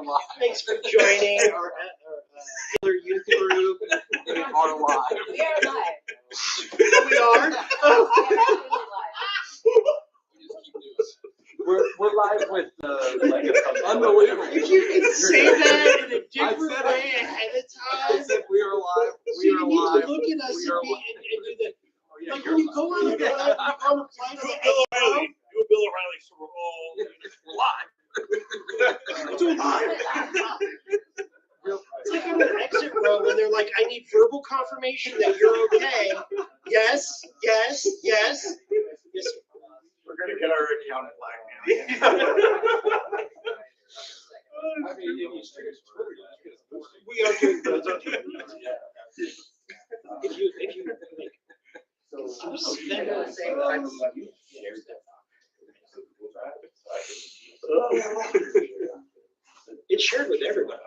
live. Thanks for joining our other youth group. We are live. We are live. We are? Oh. We're live with unbelievable. If you can say that in a different way ahead of I time. said we are live. So We you are need live. to look at us We and, are be, live. and do the, Yeah, like you're when you live. go on a plane, Do a Bill O'Reilly. Do a Bill O'Reilly so we're all. We're live. It's like on an exit row when they're like, I need verbal confirmation that you're okay. Yes, yes, yes. Yes, sir. We're gonna get our account black now. I mean, if you stream it's true, We are doing those. If you like, see that? It's shared with everyone.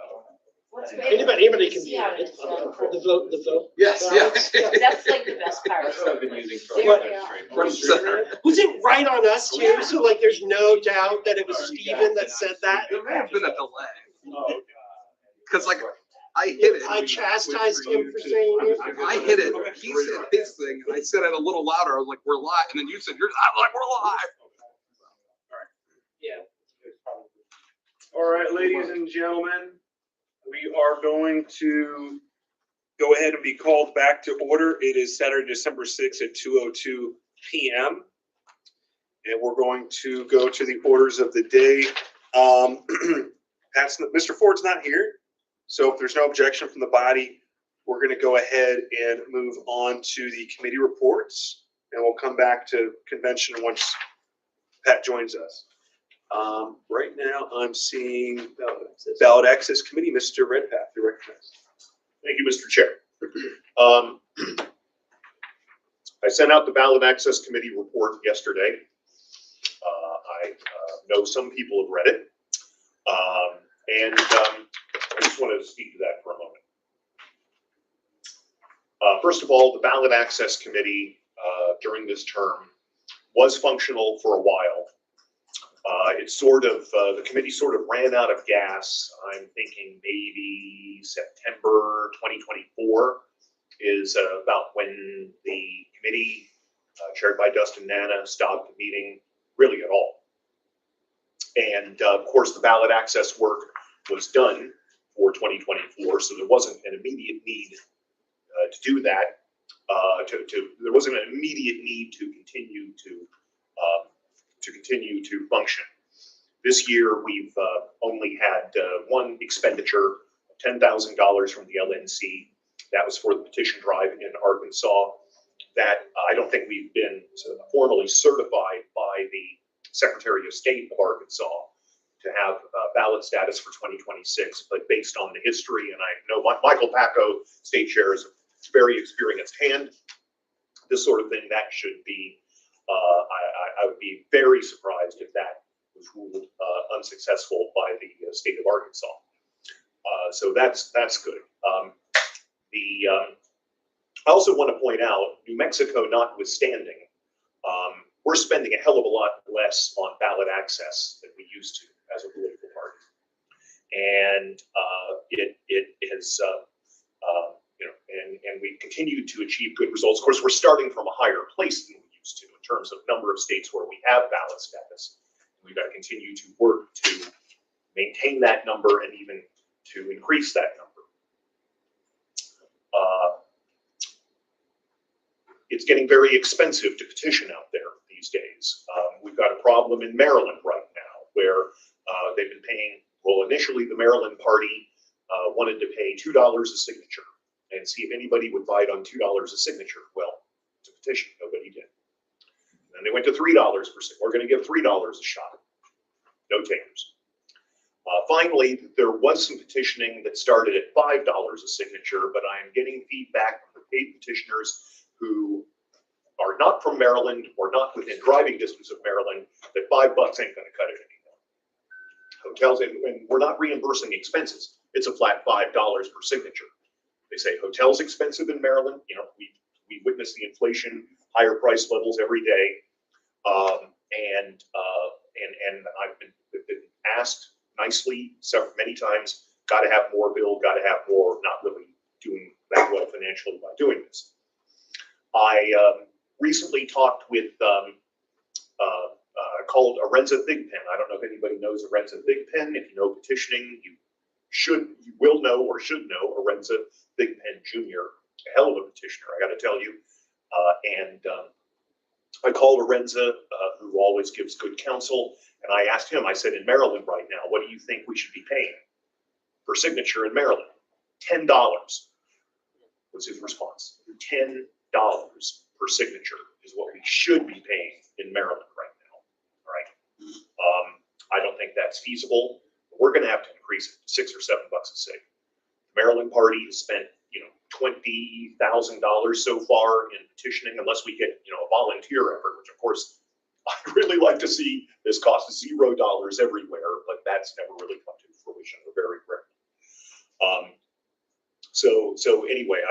Anybody can be on it. The vote. Yes, yes. That's like the best part. That's what I've been using for There they are. front center. Was it right on us too? So like, there's no doubt that it was Steven that said that. There may have been a delay. Cause like, I hit it. I chastised him for saying it. I hit it. He said his thing, and I said it a little louder. I was like, "We're live," and then you said, "You're not." I'm like, "We're live." Yeah. All right, ladies and gentlemen, we are going to go ahead and be called back to order. It is Saturday, December 6th at 2:02 p.m. And we're going to go to the orders of the day. Mr. Ford's not here, so if there's no objection from the body, we're going to go ahead and move on to the committee reports, and we'll come back to convention once Pat joins us. Right now, I'm seeing Ballot Access Committee, Mr. Redpath, you're recognized. Thank you, Mr. Chair. I sent out the Ballot Access Committee report yesterday. I know some people have read it. And I just want to speak to that for a moment. First of all, the Ballot Access Committee during this term was functional for a while. The committee sort of ran out of gas. I'm thinking maybe September 2024 is about when the committee, chaired by Dustin Nana, stopped meeting really at all. And of course, the ballot access work was done for 2024, so there wasn't an immediate need to do that. There wasn't an immediate need to continue to function. This year, we've only had one expenditure of $10,000 from the LNC. That was for the petition drive in Arkansas. That I don't think we've been formally certified by the Secretary of State of Arkansas to have ballot status for 2026, but based on the history, and I know Michael Pacco, state chair, is a very experienced hand. This sort of thing, that should be, I would be very surprised if that was ruled unsuccessful by the state of Arkansas. So that's good. I also want to point out, New Mexico notwithstanding, we're spending a hell of a lot less on ballot access than we used to as a political party, and it has and we continue to achieve good results. Of course, we're starting from a higher place than we used to in terms of number of states where we have ballot status. We've got to continue to work to maintain that number and even to increase that number. It's getting very expensive to petition out there these days. We've got a problem in Maryland right now where they've been paying, well, initially the Maryland party wanted to pay $2 a signature and see if anybody would bite on $2 a signature. Well, to petition, nobody did. And then they went to $3 per signature. We're going to give $3 a shot. No takers. Finally, there was some petitioning that started at $5 a signature, but I am getting feedback from the paid petitioners who are not from Maryland or not within driving distance of Maryland that $5 ain't going to cut it anymore. Hotels, and we're not reimbursing expenses. It's a flat $5 per signature. They say hotels expensive in Maryland. You know, we witness the inflation, higher price levels every day, and I've been asked nicely several, many times. Got to have more, Bill, got to have more, not really doing that well financially by doing this. I recently talked with, called Arenza Thigpen. I don't know if anybody knows Arenza Thigpen. If you know petitioning, you will know or should know Arenza Thigpen Jr., a hell of a petitioner, I got to tell you. I called Arenza, who always gives good counsel, and I asked him, I said, in Maryland right now, what do you think we should be paying per signature in Maryland? $10 was his response. $10 per signature is what we should be paying in Maryland right now. All right. I don't think that's feasible. We're going to have to increase it to $6 or $7 a sig. The Maryland party has spent, $20,000 so far in petitioning, unless we get, a volunteer effort, which of course I'd really like to see this cost $0 everywhere, but that's never really come to fruition, or very rarely. So anyway,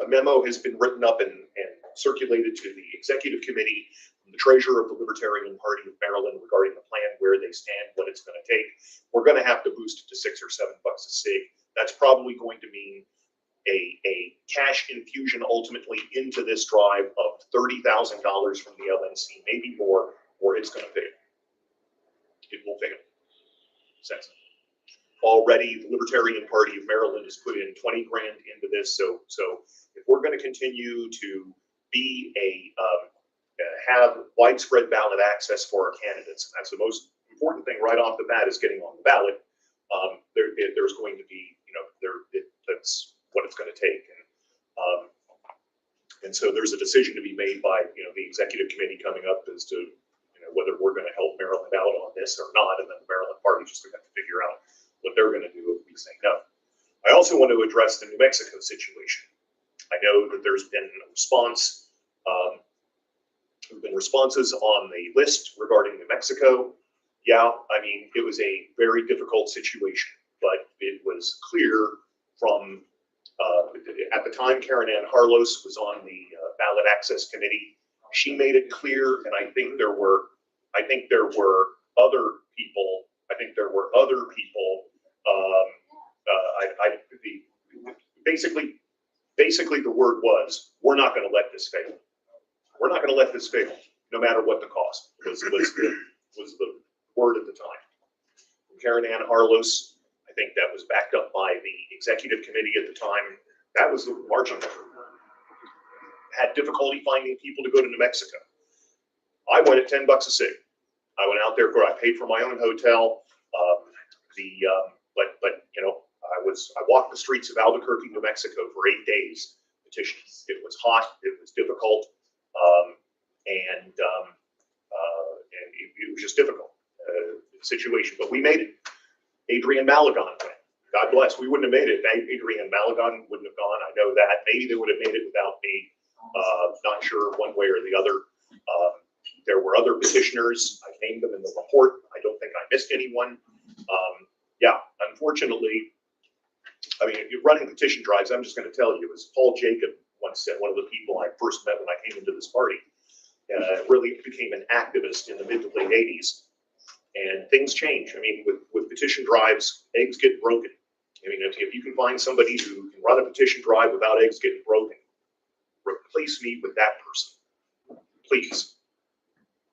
a memo has been written up and circulated to the executive committee from the treasurer of the Libertarian Party of Maryland regarding the plan, where they stand, what it's going to take. We're going to have to boost it to $6 or $7 a sig. That's probably going to mean a cash infusion ultimately into this drive of $30,000 from the LNC, maybe more, or it's going to fail. It will fail. Sense. Already, the Libertarian Party of Maryland has put in 20 grand into this. So if we're going to continue to be have widespread ballot access for our candidates, and that's the most important thing right off the bat, is getting on the ballot. There's going to be, that's what it's going to take. And so there's a decision to be made by, the executive committee coming up as to, whether we're going to help Maryland out on this or not. And then the Maryland party just going to have to figure out what they're going to do if we say no. I also want to address the New Mexico situation. I know that there's been a response, there have been responses on the list regarding New Mexico. Yeah, I mean, it was a very difficult situation, but it was clear from, at the time, Karen Ann Harlos was on the ballot access committee. She made it clear, and I think there were other people. Basically, the word was, we're not going to let this fail. We're not going to let this fail, no matter what the cost, was the word at the time. From Karen Ann Harlos, I think that was backed up by the executive committee at the time. That was the marching effort. Had difficulty finding people to go to New Mexico. I went at $10 a sig. I went out there, I paid for my own hotel. I walked the streets of Albuquerque, New Mexico for 8 days petitioning. It was hot, it was difficult, and it was just difficult situation. But we made it. Adrian Malagon went. God bless. We wouldn't have made it. Adrian Malagon wouldn't have gone. I know that. Maybe they would have made it without me. Not sure one way or the other. There were other petitioners. I named them in the report. I don't think I missed anyone. Yeah, unfortunately, I mean, if you're running petition drives, I'm just going to tell you, as Paul Jacob once said, one of the people I first met when I came into this party, really became an activist in the mid to late 80s. And things change. I mean, with petition drives, eggs get broken. I mean, if you can find somebody who can run a petition drive without eggs getting broken, replace me with that person, please.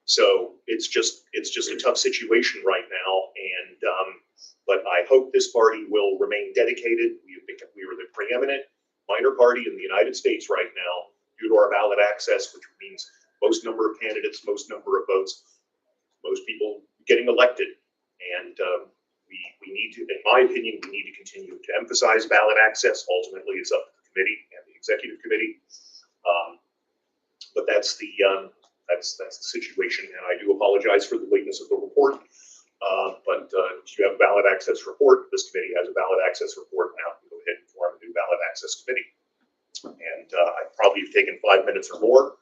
So it's just a tough situation right now, and but I hope this party will remain dedicated. We are the preeminent minor party in the United States right now due to our ballot access, which means most number of candidates, most number of votes, most people getting elected, and we need to, in my opinion, we need to continue to emphasize ballot access. Ultimately, it's up to the committee and the executive committee, but that's the situation, and I do apologize for the lateness of the report. But you have a ballot access report. This committee has a ballot access report now. Go ahead and form a new ballot access committee, and I probably have taken 5 minutes or more.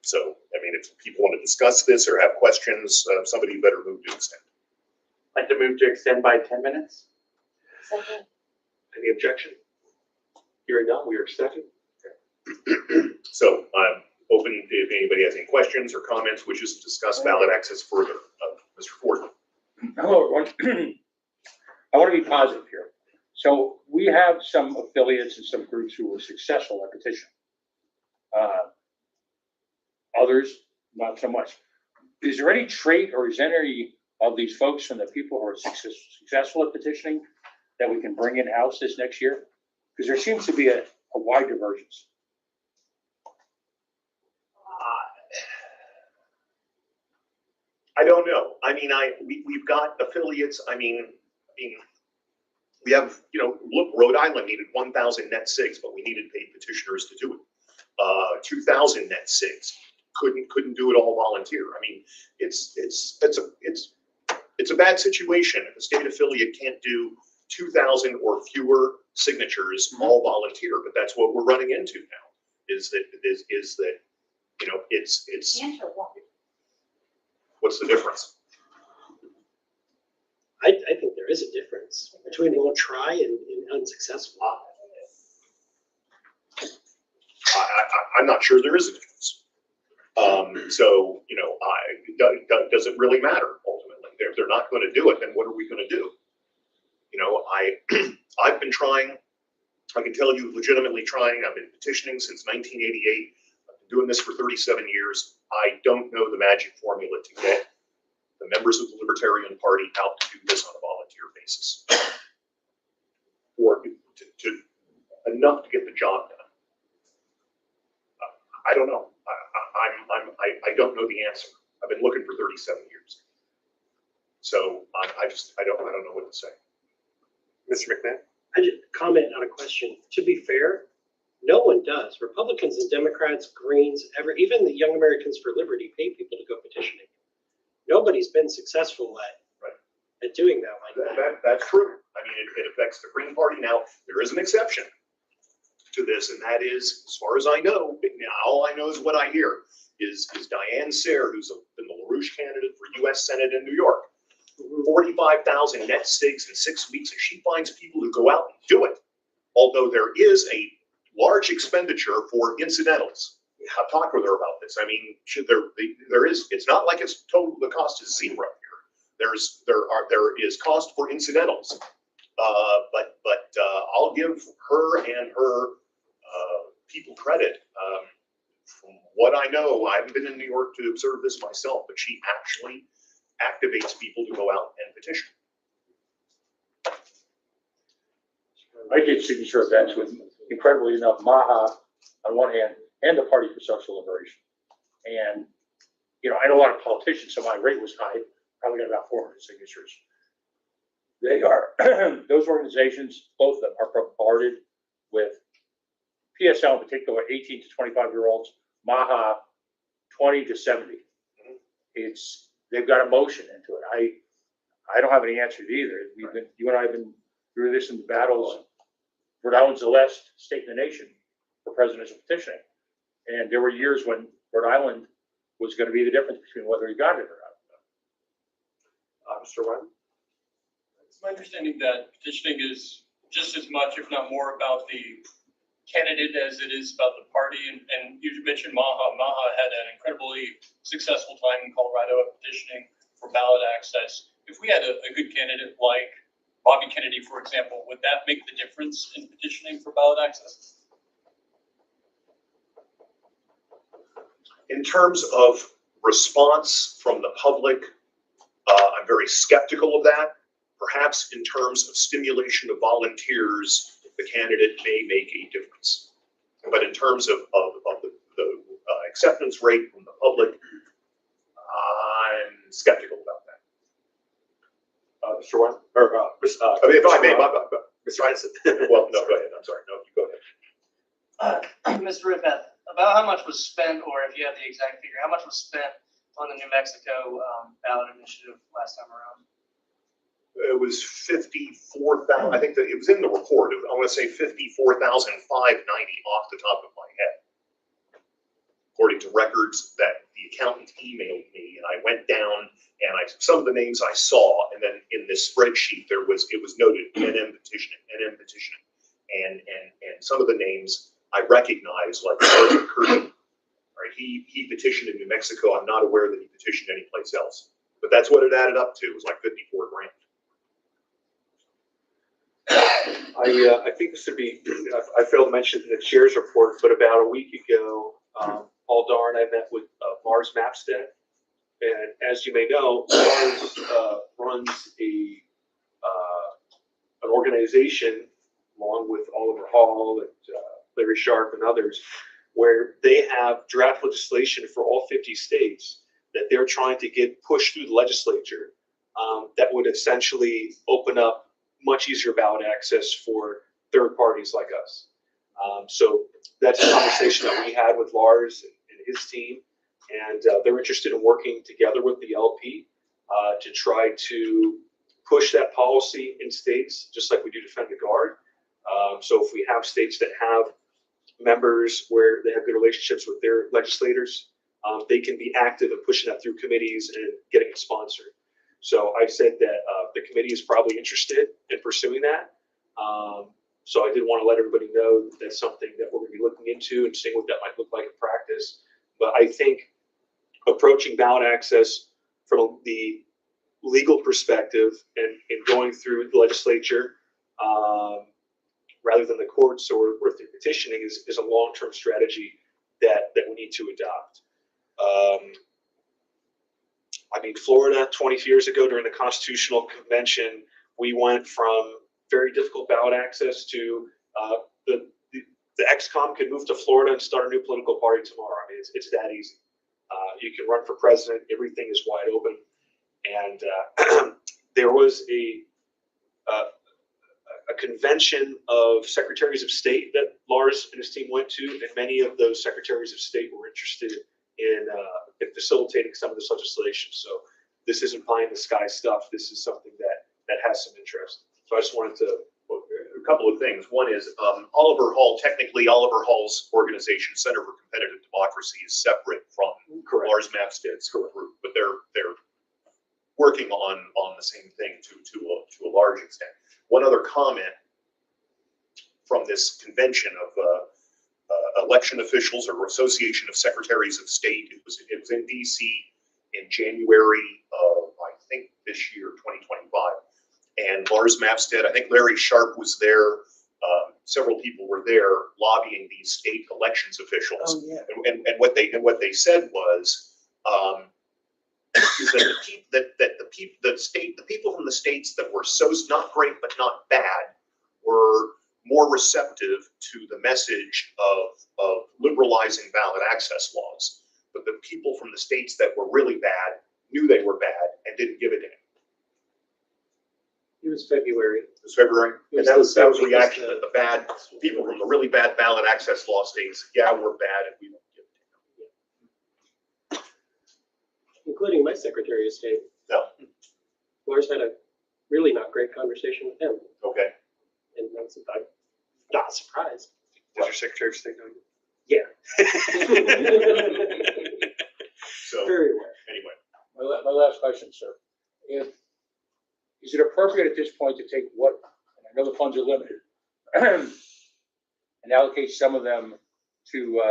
So, I mean, if people want to discuss this or have questions, somebody better move to extend. I'd like to move to extend by 10 minutes. Second. Any objection? Hearing none, we are second. So I'm open if anybody has any questions or comments, wishes to discuss ballot access further. Mr. Ford. Hello, everyone. I want to be positive here. So we have some affiliates and some groups who were successful at petitioning. Others, not so much. Is there any trait or is there any of these folks and the people who are successful at petitioning that we can bring in-house this next year? Because there seems to be a wide divergence. I don't know. I mean, we've got affiliates. I mean, we have, look, Rhode Island needed 1,000 net SIGs, but we needed paid petitioners to do it. 2,000 net SIGs, couldn't do it all volunteer. I mean, it's a bad situation if a state affiliate can't do 2,000 or fewer signatures all volunteer. But that's what we're running into now. Is that it's Can't or won't? what's the difference? I think there is a difference between won't try and unsuccessful. I'm not sure there is a difference. So, does it really matter ultimately? If they're not going to do it, then what are we going to do? I've been trying. I can tell you legitimately trying. I've been petitioning since 1988. I've been doing this for 37 years. I don't know the magic formula to get the members of the Libertarian Party out to do this on a volunteer basis, or to enough to get the job done. I don't know. I don't know the answer. I've been looking for 37 years, so I don't know what to say. Mr. McMahon? I just comment on a question. To be fair, no one does. Republicans and Democrats, Greens, even the Young Americans for Liberty pay people to go petitioning. Nobody's been successful at doing that like that. That's true. I mean, it affects the Green Party. Now, there is an exception to this, and that is, as far as I know, all I know is what I hear, is Diane Sayre, who's been the LaRouche candidate for U.S. Senate in New York. 45,000 net SIGs in 6 weeks, and she finds people who go out and do it. Although there is a large expenditure for incidentals. I've talked with her about this. I mean, there is, it's not like it's total, the cost is zero here. There is cost for incidentals. But I'll give her and her people credit. From what I know, I haven't been in New York to observe this myself, but she actually activates people to go out and petition. I did signature events with, incredibly enough, MAHA on one hand and the Party for Social Liberation. And, I know a lot of politicians, so my rate was high, probably got about 400 signatures. They are, those organizations, both of them are bombarded with PSL in particular, 18 to 25-year-olds, MAHA, 20 to 70. They've got emotion into it. I don't have any answers either. You and I have been through this in the battles. Rhode Island's the last state in the nation for presidential petitioning. And there were years when Rhode Island was going to be the difference between whether he got it or not. Mr. Ryan? It's my understanding that petitioning is just as much, if not more, about the candidate as it is about the party. And you mentioned MAHA. MAHA had an incredibly successful time in Colorado at petitioning for ballot access. If we had a good candidate like Bobby Kennedy, for example, would that make the difference in petitioning for ballot access? In terms of response from the public, I'm very skeptical of that. Perhaps in terms of stimulation of volunteers, the candidate may make a difference. But in terms of the acceptance rate from the public, I'm skeptical about that. Mr. Ryan? Or, If I may, Mr. Ryan? well, no, go ahead. I'm sorry. No, you go ahead. Mr. Ribbeth, about how much was spent, or if you have the exact figure, how much was spent on the New Mexico ballot initiative last time around? It was 54,000. I think that it was in the report. I want to say 54,590 off the top of my head, according to records that the accountant emailed me. And I went down and some of the names I saw, and then in this spreadsheet it was noted NM petitioning, and some of the names I recognize, like Sergeant Curtin. Right, he petitioned in New Mexico. I'm not aware that he petitioned anyplace else. But that's what it added up to. It was like 54 grand. I think this would be, I failed to mention the chair's report, but about a week ago, Paul Dar and I met with Lars Mapstead. And as you may know, Lars runs an organization along with Oliver Hall and Larry Sharp and others, where they have draft legislation for all 50 states that they're trying to get pushed through the legislature that would essentially open up much easier ballot access for third parties like us. So that's a conversation that we had with Lars and his team, and they're interested in working together with the LP to try to push that policy in states, just like we do Defend the Guard. So if we have states that have members where they have good relationships with their legislators, they can be active in pushing that through committees and getting it sponsored. So I said that the committee is probably interested in pursuing that. So I did want to let everybody know that that's something that we're going to be looking into and seeing what that might look like in practice. But I think approaching ballot access from the legal perspective and going through the legislature rather than the courts or through petitioning is a long-term strategy that we need to adopt. I mean, Florida 20 years ago during the Constitutional Convention, we went from very difficult ballot access to the ex-com could move to Florida and start a new political party tomorrow. I mean, it's that easy. You can run for president. Everything is wide open. And there was a convention of secretaries of state that Lars and his team went to, and many of those secretaries of state were interested in facilitating some of this legislation. So this isn't pie in the sky stuff. This is something that has some interest. So I just wanted to. A couple of things. One is Oliver Hall. Technically, Oliver Hall's organization, Center for Competitive Democracy, is separate from Lars Mapstead's group, but they're working on the same thing to a large extent. One other comment from this convention of election officials or Association of Secretaries of State. It was in DC in January of, I think, this year, 2025. And Lars Mapstead, I think Larry Sharp was there. Several people were there lobbying these state elections officials. Oh, yeah. And what they said was is that the people from the states that were so not great but not bad were more receptive to the message of liberalizing ballot access laws. But the people from the states that were really bad knew they were bad and didn't give it in. It was February. It was February, and that was reaction that the bad people from the really bad ballot access law states, yeah, we're bad and we don't give it in. Including my Secretary of State. No. Lars had a really not great conversation with him. Okay. And I'm not surprised. Does your Secretary of State know you? Yeah. So Very well. anyway, My last question, sir. Is it appropriate at this point to take what, and I know the funds are limited, and allocate some of them to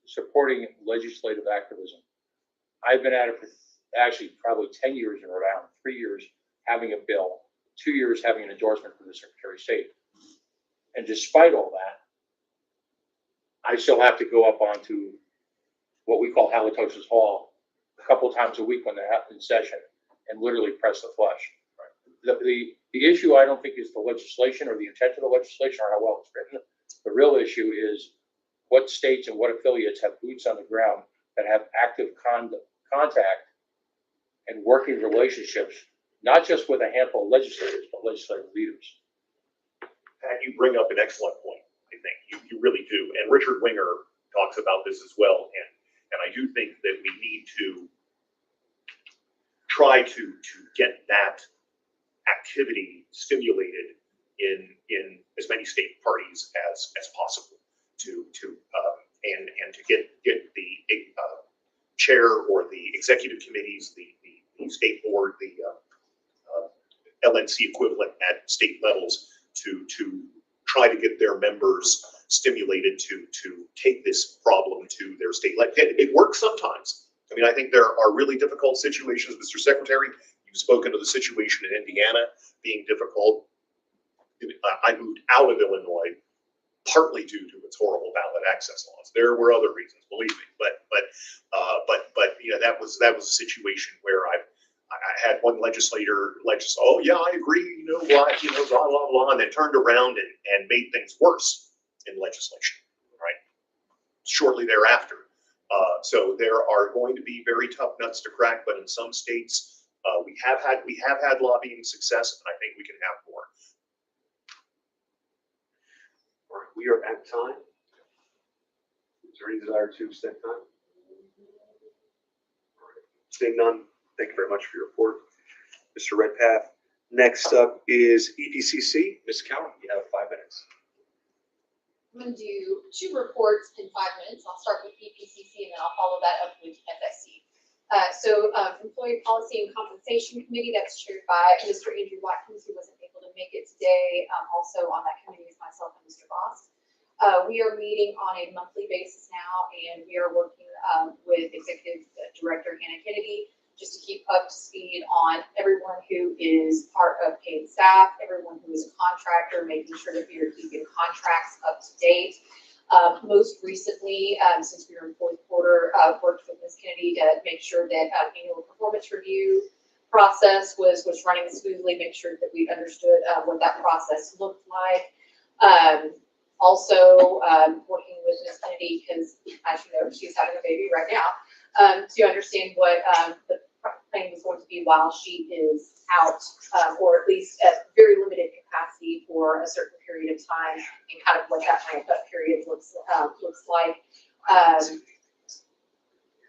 supporting legislative activism? I've been at it for actually probably 10 years and around 3 years having a bill, 2 years having an endorsement from the Secretary of State. And despite all that, I still have to go up onto what we call halitosis hall a couple of times a week when they're in session and literally press the flesh. The issue I don't think is the legislation or the intent of the legislation or how well it's written. The real issue is what states and what affiliates have boots on the ground that have active contact and working relationships, not just with a handful of legislators, but legislative leaders. Pat, you bring up an excellent point. I think you really do. And Richard Winger talks about this as well. And I do think that we need to try to get that activity stimulated in as many state parties as possible and to get the chair or the executive committees, the state board, the LNC equivalent at state levels to try to get their members stimulated to take this problem to their state. Like it works sometimes. I mean, I think there are really difficult situations, Mr. Secretary. You've spoken to the situation in Indiana being difficult. I moved out of Illinois partly due to its horrible ballot access laws. There were other reasons, believe me, but that was a situation where I had one legislator oh yeah, I agree, blah, blah, blah, and then turned around and made things worse in legislation, right? Shortly thereafter. So there are going to be very tough nuts to crack, but in some states, we have had lobbying success, and I think we can have more. All right, we are at time. Is there any desire to extend time? All right. Seeing none, thank you very much for your report, Mr. Redpath. Next up is EPCC. Ms. Cowan, you have 5 minutes. I'm going to do 2 reports in 5 minutes. I'll start with EPCC and then I'll follow that up with FSC. Employee Policy and Compensation Committee, that's chaired by Mr. Andrew Watkins, who wasn't able to make it today. Also on that committee is myself and Mr. Voss. We are meeting on a monthly basis now, and we are working with Executive Director Hannah Kennedy just to keep up to speed on everyone who is part of paid staff, everyone who is a contractor, making sure that we are keeping contracts up to date. Most recently, since we were in 4th quarter, worked with Ms. Kennedy to make sure that annual performance review process was running smoothly, make sure that we understood what that process looked like. Also, working with Ms. Kennedy, because as you know, she's having a baby right now, to understand what the plan was going to be while she is out, or at least at very limited capacity for a certain period of time, and kind of what that ramp-up period looks like.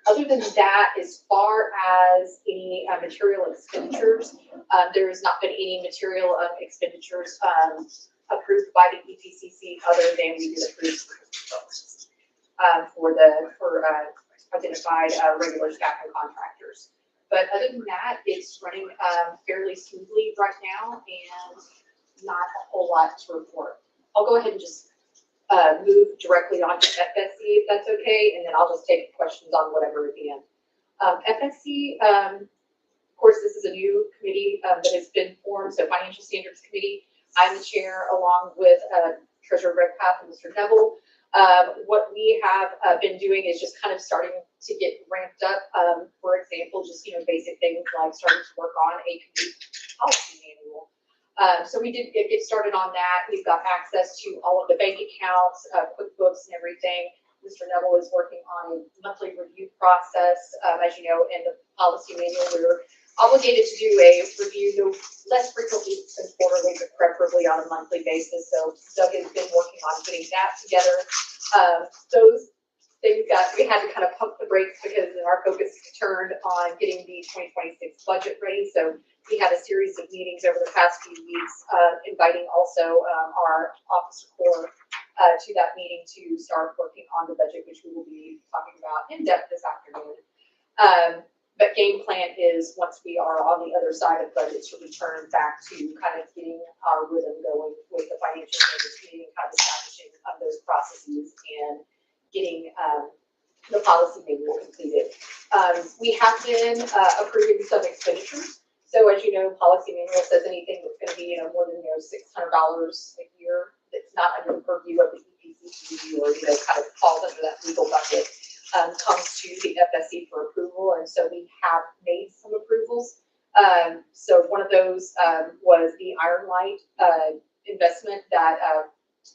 Other than that, as far as any material expenditures, there has not been any material expenditures approved by the EPCC other than we did approve for identified regular staff and contractors. But other than that, it's running fairly smoothly right now and not a whole lot to report. I'll go ahead and just move directly on to FSC if that's okay, and then I'll just take questions on whatever at the end. FSC, of course, this is a new committee that has been formed, so Financial Standards Committee. I'm the chair along with Treasurer Redpath and Mr. Neville. What we have been doing is just kind of starting to get ramped up. For example, just basic things like starting to work on a committee policy manual. So we did get started on that. We've got access to all of the bank accounts, QuickBooks, and everything. Mr. Neville is working on a monthly review process. As you know, in the policy manual, we're obligated to do a review no less frequently than quarterly, but preferably on a monthly basis. So Doug has been working on getting that together. Those things we had to kind of pump the brakes because our focus turned on getting the 2026 budget ready. So we had a series of meetings over the past few weeks, inviting also our officer corps to that meeting to start working on the budget, which we will be talking about in depth this afternoon. But game plan is, once we are on the other side of budget, to return back to kind of getting our rhythm going with the financial service committee and kind of establishing those processes and getting the policy manual completed. We have been approving some expenditures. So as you know, policy manual says anything that's going to be more than $600 a year that's not under the purview of the EPCC or kind of falls under that legal bucket. Comes to the FSC for approval, and so we have made some approvals. So one of those was the Iron Light investment that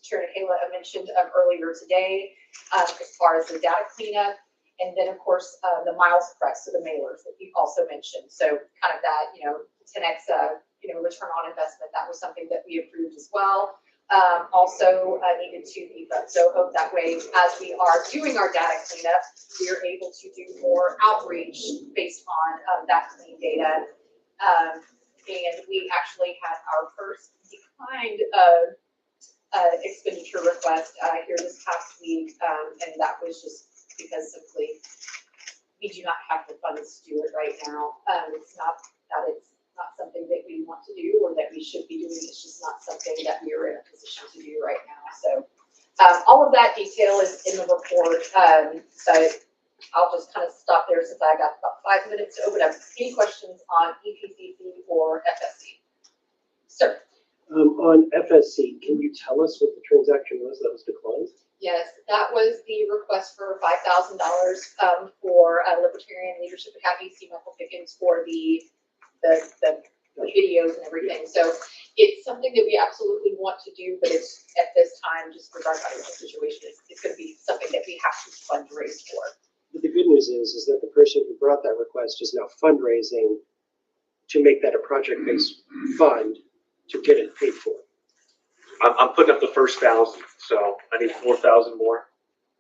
Chair Nikayla mentioned earlier today, as far as the data cleanup, and then of course the Miles Press, so the mailers that you also mentioned. So kind of that 10x return on investment. That was something that we approved as well. Also needed to beef up. So hope that way, as we are doing our data cleanup, we are able to do more outreach based on that clean data. And we actually had our first declined expenditure request here this past week, and that was just because simply we do not have the funds to do it right now. It's not that it's not something that we want to do or that we should be doing. It's just not something that we are in a position to do right now. So all of that detail is in the report. But I'll just kind of stop there since I got about 5 minutes to open up any questions on EPCC or FSC. Sir? On FSC, can you tell us what the transaction was that was declined? Yes, that was the request for $5,000 for Libertarian Leadership Academy, see Michael Pickens for the videos and everything. So it's something that we absolutely want to do, but it's at this time, just with our financial situation, it's going to be something that we have to fundraise for. But the good news is that the person who brought that request is now fundraising to make that a project-based fund to get it paid for. I'm putting up the first 1,000, so I need 4,000 more.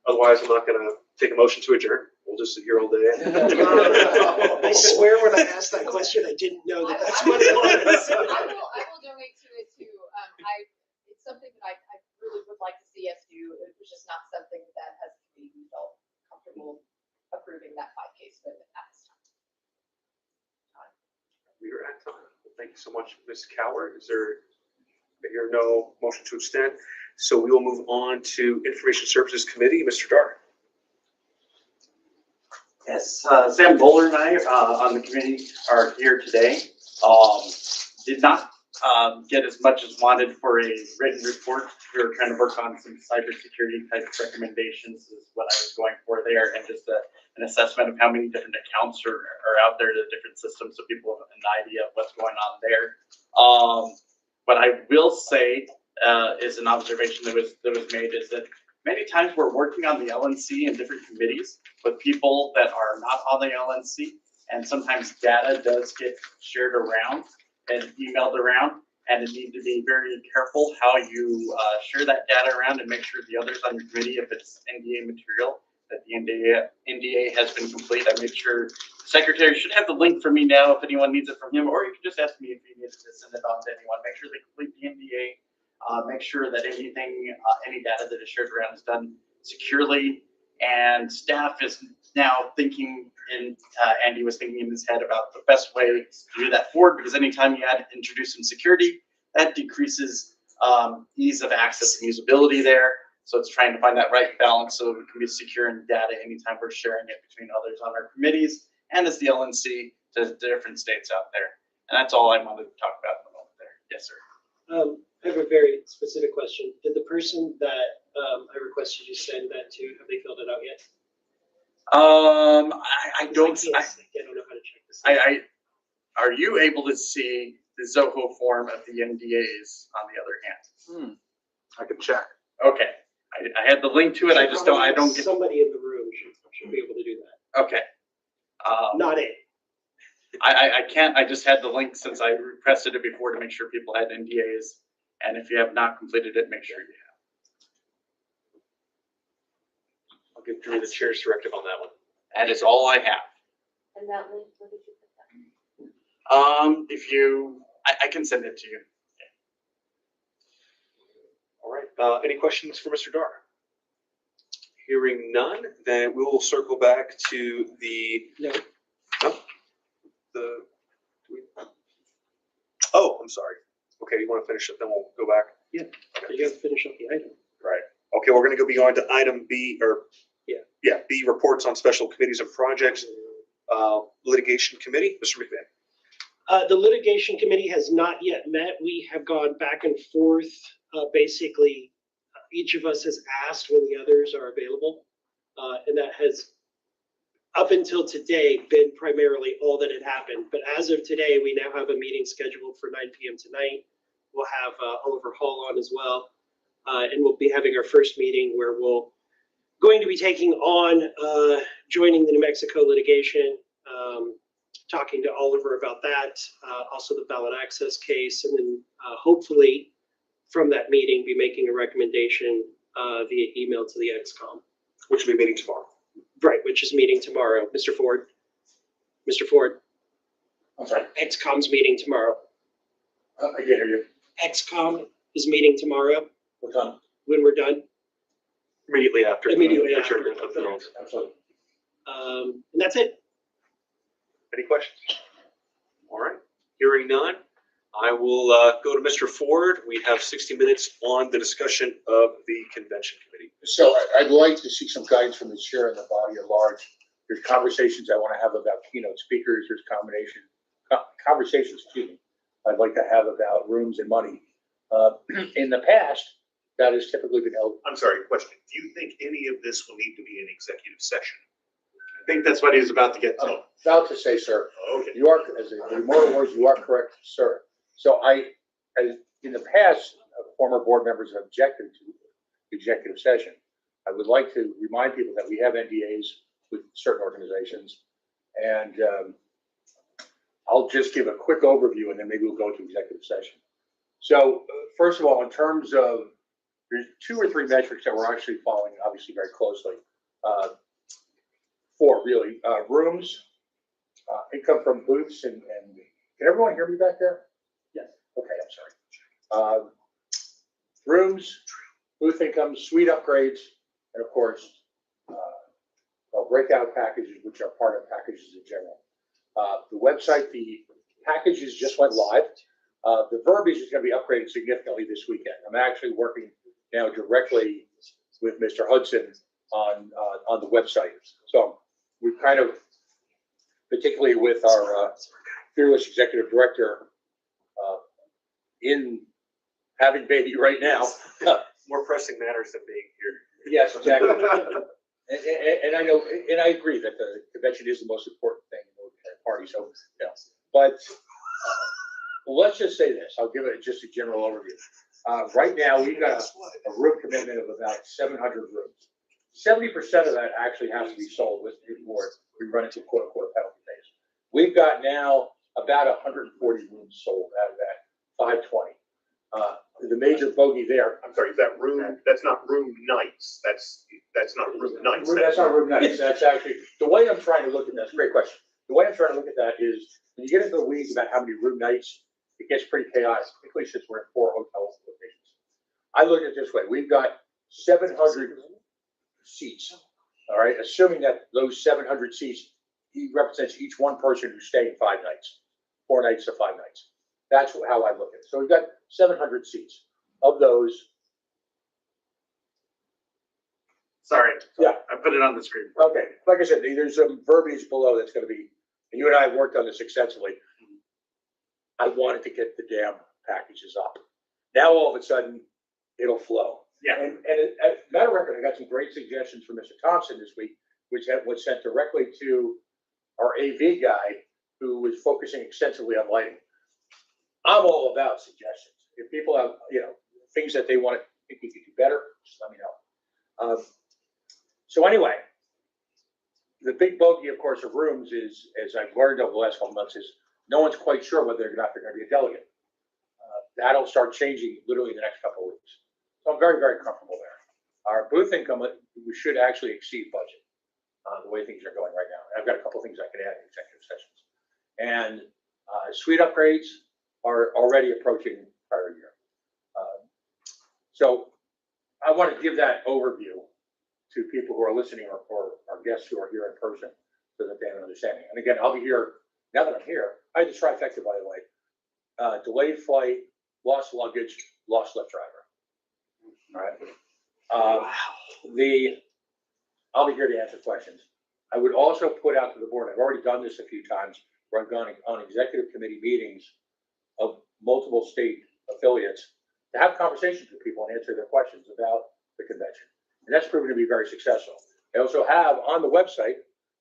Otherwise, I'm not gonna take a motion to adjourn. We'll just sit here all day. I swear when I asked that question, I didn't know that that's what it was. I will donate to it too. It's something that I really would like to see us do. It was just not something that as a committee we felt comfortable approving that 5K split at this time. We are at time. Well, thank you so much, Ms. Coward. Is there, I hear no motion to extend. So we will move on to Information Services Committee. Mr. Dar. Yes, Sam Bowler and I on the committee are here today. Did not get as much as wanted for a written report. We were trying to work on some cybersecurity type recommendations is what I was going for there, and just an assessment of how many different accounts are out there to different systems so people have an idea of what's going on there. What I will say is an observation that was made is that many times we're working on the LNC in different committees with people that are not on the LNC, and sometimes data does get shared around and emailed around, and you need to be very careful how you share that data around and make sure the others on your committee, if it's NDA material, that the NDA has been complete. I made sure the secretary should have the link for me now if anyone needs it from him, or you can just ask me if you need to send it on to anyone. Make sure they complete the NDA. Make sure that anything, any data that is shared around is done securely. And staff is now thinking, Andy was thinking in his head about the best way to do that forward, because anytime you introduce some security, that decreases ease of access and usability there. So it's trying to find that right balance so we can be secure in data anytime we're sharing it between others on our committees and as the LNC to different states out there. And that's all I wanted to talk about at the moment there. Yes, sir. I have a very specific question. Did the person that I requested you send that to, have they filled it out yet? I don't know how to check this. Are you able to see the Zoho form of the NDAs on the other hand? I can check. Okay. I had the link to it. I don't get. Somebody in the room should be able to do that. Okay. Not it. I can't. I just had the link since I requested it before to make sure people had NDAs. And if you have not completed it, make sure you have. I'll give Drew the chair's directive on that one. That is all I have. And that link, where did you put that? If you, I can send it to you. All right. Any questions for Mr. Dar? Hearing none, then we will circle back to the. No. Oh, I'm sorry. Okay, you want to finish it, then we'll go back. Yeah. You got to finish up the item. Right. Okay, we're going to go beyond to item B, or B, reports on special committees and projects. Litigation committee, Mr. McMahon. The litigation committee has not yet met. We have gone back and forth. Basically, each of us has asked when the others are available. And that has, up until today, been primarily all that had happened. But as of today, we now have a meeting scheduled for 9 p.m. tonight. We'll have Oliver Hall on as well. And we'll be having our first meeting where we'll going to be taking on joining the New Mexico litigation, talking to Oliver about that, also the ballot access case, and then hopefully from that meeting be making a recommendation via email to the XCOM. Which will be meeting tomorrow. Right, which is meeting tomorrow. Mr. Ford. Mr. Ford. I'm sorry. XCOM's meeting tomorrow. I can't hear you. XCOM is meeting tomorrow What time? when we're done. Immediately after. Immediately the after. adjournment of the meeting. Absolutely. And that's it. Any questions? All right. Hearing none, I will go to Mr. Ford. We have 60 minutes on the discussion of the convention committee. So I'd like to see some guidance from the chair and the body at large There's conversations I want to have about keynote speakers. There's conversations, excuse me, I'd like to have about rooms and money. In the past, that has typically been held. I'm sorry, question. Do you think any of this will need to be an executive session? I think that's what he's about to get to. I'm about to say, sir, Okay. you are, as a more words, you are correct, sir. So in the past, former board members have objected to executive session. I would like to remind people that we have NDAs with certain organizations, and I'll just give a quick overview, and then maybe we'll go to executive session. So first of all, in terms of, there's 2 or 3 metrics that we're actually following, obviously very closely. 4 really, rooms, income from booths, and can everyone hear me back there? Yes. Okay, I'm sorry. Rooms, booth income, suite upgrades, and of course, breakout packages, which are part of packages in general. The website, the packages just went live. The verbiage is going to be upgraded significantly this weekend. I'm actually working now directly with Mr. Hudson on the website. So we've kind of, particularly with our fearless executive director in having baby right now. More pressing matters than being here. Yes, exactly. And I know, and I agree that the convention is the most important thing in the party. So, yeah. But let's just say this. I'll give it just a general overview. Right now, we've got a room commitment of about 700 rooms. 70% of that actually has to be sold with the board. We run into quote unquote penalty phase. We've got now about 140 rooms sold out of that 520. The major bogey there. I'm sorry, is that room, that's not room nights. That's not room nights. That's not room nights. That's actually, the way I'm trying to look at that, great question. The way I'm trying to look at that is when you get into the weeds about how many room nights, it gets pretty chaotic, particularly since we're in 4 hotel locations. I look at it this way. We've got 700 seats, all right? Assuming that those 700 seats, he represents each one person who's staying 5 nights, 4 nights to 5 nights. That's how I look at it. So we've got 700 seats. Of those, Sorry. Yeah. I put it on the screen. okay, like I said, there's some verbiage below that's going to be, and you and I have worked on this extensively. I wanted to get the damn packages up. Now all of a sudden, it'll flow. Yeah. And as a matter of record, I got some great suggestions from Mr. Thompson this week, which was sent directly to our AV guy, who was focusing extensively on lighting. I'm all about suggestions. If people have, things that they want to think we could do better, just let me know. So anyway, the big bogey, of course, of rooms is, as I've learned over the last couple months, is no one's quite sure whether or not they're going to be a delegate. That'll start changing literally in the next couple of weeks. So I'm very, very comfortable there. Our booth income, we should actually exceed budget the way things are going right now. And I've got a couple of things I could add in executive sessions. And suite upgrades are already approaching prior year. So I want to give that overview to people who are listening or our guests who are here in person so that they have an understanding. And again, I'll be here, now that I'm here, I had the trifecta, by the way. Delayed flight, lost luggage, lost lift driver. All right. I'll be here to answer questions. I would also put out to the board, I've already done this a few times, where I've gone on executive committee meetings of multiple state affiliates to have conversations with people and answer their questions about the convention. And that's proven to be very successful. I also have on the website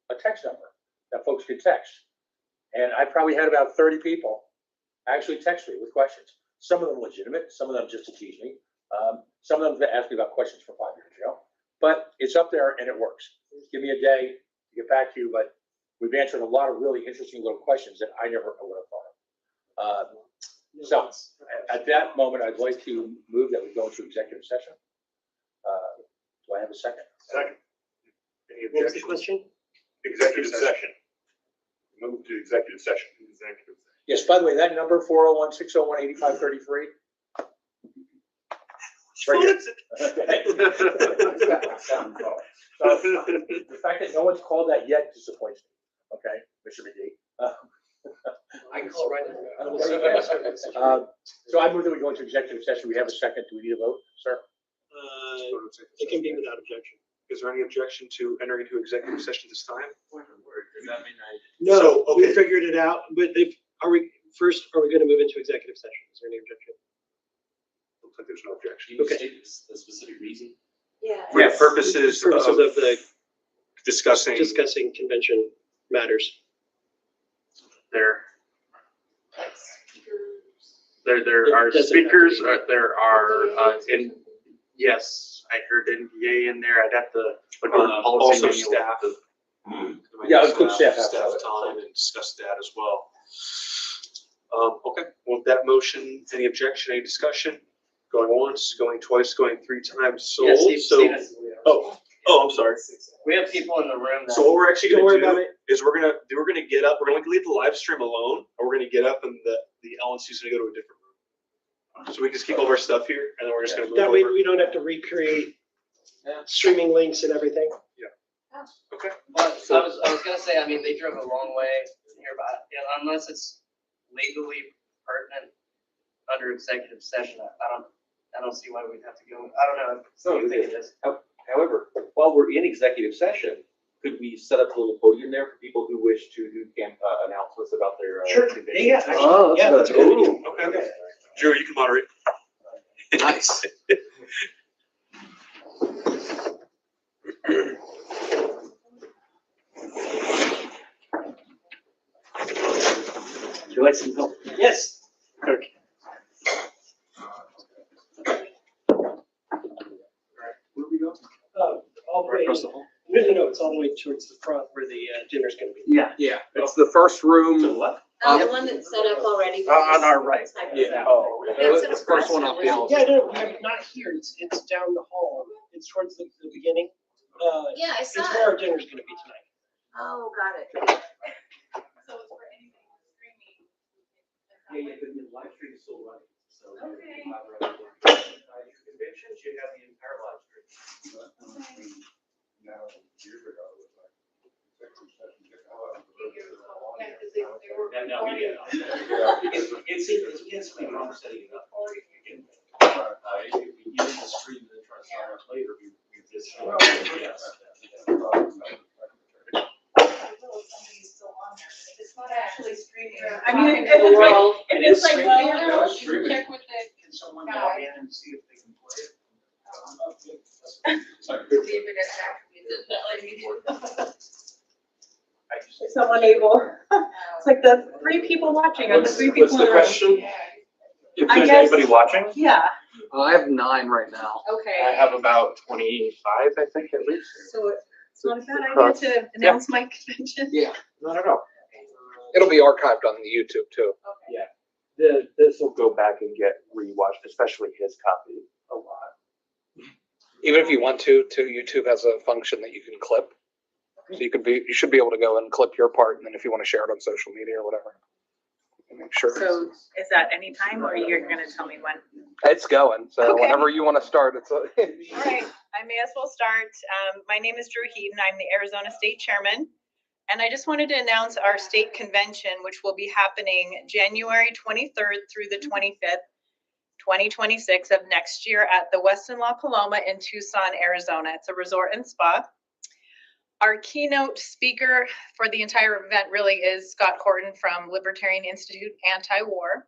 a text number that folks can text. And I probably had about 30 people actually text me with questions. Some of them legitimate, some of them just to tease me. Some of them asked me about questions from 5 years ago. But it's up there and it works. Give me a day to get back to you, but we've answered a lot of really interesting little questions that I never would have thought of. So at that moment, I'd like to move that we go into executive session. Do I have a second? Second. Any What was the objection? question? Executive session. Move to executive session. Yes, by the way, that number 401-601-8533. Right here. The fact that no one's called that yet disappoints me. Okay, Mr. McGee. I can call right now. So I move that we go into executive session. We have a second. Do we need a vote, sir? It can be without objection. Is there any objection to entering into executive session this time? Does that mean I? No, So, okay. we figured it out, but are we gonna move into executive session? Is there any objection? Looks like there's no objection. Can you Okay. state the specific reason? Yeah. For the purposes Purposes of of the discussing convention matters. There It are doesn't have to speakers, be. there are, yes, I heard NDA in there. I'd have to look over the policy also manual. staff. Yeah, include staff. Staff time and discuss that as well. Okay, well, with that motion, any objection, any discussion? Going once, going twice, going three times Yeah, sold, Steve- so, I'm sorry. We have people in the room that. So what we're actually Don't worry gonna about do is we're gonna get up, we're gonna leave the live stream alone, and we're gonna get up and the LNC's gonna go to a different room. So we can just keep all our stuff here, and then we're just gonna move That way over. we don't have to recreate streaming links and everything. Okay. But I was gonna say, I mean, they drove a long way here, but unless it's legally pertinent under executive session, I don't see why we'd have to go. I don't know. So I think it is. However, while we're in executive session, could we set up a little podium there for people who wish to do announcements about their? convention? Yeah. Oh, Yeah, that's a good idea. Okay. Drew, you can moderate. Nice. Would you like some help? Yes. Okay. Where we go? All the way. Across the hall? No, it's all the way towards the front where the dinner's gonna be. Yeah. Yeah, it's the first room. To the left? The one that's set up already. On our right. Yeah. Oh. The first one off the Yeah, elevator. no, not here. It's down the hall. It's towards the beginning. Yeah, I It's saw where it. our dinner's gonna be tonight. Oh, got it. Yeah, but the live stream is still running, so. Okay. Convention should have the entire live stream. Now we get. It's wrong setting it up. If we get in the stream and then try to sign up later, we just. Yes. It's not actually streaming. I mean, Talking to the world. It is like, No, it's streaming. check with the. Can someone log in and see if they can play it? See if it is actually. Is someone able? It's like the 3 people watching or the 3 people in the room. question? If I there's guess- anybody watching, Yeah, I have 9 right now. I okay. have about 25, I think, at least. So it's not a bad idea to announce my convention. Yeah, Not at all. it'll be archived on the YouTube too. This will go back and get rewatched, especially his copy, a lot. Even if you want to, YouTube has a function that you can clip. So you should be able to go and clip your part, and then if you want to share it on social media or whatever. Make sure. So is that any time or you're gonna tell me when? It's going, so Okay. whenever you want to start, it's. All right, I may as well start. My name is Drew Heaton. I'm the Arizona State Chairman. And I just wanted to announce our state convention, which will be happening January 23rd through the 25th, 2026 of next year at the Westin La Paloma in Tucson, Arizona. It's a resort and spa. Our keynote speaker for the entire event really is Scott Horton from Libertarian Institute Anti-War.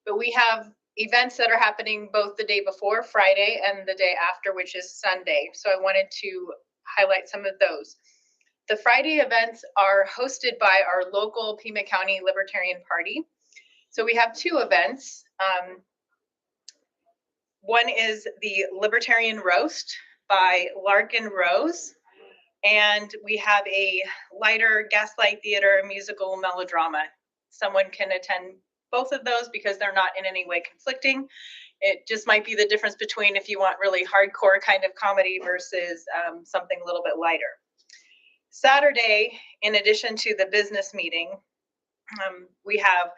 But we have events that are happening both the day before, Friday, and the day after, which is Sunday. So I wanted to highlight some of those. The Friday events are hosted by our local Pima County Libertarian Party. So we have 2 events. One is the Libertarian Roast by Larkin Rose. And we have a lighter gaslight theater musical melodrama. Someone can attend both of those because they're not in any way conflicting. It just might be the difference between if you want really hardcore kind of comedy versus something a little bit lighter. Saturday, in addition to the business meeting, we have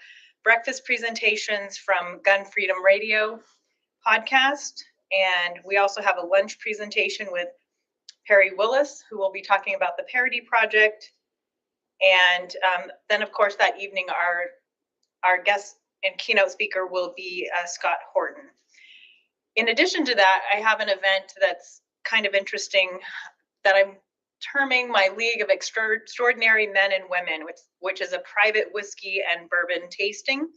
breakfast presentations from Gun Freedom Radio podcast. And we also have a lunch presentation with Perry Willis, who will be talking about the Parody Project. And then, of course, that evening, our guest and keynote speaker will be Scott Horton. In addition to that, I have an event that's kind of interesting. that I'm terming my League of Extraordinary Men and Women, which is a private whiskey and bourbon tasting.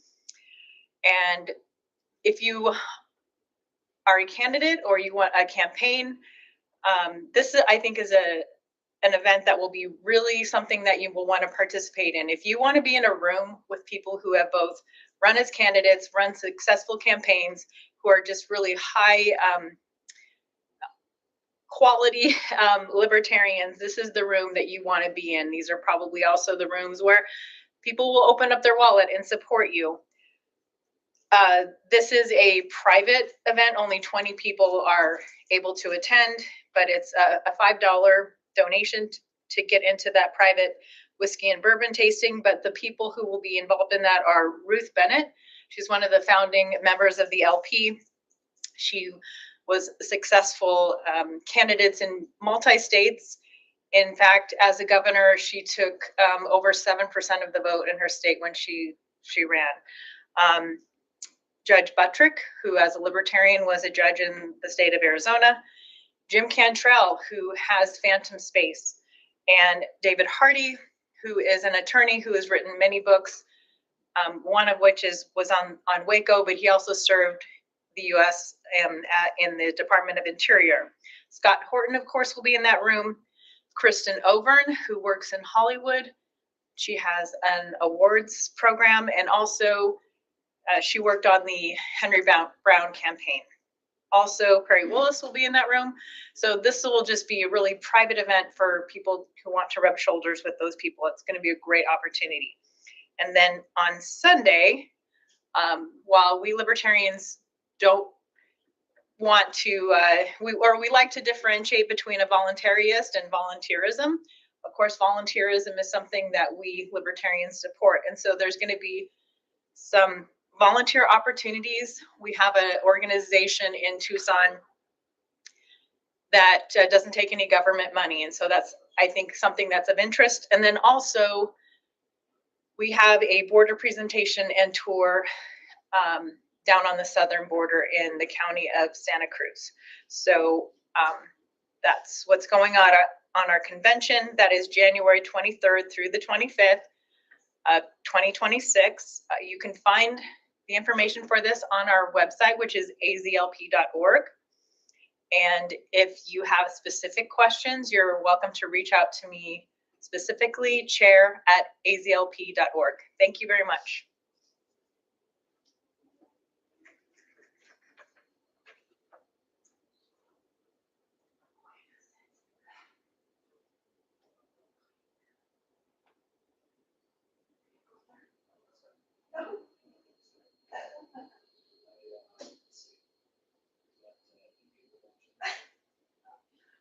And if you are a candidate or you want a campaign, this I think is an event that will be really something that you will want to participate in. If you want to be in a room with people who have both run as candidates, run successful campaigns, who are just really high quality libertarians, this is the room that you want to be in. These are probably also the rooms where people will open up their wallet and support you. This is a private event. Only 20 people are able to attend, but it's a $5 donation to get into that private whiskey and bourbon tasting. But the people who will be involved in that are Ruth Bennett. She's one of the founding members of the LP. She was successful candidates in multi-states. In fact, as a governor, she took over 7% of the vote in her state when she ran. Judge Buttrick, who as a libertarian was a judge in the state of Arizona. Jim Cantrell, who has Phantom Space. And David Hardy, who is an attorney who has written many books, one of which was on Waco, but he also served the U.S. In the Department of Interior. Scott Horton, of course, will be in that room. Kristen Overn, who works in Hollywood. She has an awards program, and also she worked on the Henry Brown campaign. Also, Perry Willis will be in that room. So this will just be a really private event for people who want to rub shoulders with those people. It's going to be a great opportunity. And then on Sunday, while we libertarians don't want to, we like to differentiate between a voluntarist and volunteerism. Of course, volunteerism is something that we libertarians support. And so there's going to be some volunteer opportunities. We have an organization in Tucson that doesn't take any government money. And so that's, I think, something that's of interest. And then also we have a border presentation and tour down on the southern border in the county of Santa Cruz. So that's what's going on our convention. That is January 23rd through the 25th of 2026. You can find the information for this on our website, which is azlp.org. And if you have specific questions, you're welcome to reach out to me specifically, chair@azlp.org. Thank you very much.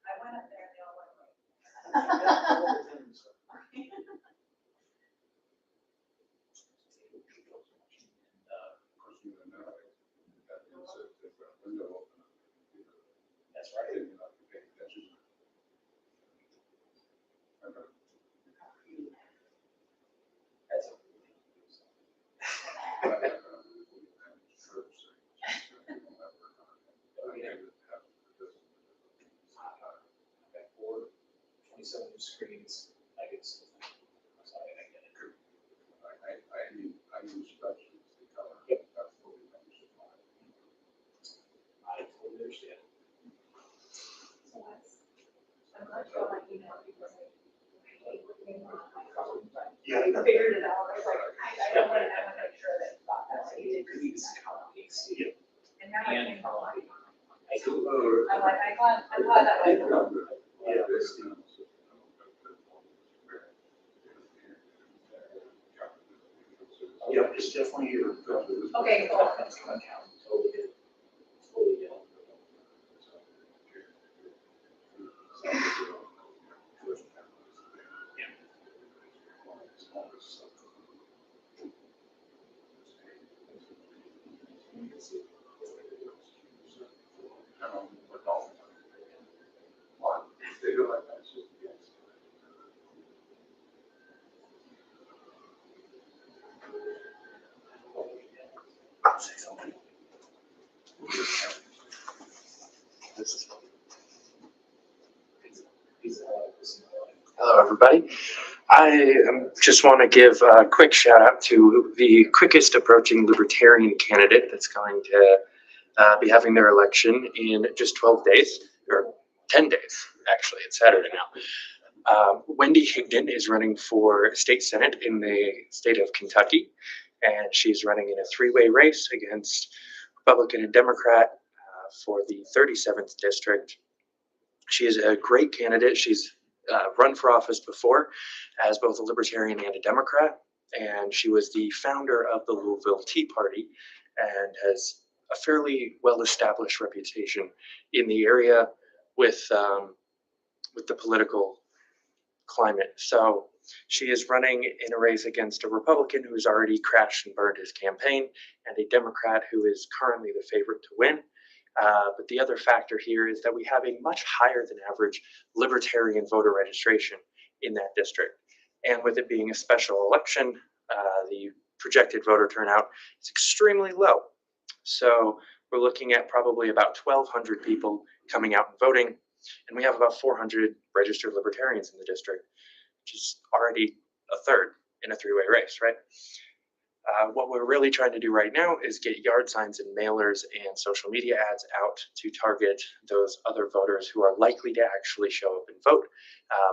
I went up there and they all went away. That's right. Screens, I get some. So I get it. I use spreadsheets to cover. Yep. That's what we mentioned. I totally understand. So I'm glad you got my email because I figured it out. I was like, I don't want to make sure that you got that. So you did. Because these copies. And now I And can follow. I do. I'm like, I'm glad that way. Yeah. Yeah, it's definitely your. Okay, cool. Totally good. Totally good. Say something. Hello, everybody. I just want to give a quick shout out to the quickest approaching Libertarian candidate that's going to be having their election in just 12 days, or 10 days, actually. It's Saturday now. Wendy Higdon is running for state senate in the state of Kentucky, and she's running in a three-way race against Republican and Democrat for the 37th district. She is a great candidate. She's run for office before as both a Libertarian and a Democrat, and she was the founder of the Louisville Tea Party and has a fairly well-established reputation in the area with the political climate. So she is running in a race against a Republican who's already crashed and burned his campaign, and a Democrat who is currently the favorite to win. But the other factor here is that we have a much higher than average Libertarian voter registration in that district. And with it being a special election, the projected voter turnout is extremely low. So we're looking at probably about 1,200 people coming out and voting. And we have about 400 registered Libertarians in the district, which is already a third in a three-way race, right? What we're really trying to do right now is get yard signs and mailers and social media ads out to target those other voters who are likely to actually show up and vote,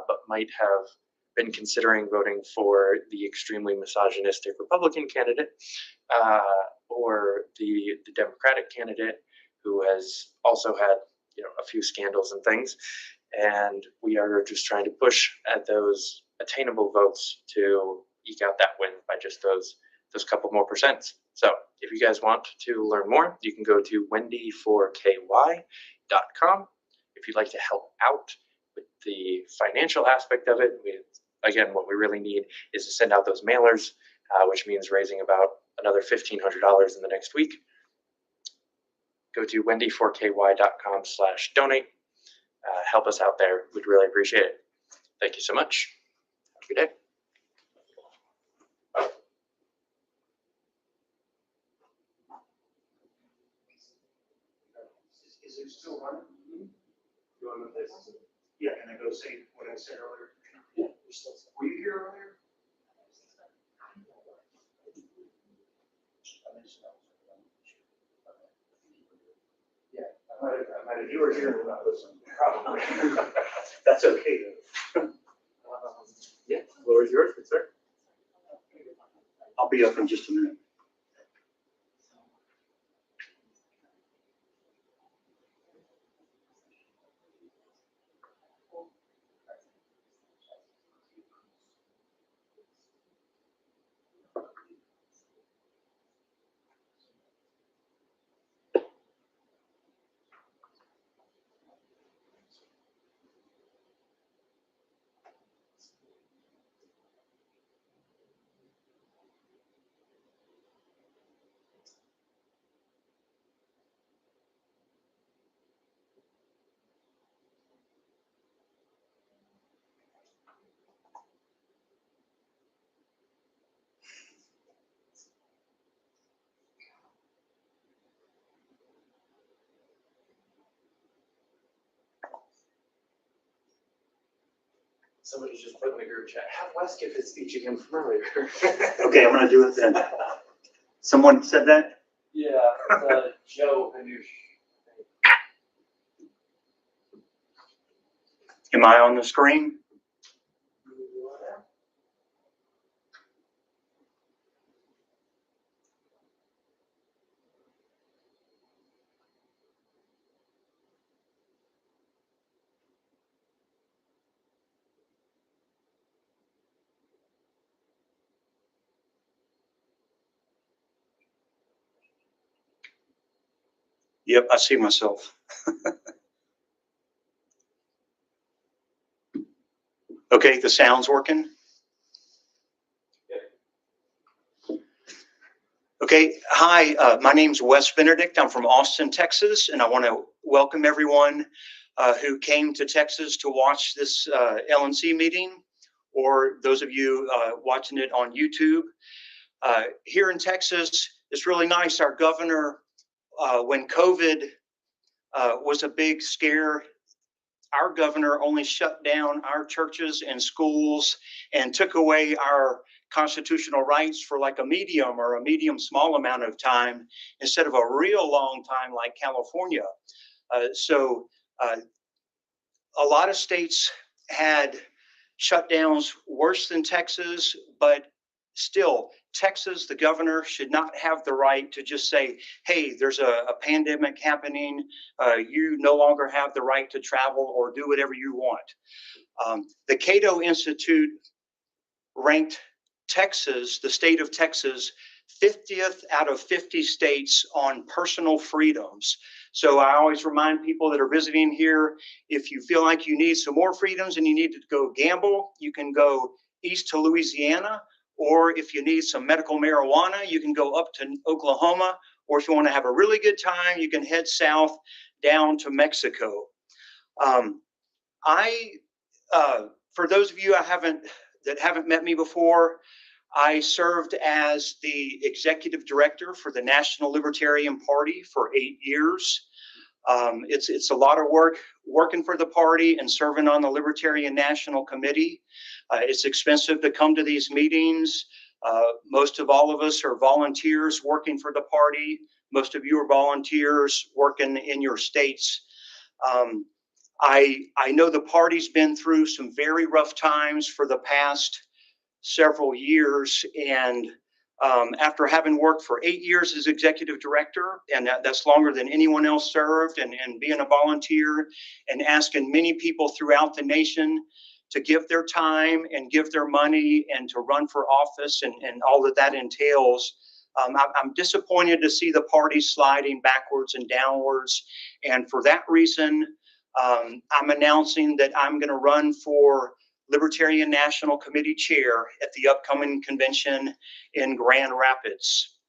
but might have been considering voting for the extremely misogynistic Republican candidate or the Democratic candidate who has also had a few scandals and things. And we are just trying to push at those attainable votes to eke out that win by just those couple more percents. So if you guys want to learn more, you can go to wendy4ky.com. If you'd like to help out with the financial aspect of it, again, what we really need is to send out those mailers, which means raising about another $1,500 in the next week. Go to wendy4ky.com/donate. Help us out there. We'd really appreciate it. Thank you so much. Have a good day. Is it still running? You want to say something? Yeah, can I go say what I said earlier? Yeah. Were you here earlier? Yeah, I might have, you were here and not listening, probably. That's okay though. Yeah, floor is yours, good sir. I'll be up in just a minute. Somebody just put in the group chat, have Wes give his speech again from earlier. Okay, I'm gonna do it then. Someone said that? Yeah, Joe Hanush. Am I on the screen? Yep, I see myself. Okay, the sound's working. Okay, hi, my name's Wes Benedict. I'm from Austin, Texas, and I want to welcome everyone who came to Texas to watch this LNC meeting, or those of you watching it on YouTube. Here in Texas, it's really nice. Our governor, when COVID was a big scare, our governor only shut down our churches and schools and took away our constitutional rights for like a medium small amount of time instead of a real long time like California. So a lot of states had shutdowns worse than Texas, but still, Texas, the governor should not have the right to just say, hey, there's a pandemic happening. You no longer have the right to travel or do whatever you want. The Cato Institute ranked Texas, the state of Texas, 50th out of 50 states on personal freedoms. So I always remind people that are visiting here, if you feel like you need some more freedoms and you need to go gamble, you can go east to Louisiana. Or if you need some medical marijuana, you can go up to Oklahoma. Or if you want to have a really good time, you can head south down to Mexico. For those of you that haven't met me before, I served as the executive director for the National Libertarian Party for 8 years. It's a lot of work working for the party and serving on the Libertarian National Committee. It's expensive to come to these meetings. Most of all of us are volunteers working for the party. Most of you are volunteers working in your states. I know the party's been through some very rough times for the past several years, and after having worked for 8 years as executive director, and that's longer than anyone else served, and being a volunteer and asking many people throughout the nation to give their time and give their money and to run for office and all that that entails, I'm disappointed to see the party sliding backwards and downwards. And for that reason, I'm announcing that I'm going to run for Libertarian National Committee Chair at the upcoming convention in Grand Rapids.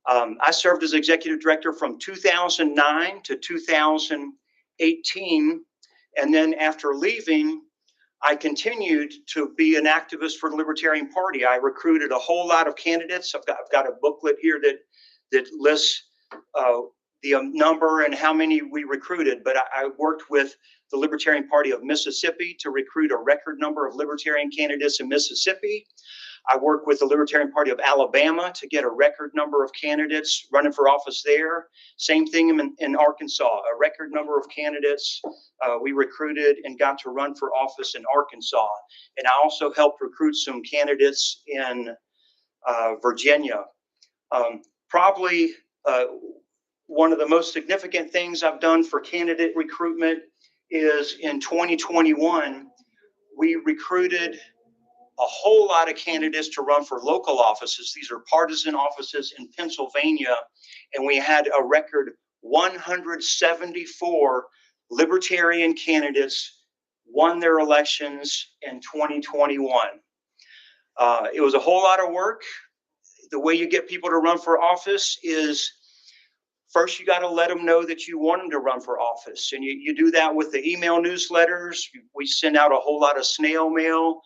I served as executive director from 2009 to 2018. And then after leaving, I continued to be an activist for the Libertarian Party. I recruited a whole lot of candidates. I've got a booklet here that lists the number and how many we recruited, but I worked with the Libertarian Party of Mississippi to recruit a record number of Libertarian candidates in Mississippi. I worked with the Libertarian Party of Alabama to get a record number of candidates running for office there. Same thing in Arkansas, a record number of candidates we recruited and got to run for office in Arkansas. And I also helped recruit some candidates in Virginia. Probably one of the most significant things I've done for candidate recruitment is in 2021, we recruited a whole lot of candidates to run for local offices. These are partisan offices in Pennsylvania, and we had a record 174 Libertarian candidates won their elections in 2021. It was a whole lot of work. The way you get people to run for office is first, you got to let them know that you want them to run for office. And you do that with the email newsletters. We send out a whole lot of snail mail.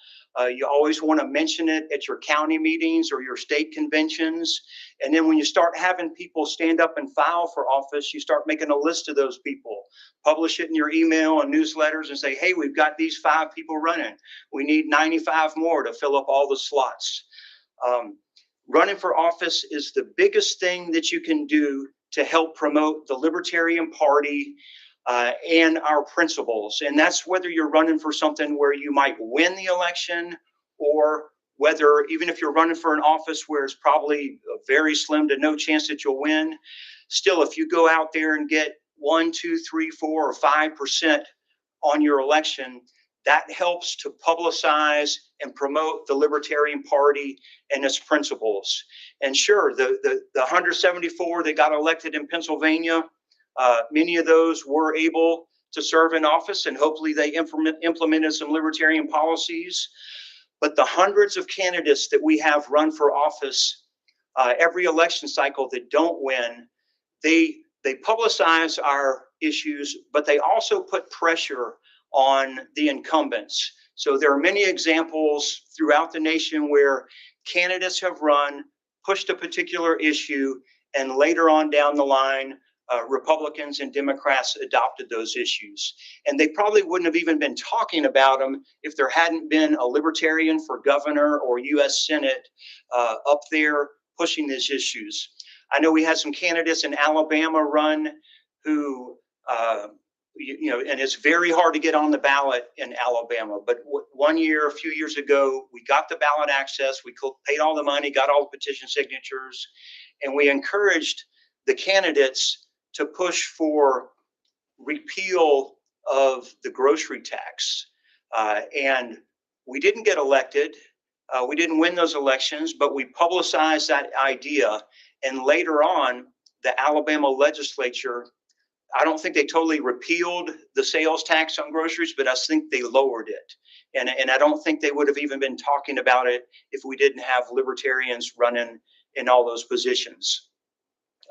You always want to mention it at your county meetings or your state conventions. And then when you start having people stand up and file for office, you start making a list of those people. Publish it in your email and newsletters and say, hey, we've got these 5 people running. We need 95 more to fill up all the slots. Running for office is the biggest thing that you can do to help promote the Libertarian Party and our principles. And that's whether you're running for something where you might win the election, or whether even if you're running for an office where it's probably a very slim to no chance that you'll win, still, if you go out there and get 1, 2, 3, 4, or 5% on your election, that helps to publicize and promote the Libertarian Party and its principles. And sure, the 174 that got elected in Pennsylvania, many of those were able to serve in office, and hopefully they implemented some libertarian policies. But the hundreds of candidates that we have run for office every election cycle that don't win, they publicize our issues, but they also put pressure on the incumbents. So there are many examples throughout the nation where candidates have run, pushed a particular issue, and later on down the line, Republicans and Democrats adopted those issues. And they probably wouldn't have even been talking about them if there hadn't been a Libertarian for governor or U.S. Senate up there pushing these issues. I know we had some candidates in Alabama run who, and it's very hard to get on the ballot in Alabama. But one year, a few years ago, we got the ballot access. We paid all the money, got all the petition signatures, and we encouraged the candidates to push for repeal of the grocery tax. And we didn't get elected. We didn't win those elections, but we publicized that idea. And later on, the Alabama legislature, I don't think they totally repealed the sales tax on groceries, but I think they lowered it. And I don't think they would have even been talking about it if we didn't have libertarians running in all those positions.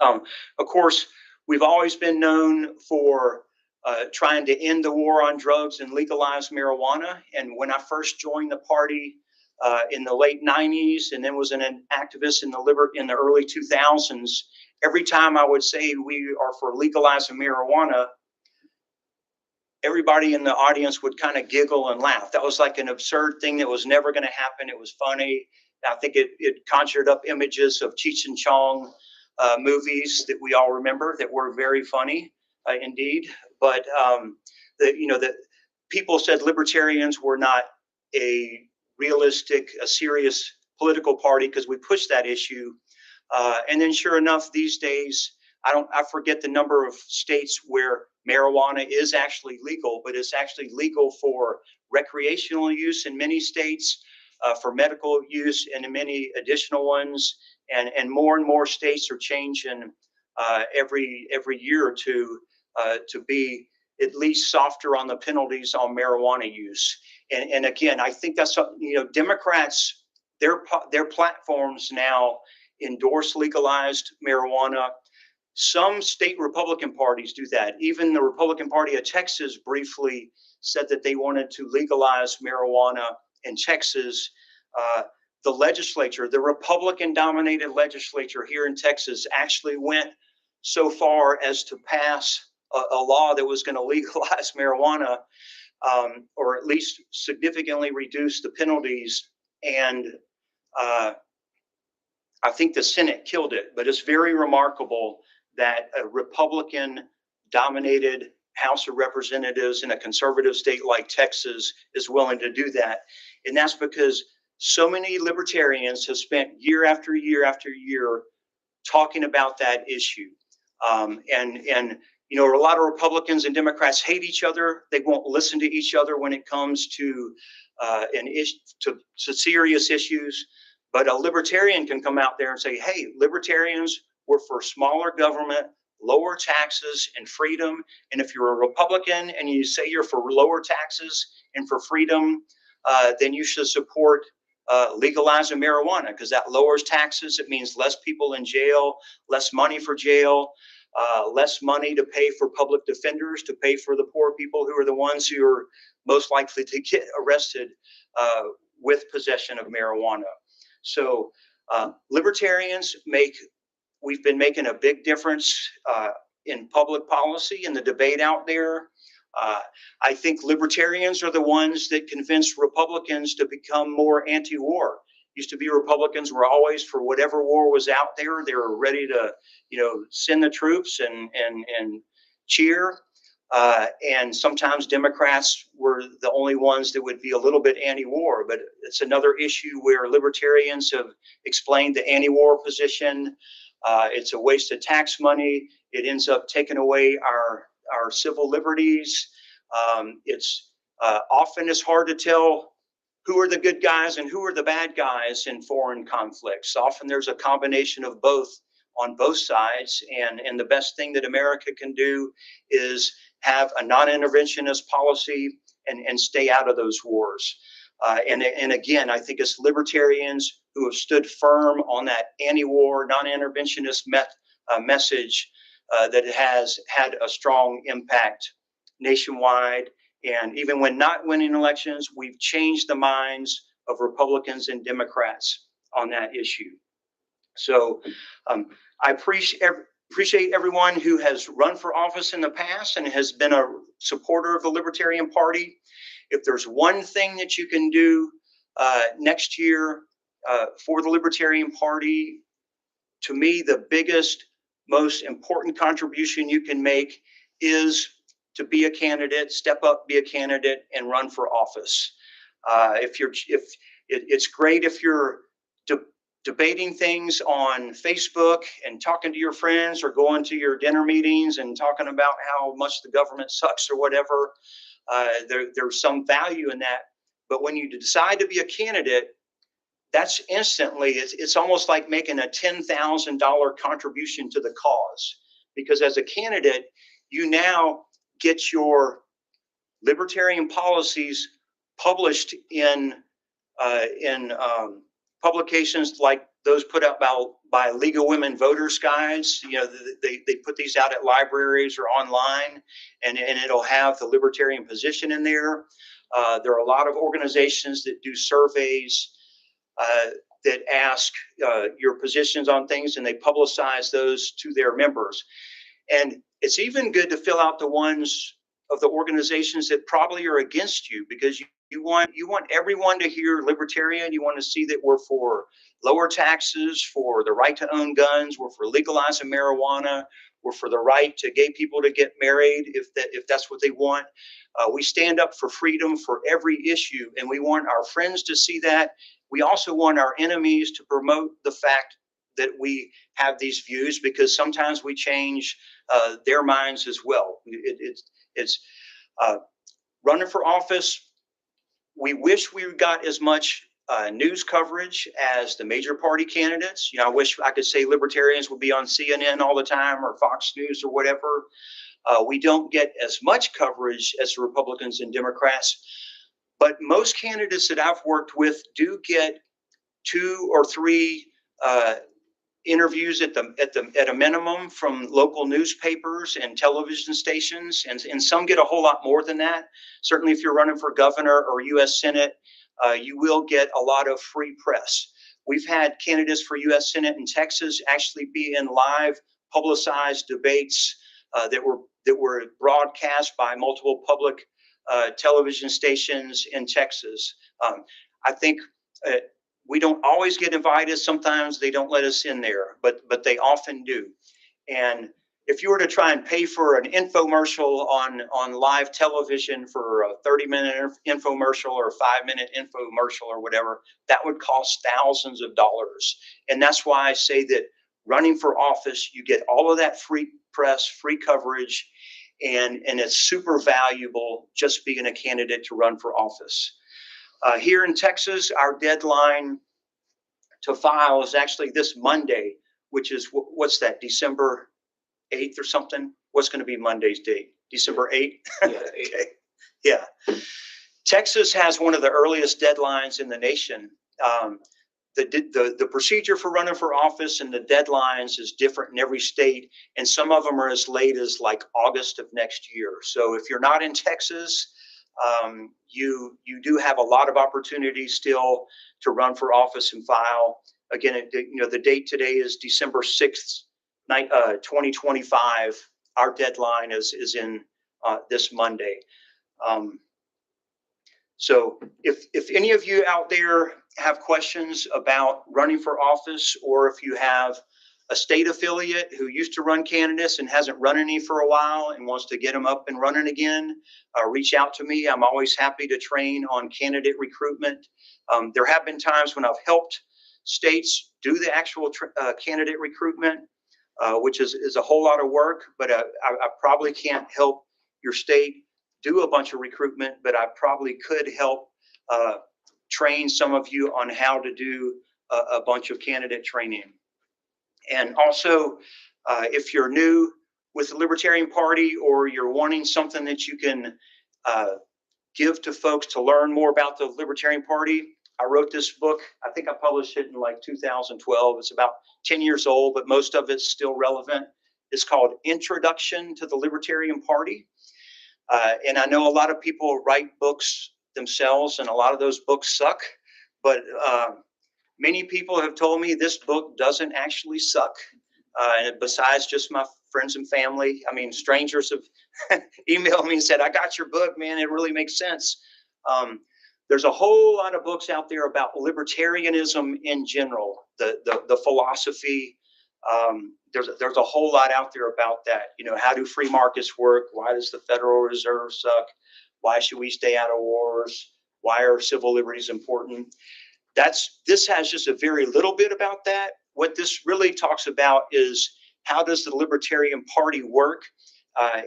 Of course, we've always been known for trying to end the war on drugs and legalize marijuana. And when I first joined the party in the late 90s, and then was an activist in the early 2000s, every time I would say we are for legalizing marijuana, everybody in the audience would kind of giggle and laugh. That was like an absurd thing that was never going to happen. It was funny. I think it conjured up images of Cheech and Chong movies that we all remember that were very funny indeed. But the people said libertarians were not a realistic, a serious political party because we pushed that issue. And then sure enough, these days, I forget the number of states where marijuana is actually legal, but it's actually legal for recreational use in many states, for medical use and in many additional ones. And more states are changing every year or two to be at least softer on the penalties on marijuana use. And again, I think that's, Democrats, their platforms now endorse legalized marijuana. Some state Republican parties do that. Even the Republican Party of Texas briefly said that they wanted to legalize marijuana in Texas. The legislature, the Republican-dominated legislature here in Texas actually went so far as to pass a law that was going to legalize marijuana, or at least significantly reduce the penalties. And I think the Senate killed it, but it's very remarkable that a Republican-dominated House of Representatives in a conservative state like Texas is willing to do that. And that's because so many libertarians have spent year after year after year talking about that issue. A lot of Republicans and Democrats hate each other. They won't listen to each other when it comes to serious issues. But a libertarian can come out there and say, hey, libertarians, we're for smaller government, lower taxes and freedom. And if you're a Republican and you say you're for lower taxes and for freedom, then you should support legalizing marijuana, because that lowers taxes. It means less people in jail, less money for jail, less money to pay for public defenders, to pay for the poor people who are the ones who are most likely to get arrested with possession of marijuana. So libertarians we've been making a big difference in public policy, in the debate out there. I think libertarians are the ones that convince Republicans to become more anti-war. Used to be Republicans were always for whatever war was out there. They were ready to, send the troops and cheer. And sometimes Democrats were the only ones that would be a little bit anti-war. But it's another issue where libertarians have explained the anti-war position. It's a waste of tax money. It ends up taking away our civil liberties. It's often it's hard to tell who are the good guys and who are the bad guys in foreign conflicts. Often there's a combination of both on both sides. And the best thing that America can do is have a non-interventionist policy and stay out of those wars. And again, I think it's libertarians who have stood firm on that anti-war, non-interventionist message that has had a strong impact nationwide. And even when not winning elections, we've changed the minds of Republicans and Democrats on that issue. So I appreciate appreciate everyone who has run for office in the past and has been a supporter of the Libertarian Party. If there's one thing that you can do next year for the Libertarian Party, to me, the biggest, most important contribution you can make is to be a candidate, step up, be a candidate, and run for office. It's great if you're debating things on Facebook and talking to your friends, or going to your dinner meetings and talking about how much the government sucks or whatever. There's some value in that. But when you decide to be a candidate, that's instantly, it's almost like making a $10,000 contribution to the cause. Because as a candidate, you now get your libertarian policies published in publications like those put out by League of Women Voters Guides. You know, they put these out at libraries or online, and it'll have the libertarian position in there. There are a lot of organizations that do surveys that ask your positions on things, and they publicize those to their members. And it's even good to fill out the ones of the organizations that probably are against you, because you want everyone to hear libertarian. You want to see that we're for lower taxes, for the right to own guns, we're for legalizing marijuana, we're for the right to gay people to get married if that's what they want. We stand up for freedom for every issue, and we want our friends to see that. We also want our enemies to promote the fact that we have these views, because sometimes we change their minds as well. It's running for office. We wish we got as much news coverage as the major party candidates. You know, I wish I could say libertarians would be on CNN all the time, or Fox News or whatever. We don't get as much coverage as the Republicans and Democrats, but most candidates that I've worked with do get 2 or 3 interviews at a minimum from local newspapers and television stations, and some get a whole lot more than that. Certainly, if you're running for governor or U.S. Senate, you will get a lot of free press. We've had candidates for U.S. Senate in Texas actually be in live publicized debates that were broadcast by multiple public television stations in Texas. I think we don't always get invited. Sometimes they don't let us in there, but they often do. And if you were to try and pay for an infomercial on live television, for a 30-minute infomercial or a 5-minute infomercial or whatever, that would cost thousands of dollars. And that's why I say that running for office, you get all of that free press, free coverage, and it's super valuable just being a candidate to run for office. Here in Texas, our deadline to file is actually this Monday, which is, what's that, December 8th or something? What's going to be Monday's date? December 8th? Yeah. Okay. Yeah. Texas has one of the earliest deadlines in the nation. The procedure for running for office and the deadlines is different in every state, and some of them are as late as like August of next year. So if you're not in Texas, you do have a lot of opportunities still to run for office and file. Again, the date today is December 6th, 2025. Our deadline is in this Monday. So if any of you out there have questions about running for office, or if you have a state affiliate who used to run candidates and hasn't run any for a while and wants to get them up and running again, reach out to me. I'm always happy to train on candidate recruitment. There have been times when I've helped states do the actual candidate recruitment, which is a whole lot of work, but I probably can't help your state do a bunch of recruitment, but I probably could help train some of you on how to do a bunch of candidate training. And also, if you're new with the Libertarian Party, or you're wanting something that you can give to folks to learn more about the Libertarian Party, I wrote this book. I think I published it in like 2012. It's about 10 years old, but most of it's still relevant. It's called Introduction to the Libertarian Party. And I know a lot of people write books themselves, and a lot of those books suck, but many people have told me this book doesn't actually suck. And besides just my friends and family, I mean, strangers have emailed me and said, I got your book, man. It really makes sense. There's a whole lot of books out there about libertarianism in general, the philosophy. There's a whole lot out there about that. You know, how do free markets work? Why does the Federal Reserve suck? Why should we stay out of wars? Why are civil liberties important? This has just a very little bit about that. What this really talks about is how does the Libertarian Party work,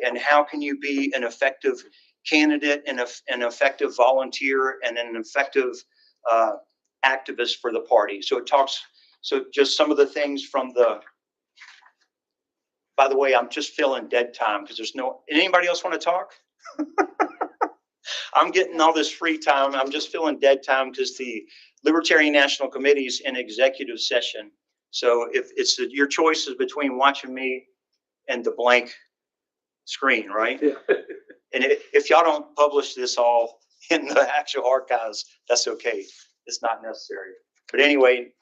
and how can you be an effective candidate and an effective volunteer and an effective activist for the party. So it talks, so just some of the things from the, by the way, I'm just feeling dead time because there's no, anybody else want to talk? I'm getting all this free time. I'm just feeling dead time because the Libertarian National Committee is in executive session. So if it's your choice is between watching me and the blank screen, right? Yeah. And if y'all don't publish this all in the actual archives, that's okay. It's not necessary. But anyway,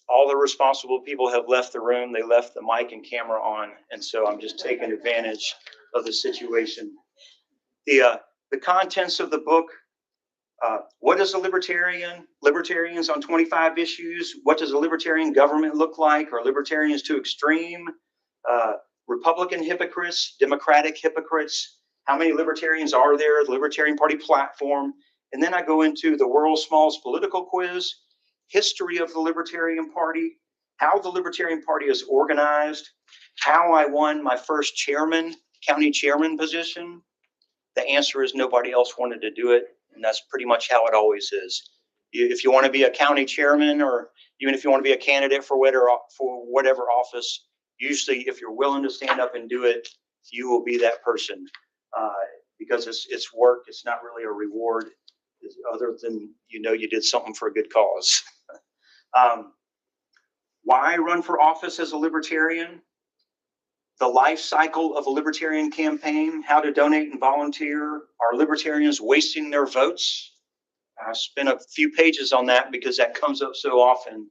all the responsible people have left the room. They left the mic and camera on. And so I'm just taking advantage of the situation. The contents of the book, what is a libertarian? Libertarians on 25 issues. What does a libertarian government look like? Are libertarians too extreme? Republican hypocrites, Democratic hypocrites. How many libertarians are there? The Libertarian Party platform. And then I go into the world's smallest political quiz, history of the Libertarian Party, how the Libertarian Party is organized, how I won my first county chairman position. The answer is nobody else wanted to do it. And that's pretty much how it always is. If you want to be a county chairman, or even if you want to be a candidate for whatever office, usually if you're willing to stand up and do it, you will be that person. Because it's work. It's not really a reward other than, you know, you did something for a good cause. Why run for office as a libertarian? The life cycle of a libertarian campaign, how to donate and volunteer. Are libertarians wasting their votes? I spent a few pages on that because that comes up so often,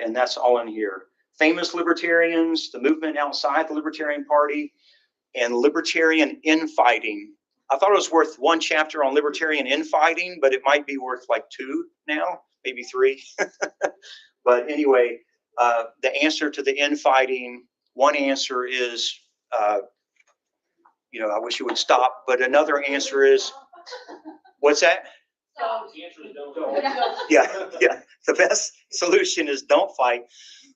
and that's all in here. Famous libertarians, the movement outside the Libertarian Party, and libertarian infighting. I thought it was worth one chapter on libertarian infighting, but it might be worth like 2 now, maybe 3. But anyway, the answer to the infighting, one answer is, you know, I wish you would stop. But another answer is, what's that? Yeah. The best solution is don't fight.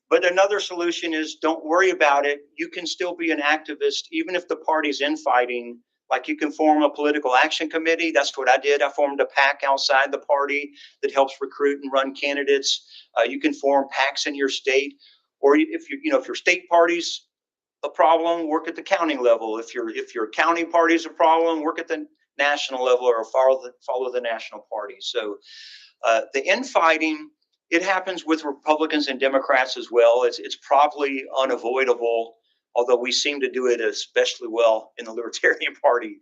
But another solution is don't worry about it. You can still be an activist, even if the party's infighting. Like you can form a political action committee. That's what I did. I formed a PAC outside the party that helps recruit and run candidates. You can form PACs in your state, or if your state party's a problem, work at the county level. If your county party's a problem, work at the national level, or follow the national party. So the infighting, it happens with Republicans and Democrats as well. It's probably unavoidable, although we seem to do it especially well in the Libertarian Party.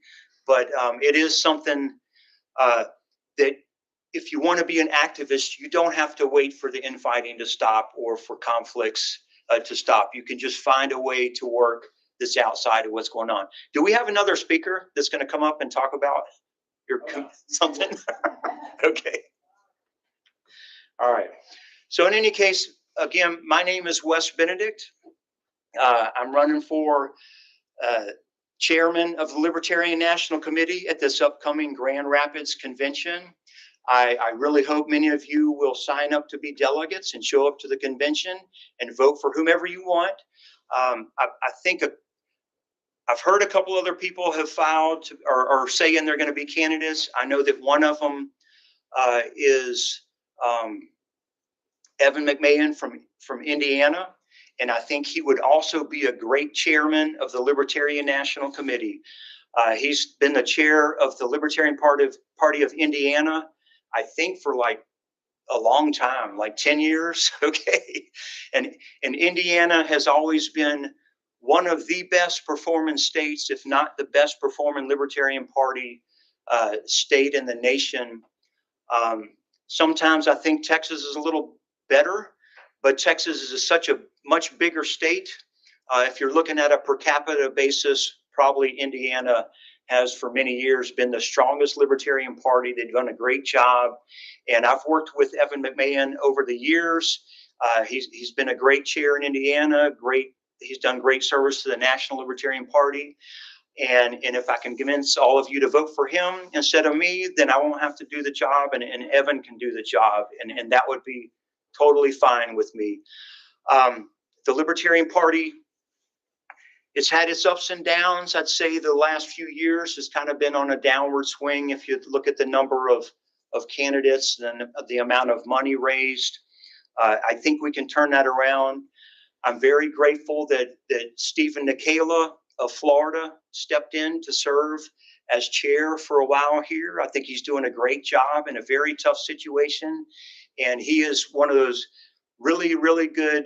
But it is something that if you want to be an activist, you don't have to wait for the infighting to stop or for conflicts to stop. You can just find a way to work that's outside of what's going on. Do we have another speaker that's going to come up and talk about something? Okay. All right. So in any case, again, my name is Wes Benedict. I'm running for chairman of the Libertarian National Committee at this upcoming Grand Rapids convention. I really hope many of you will sign up to be delegates and show up to the convention and vote for whomever you want. I think I've heard a couple other people have filed or saying they're going to be candidates. I know that one of them is Evan McMahon from Indiana. And I think he would also be a great chairman of the Libertarian National Committee. He's been the chair of the Libertarian Party of Indiana, I think for like a long time, like 10 years. Okay. And Indiana has always been one of the best performing states, if not the best performing Libertarian Party state in the nation. Sometimes I think Texas is a little better, but Texas is such a much bigger state If you're looking at a per capita basis, probably Indiana has for many years been the strongest Libertarian Party. They've done a great job. And I've worked with Evan McMahon over the years. He's been a great chair in Indiana, he's done great service to the National Libertarian Party. And if I can convince all of you to vote for him instead of me, then I won't have to do the job, and Evan can do the job. And that would be totally fine with me. The Libertarian Party, it's had its ups and downs. I'd say the last few years has kind of been on a downward swing. If you look at the number of candidates and the amount of money raised, I think we can turn that around. I'm very grateful that Stephen Nikala of Florida stepped in to serve as chair for a while here. I think he's doing a great job in a very tough situation. And he is one of those really, really good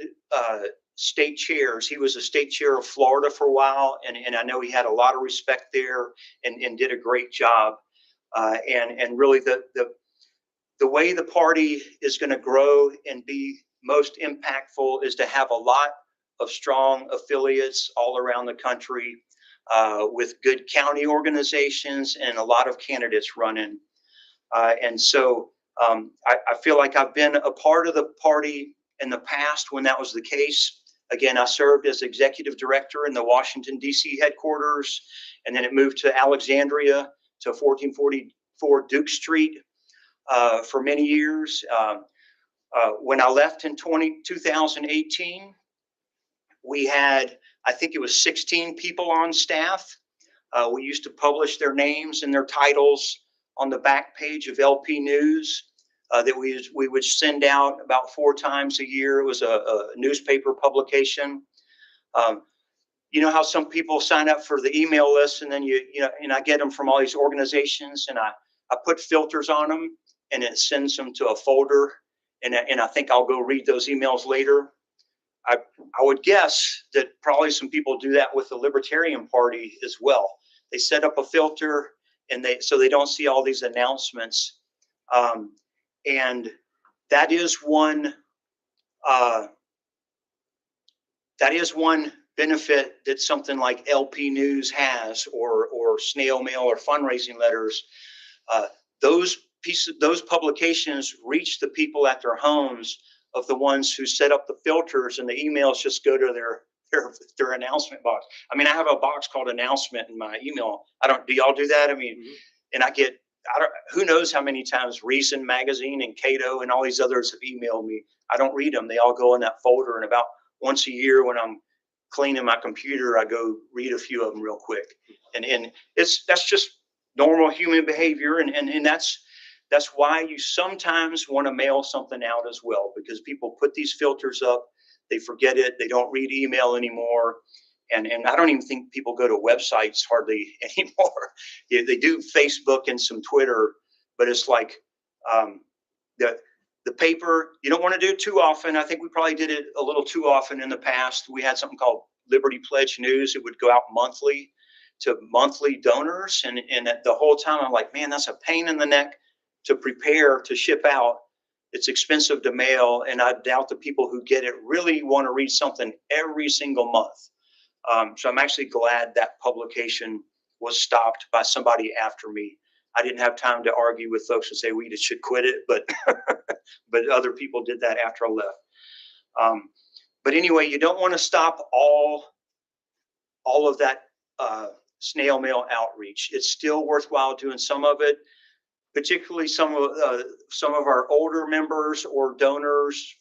state chairs. He was a state chair of Florida for a while, and I know he had a lot of respect there and did a great job. And really the way the party is going to grow and be most impactful is to have a lot of strong affiliates all around the country with good county organizations and a lot of candidates running. And so I feel like I've been a part of the party in the past when that was the case. Again, I served as executive director in the Washington, D.C. headquarters, and then it moved to Alexandria to 1444 Duke Street for many years. When I left in 2018, we had, I think it was 16 people on staff. We used to publish their names and their titles on the back page of LP News that we would send out about 4 times a year. It was a newspaper publication. You know how some people sign up for the email list, and then and I get them from all these organizations, and I put filters on them, and it sends them to a folder, and I think I'll go read those emails later. I would guess that probably some people do that with the Libertarian Party as well. They set up a filter, and so they don't see all these announcements. And that is one benefit that something like LP News has, or snail mail or fundraising letters. Those publications reach the people at their homes of the ones who set up the filters, and the emails just go to their announcement box. I mean, I have a box called announcement in my email. Do y'all do that? I mean, and who knows how many times Reason Magazine and Cato and all these others have emailed me. I don't read them. They all go in that folder, and about once a year when I'm cleaning my computer, I go read a few of them real quick. And that's just normal human behavior, and that's why you sometimes want to mail something out as well, because people put these filters up, they forget it, they don't read email anymore. And I don't even think people go to websites hardly anymore. They do Facebook and some Twitter, but it's like the paper, you don't want to do it too often. I think we probably did it a little too often in the past. We had something called Liberty Pledge News. It would go out monthly to monthly donors. And the whole time I'm like, man, that's a pain in the neck to prepare to ship out. It's expensive to mail. And I doubt the people who get it really want to read something every single month. So I'm actually glad that publication was stopped by somebody after me. I didn't have time to argue with folks and say we should quit it, but but other people did that after I left. But anyway, you don't want to stop all of that snail mail outreach. It's still worthwhile doing some of it, particularly some of our older members or donors.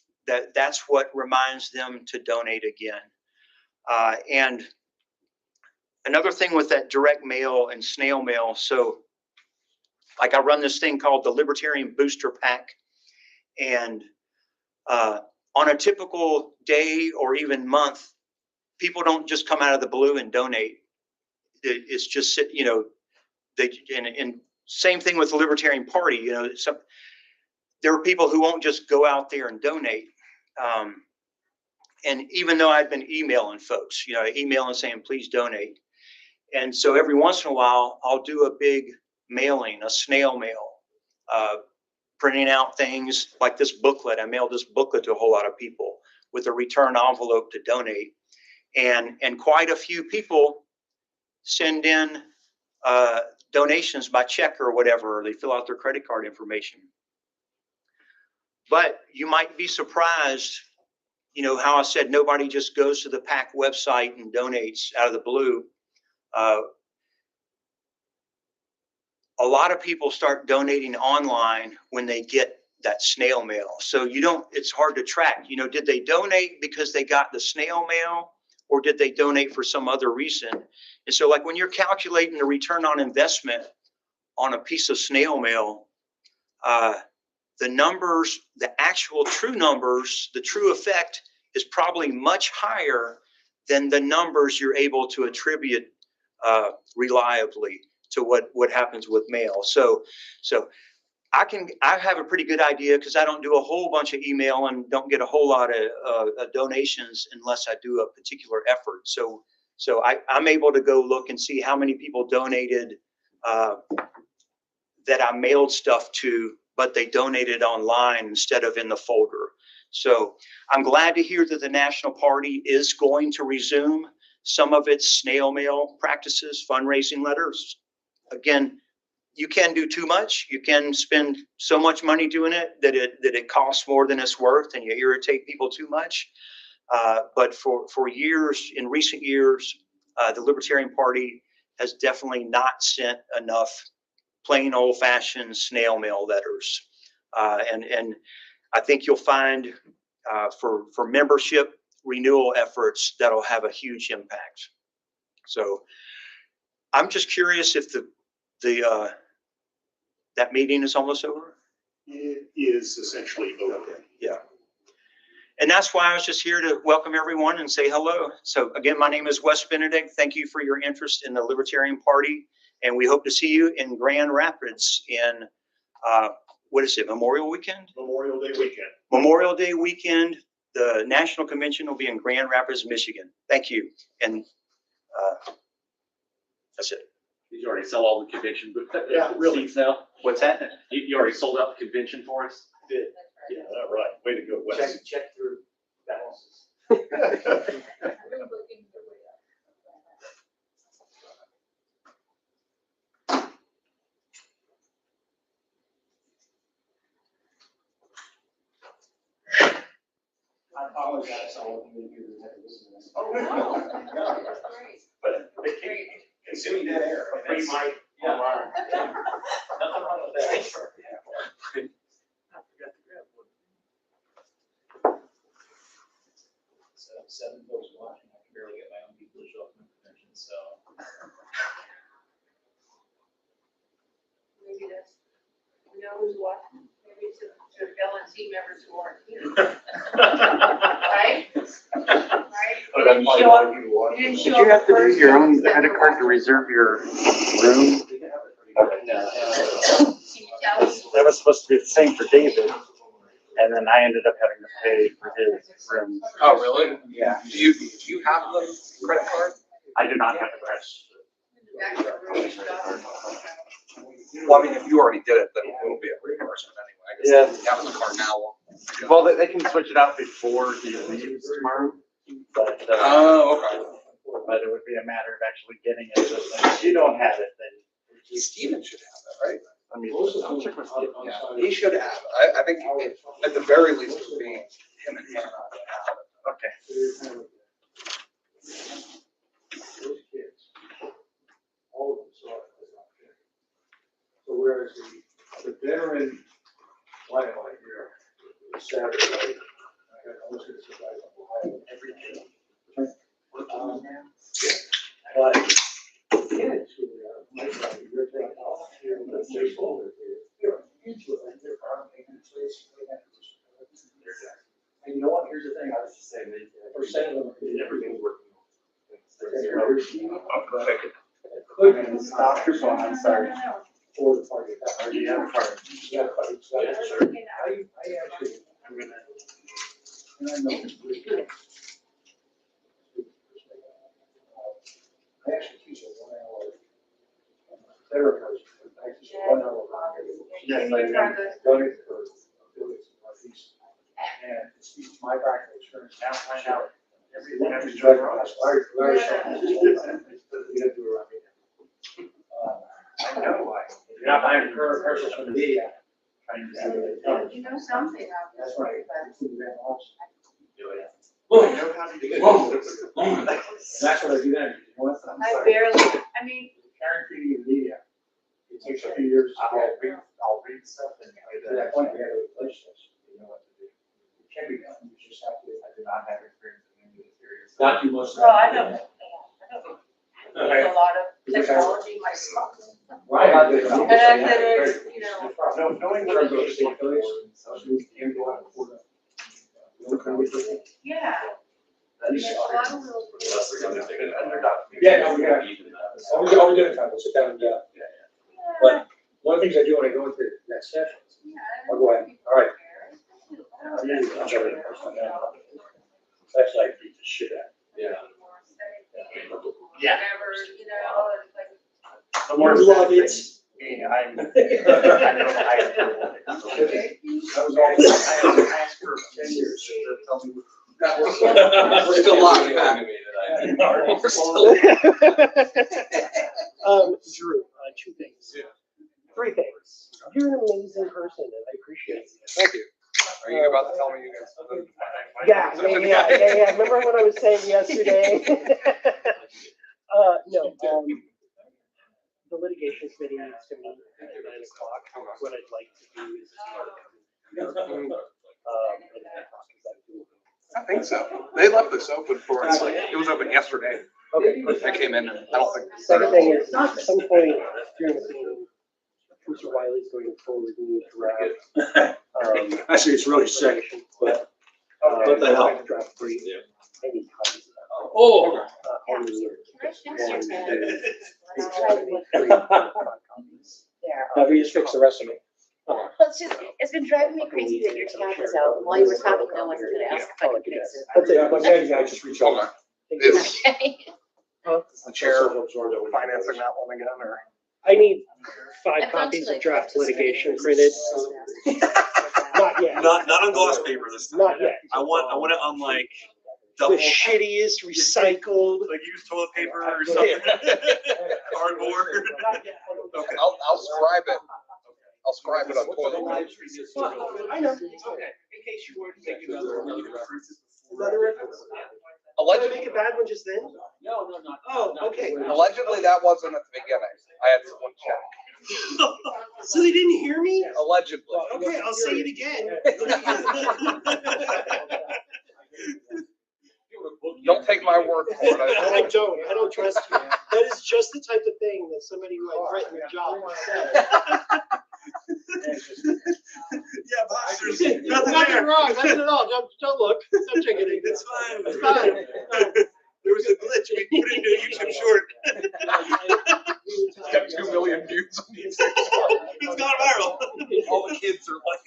That's what reminds them to donate again. And another thing with that direct mail and snail mail, so like I run this thing called the Libertarian Booster Pack, and on a typical day or even month, people don't just come out of the blue and donate. It's just, and same thing with the Libertarian Party. There are people who won't just go out there and donate. And even though I've been emailing folks, emailing saying, please donate. And so every once in a while, I'll do a big mailing, a snail mail, printing out things like this booklet. I mailed this booklet to a whole lot of people with a return envelope to donate. And quite a few people send in donations by check or whatever, or they fill out their credit card information. But you might be surprised, you know, how I said nobody just goes to the PAC website and donates out of the blue. A lot of people start donating online when they get that snail mail. So it's hard to track, you know, did they donate because they got the snail mail, or did they donate for some other reason? And so like when you're calculating the return on investment on a piece of snail mail, the numbers, the actual true numbers, the true effect is probably much higher than the numbers you're able to attribute reliably to what happens with mail. So I have a pretty good idea, because I don't do a whole bunch of email and don't get a whole lot of donations unless I do a particular effort. So I'm able to go look and see how many people donated that I mailed stuff to, but they donated online instead of in the folder. So I'm glad to hear that the National Party is going to resume some of its snail mail practices, fundraising letters. Again, you can do too much. You can spend so much money doing it that it costs more than it's worth, and you irritate people too much. But for years, in recent years, the Libertarian Party has definitely not sent enough plain old-fashioned snail mail letters. And I think you'll find for membership renewal efforts, that'll have a huge impact. So I'm just curious if that meeting is almost over? It is essentially over. Yeah. And that's why I was just here to welcome everyone and say hello. So again, my name is Wes Benedict. Thank you for your interest in the Libertarian Party. And we hope to see you in Grand Rapids in, what is it, Memorial Weekend? Memorial Day weekend. Memorial Day weekend. The National Convention will be in Grand Rapids, Michigan. Thank you. And that's it. Did you already sell all the convention Yeah, really. seats now? What's that? You already sold out the convention for us? Did. Yeah, all right. Way to go, Wes. Check through balances. I apologize, all of you who had to listen to this. Oh, no. But they can't consume dead air. A free mic online. Nothing wrong with that. So 7 folks watching, I can barely get my own people to show up in the convention, so. Maybe that's, you know who's watching, maybe it's the LNC members who aren't here. Right? Right? Did you have to do your own credit card to reserve your room? Can you tell us? That was supposed to be the same for David, and then I ended up having to pay for his room. Oh, really? Yeah. Do you have the credit card? I do not have the credit. Well, I mean, if you already did it, then it will be a reimbursement anyway. I guess if you have the card now. Well, they can switch it out before he leaves tomorrow, but, Oh, okay. but it would be a matter of actually getting it. If you don't have it, then. Steven should have that, right? I mean, I'll check with Steve. Yeah, he should have it. I think at the very least it would be him and him. Okay. Those kids, all of them saw it as an opportunity. So whereas the veteran wildlife here, Saturday, I was going to survive every day. But kids who might not be very proud of here, but they're older, they're into it, and they're proud of making a place. And you know what, here's the thing, I was just saying, percent of them, everything's working. Stop your phone, I'm sorry. For the party. Or do you have a card? Yeah, but it's, I actually, I'm gonna, and I know it's really good. I actually teach a 1 hour therapy, I teach a 1 hour. Yes, I know. Donate for affiliates in Northeast. And it's my practical experience, now find out I know why. You're not buying commercials from the media. You know something of this. That's right. That's what I do then. I barely, I mean, Guaranteed in media. It takes a few years to get. I'll read stuff and to that point, we have to replace this. You know what to do. It can be done. You just have to. I do not have experience in any of this area. Not too much. well, I don't use a lot of technology myself. Right. And I said, you know, Knowing where those things go, we can go out for the. yeah. There's a lot of little. Yeah, no, we got. All we do is we'll sit down and, but one of the things I do when I go into that session, I'll go ahead, all right. That's like beat the shit out. Yeah. Yeah. Whatever, you know, it's like. The more love it. Yeah, I know. That was all. I asked for 10 years to tell me. We're still live. We're still. Drew, two things. Three things. You're an amazing person and I appreciate it. Thank you. Are you about to tell me you guys? Yeah. Remember what I was saying yesterday? No, the litigation committee needs to meet at 9 o'clock. What I'd like to do is I think so. They left this open for us. Like, it was open yesterday. Okay. I came in and I don't think. Second thing is, at some point during the meeting, Mr. Wiley's going to forward me a draft. Actually, it's really sick. But, What the hell? Draft brief. Any copies of that. Oh. On the There. we just fix the rest of it. Well, it's been driving me crazy that your tab is out. While you were talking, no one's gonna ask if I could fix it. That's it. I'm glad you guys just reached out. Is Okay. the chair financing that one again, or? I need 5 I've gone copies to, of like, draft practice litigation readings. printed. Not yet. Not on gloss paper this time. Not yet. I want it on like The double, shittiest recycled. like used toilet paper or something. Cardboard. Okay. I'll scribe it. I'll scribe it on toilet. I know. In case you weren't thinking about Another reference. Did I Allegedly, make a bad one just then? No, not. Oh, okay. allegedly that wasn't at the beginning. I had someone check. So they didn't hear me? Allegedly. Okay, I'll say it again. Don't take my word for it. I don't trust you. That is just the type of thing that somebody who I've threatened a job said. Yeah, boss, there's nothing Nothing there. wrong, nothing at all. Don't look. Don't check it. It's fine. It's fine. There was a glitch. We put it into a YouTube short. It's got 2 million views on YouTube. It's gone viral. All the kids are like.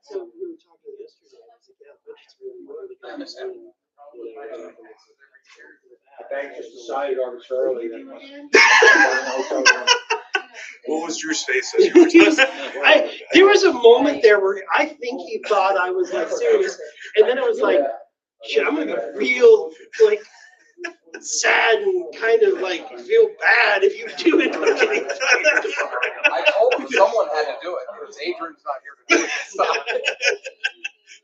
So we were talking yesterday, I was like, yeah, budget's really good. The bank just decided arbitrarily that. What was Drew's face as you were talking? There was a moment there where I think he thought I was like serious, and then it was like, shit, I'm gonna be real, like, sad and kind of like feel bad if you do it. I told him someone had to do it because Adrian's not here to do it. Stop.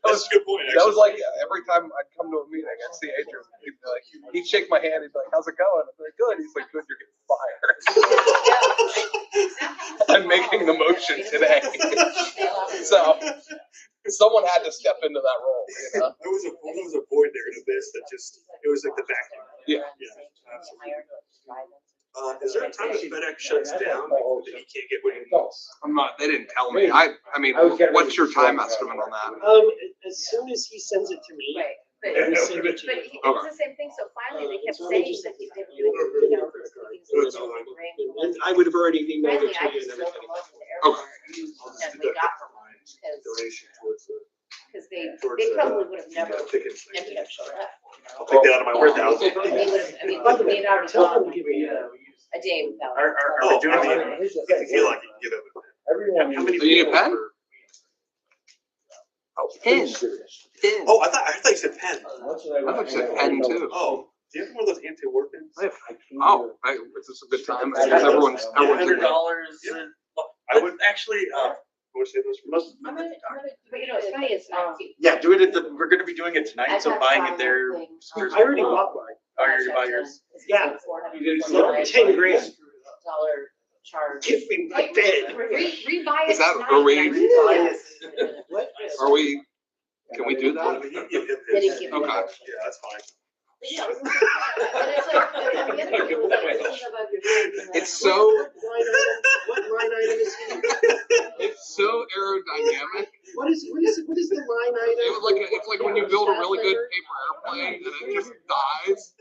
That's a good point. That was like every time I'd come to a meeting, I'd see Adrian. He'd be like, he'd shake my hand. He'd be like, "How's it going?" I'd be like, "Good." He's like, "Good, you're getting fired." I'm making the motion today, so someone had to step into that role. You know? There was a void there in Abyss that just, it was like the vacuum. Yeah. Absolutely. Is there a time that FedEx shuts down that he can't get what he needs? I'm not. They didn't tell me. I mean, what's your time estimate on that? As soon as he sends it to me. Right, but, I will send it to but you. it was the same thing, so finally they kept saying that they were doing, you know, these meetings in the ring. And I would have already emailed Finally, it I to you just and wrote everything. them up in the airport and we got them, Donation towards the. because they probably would have never ended up showing up. I'll take that out of my 1,000. They would have, I mean, they'd already Tell them gone to give me a day without. Are we doing it? I feel like you can get over that. Everyone. How many Do you need a people pen? were- Pin. Pin. Oh, I thought you said pen. I thought you said pen too. Oh, do you have one of those anti-war pens? Oh, is this a good time? Everyone's $100. Yeah. I would actually, Would say those most. I'm gonna, but you know, it's funny, it's not. yeah, do it at the, we're gonna be doing it tonight, so buying it there. I already bought mine. Oh, you're gonna buy yours? Yeah. $400. 10 grand. Charge. Give me my pen. Rebuy it Is that, tonight. are we, What? are we, can we do that? They didn't give me Okay. that. Yeah, that's fine. Yeah. But it's like, the other thing was like, this is above your head, you know. It's so, What line item is it? it's so aerodynamic. What is the line item? It's like when you build a really good paper airplane and it just dies.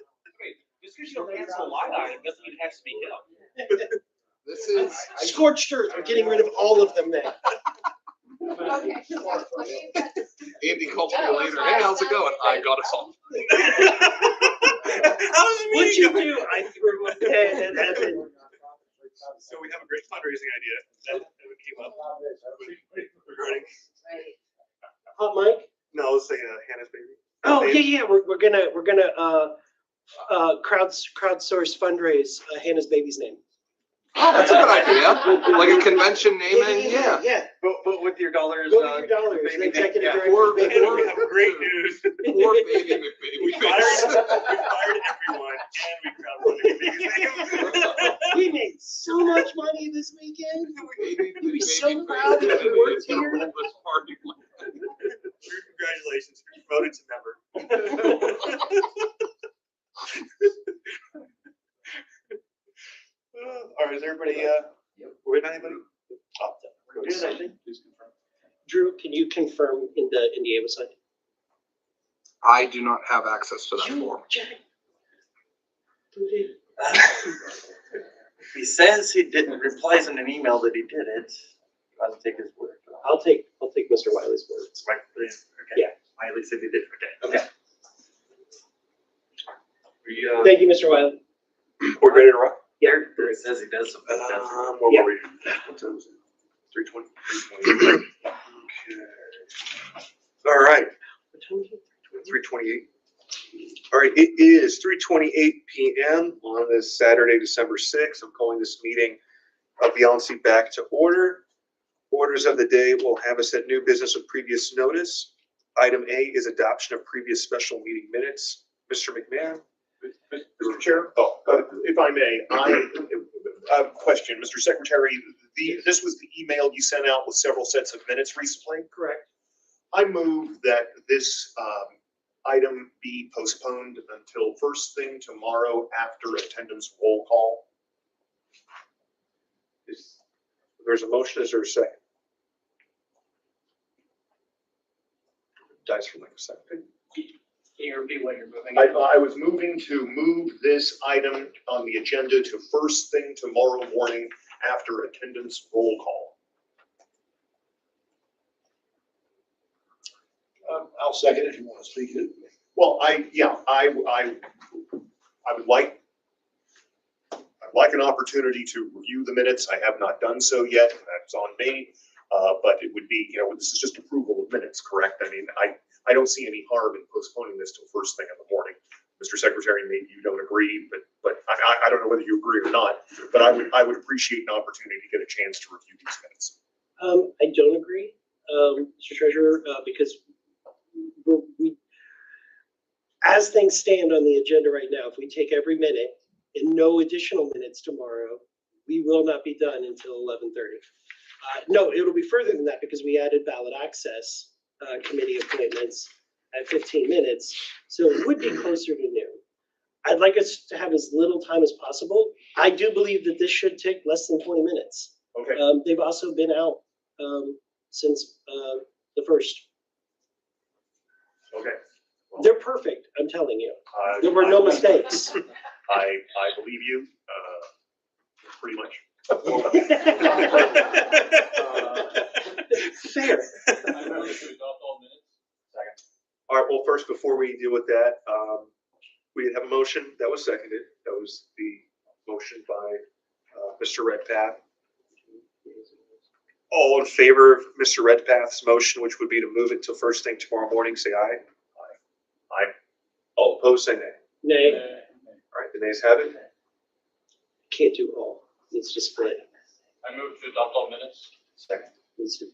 Just because you don't cancel a line item doesn't mean it has to be hit. This is. Scorched earth. I'm getting rid of all of them now. Andy calls me later. Hey, how's it going? I got us all. What'd you do? I threw a pen at Evan. So we have a great fundraising idea that came up regarding. Hot mic? No, let's say Hannah's baby. Oh, yeah. We're gonna crowdsource fundraise Hannah's baby's name. Oh, that's a good idea. Like a convention naming, yeah. Yeah. But with your dollars, Go with your dollars. baby, Executive yeah. director. We have great news. Poor baby We McBaby fired face. everyone and we crowdfunded a baby's name. We made so much money this weekend. You'd be so proud if you worked here. Congratulations, you're promoted to member. All right, is everybody, we're with anybody? Oh, Good, I think. Drew, can you confirm in the Ava side? I do not have access to that form. He says he didn't, replies in an email that he did it. I'll take his word. I'll take Mr. Wiley's word. Right, okay. Yeah. Wiley said he did, okay. Thank you, Mr. Wiley. We're ready to rock? Yeah, it says he does something. What Yeah. were we? 320. Okay. All right. 3:28. All right, it is 3:28 p.m. on this Saturday, December 6th. I'm calling this meeting of the LNC back to order. Orders of the day will have us at new business of previous notice. Item A is adoption of previous special meeting minutes. Mr. McMahon? Mr. Chair, if I may, I have a question. Mr. Secretary, this was the email you sent out with several sets of minutes recently? Correct. I move that this item be postponed until first thing tomorrow after attendance roll call. There's a motion, is there a second? Dice for like a second. Can you repeat what you're moving? I was moving to move this item on the agenda to first thing tomorrow morning after attendance roll call. I'll second it if you want to speak it. Well, I would like, I'd like an opportunity to review the minutes. I have not done so yet. That's on me. But it would be, this is just approval of minutes, correct? I mean, I don't see any harm in postponing this till first thing in the morning. Mr. Secretary, maybe you don't agree, but I don't know whether you agree or not, but I would appreciate an opportunity to get a chance to review these minutes. I don't agree, Mr. Treasurer, because we, as things stand on the agenda right now, if we take every minute and no additional minutes tomorrow, we will not be done until 11:30. No, it'll be further than that because we added ballot access committee appointments at 15 minutes. So it would be closer to noon. I'd like us to have as little time as possible. I do believe that this should take less than 20 minutes. Okay. They've also been out since the first. Okay. They're perfect, I'm telling you. There were no mistakes. I believe you, pretty much. Fair. All right, well, first, before we deal with that, we did have a motion that was seconded. That was the motion by Mr. Redpath. All in favor of Mr. Redpath's motion, which would be to move it till first thing tomorrow morning, say aye. Aye. Aye. All opposed, say nay. Nay, All right, the nays have it. can't do all, needs to split. I move to adopt all minutes. Second. Needs to.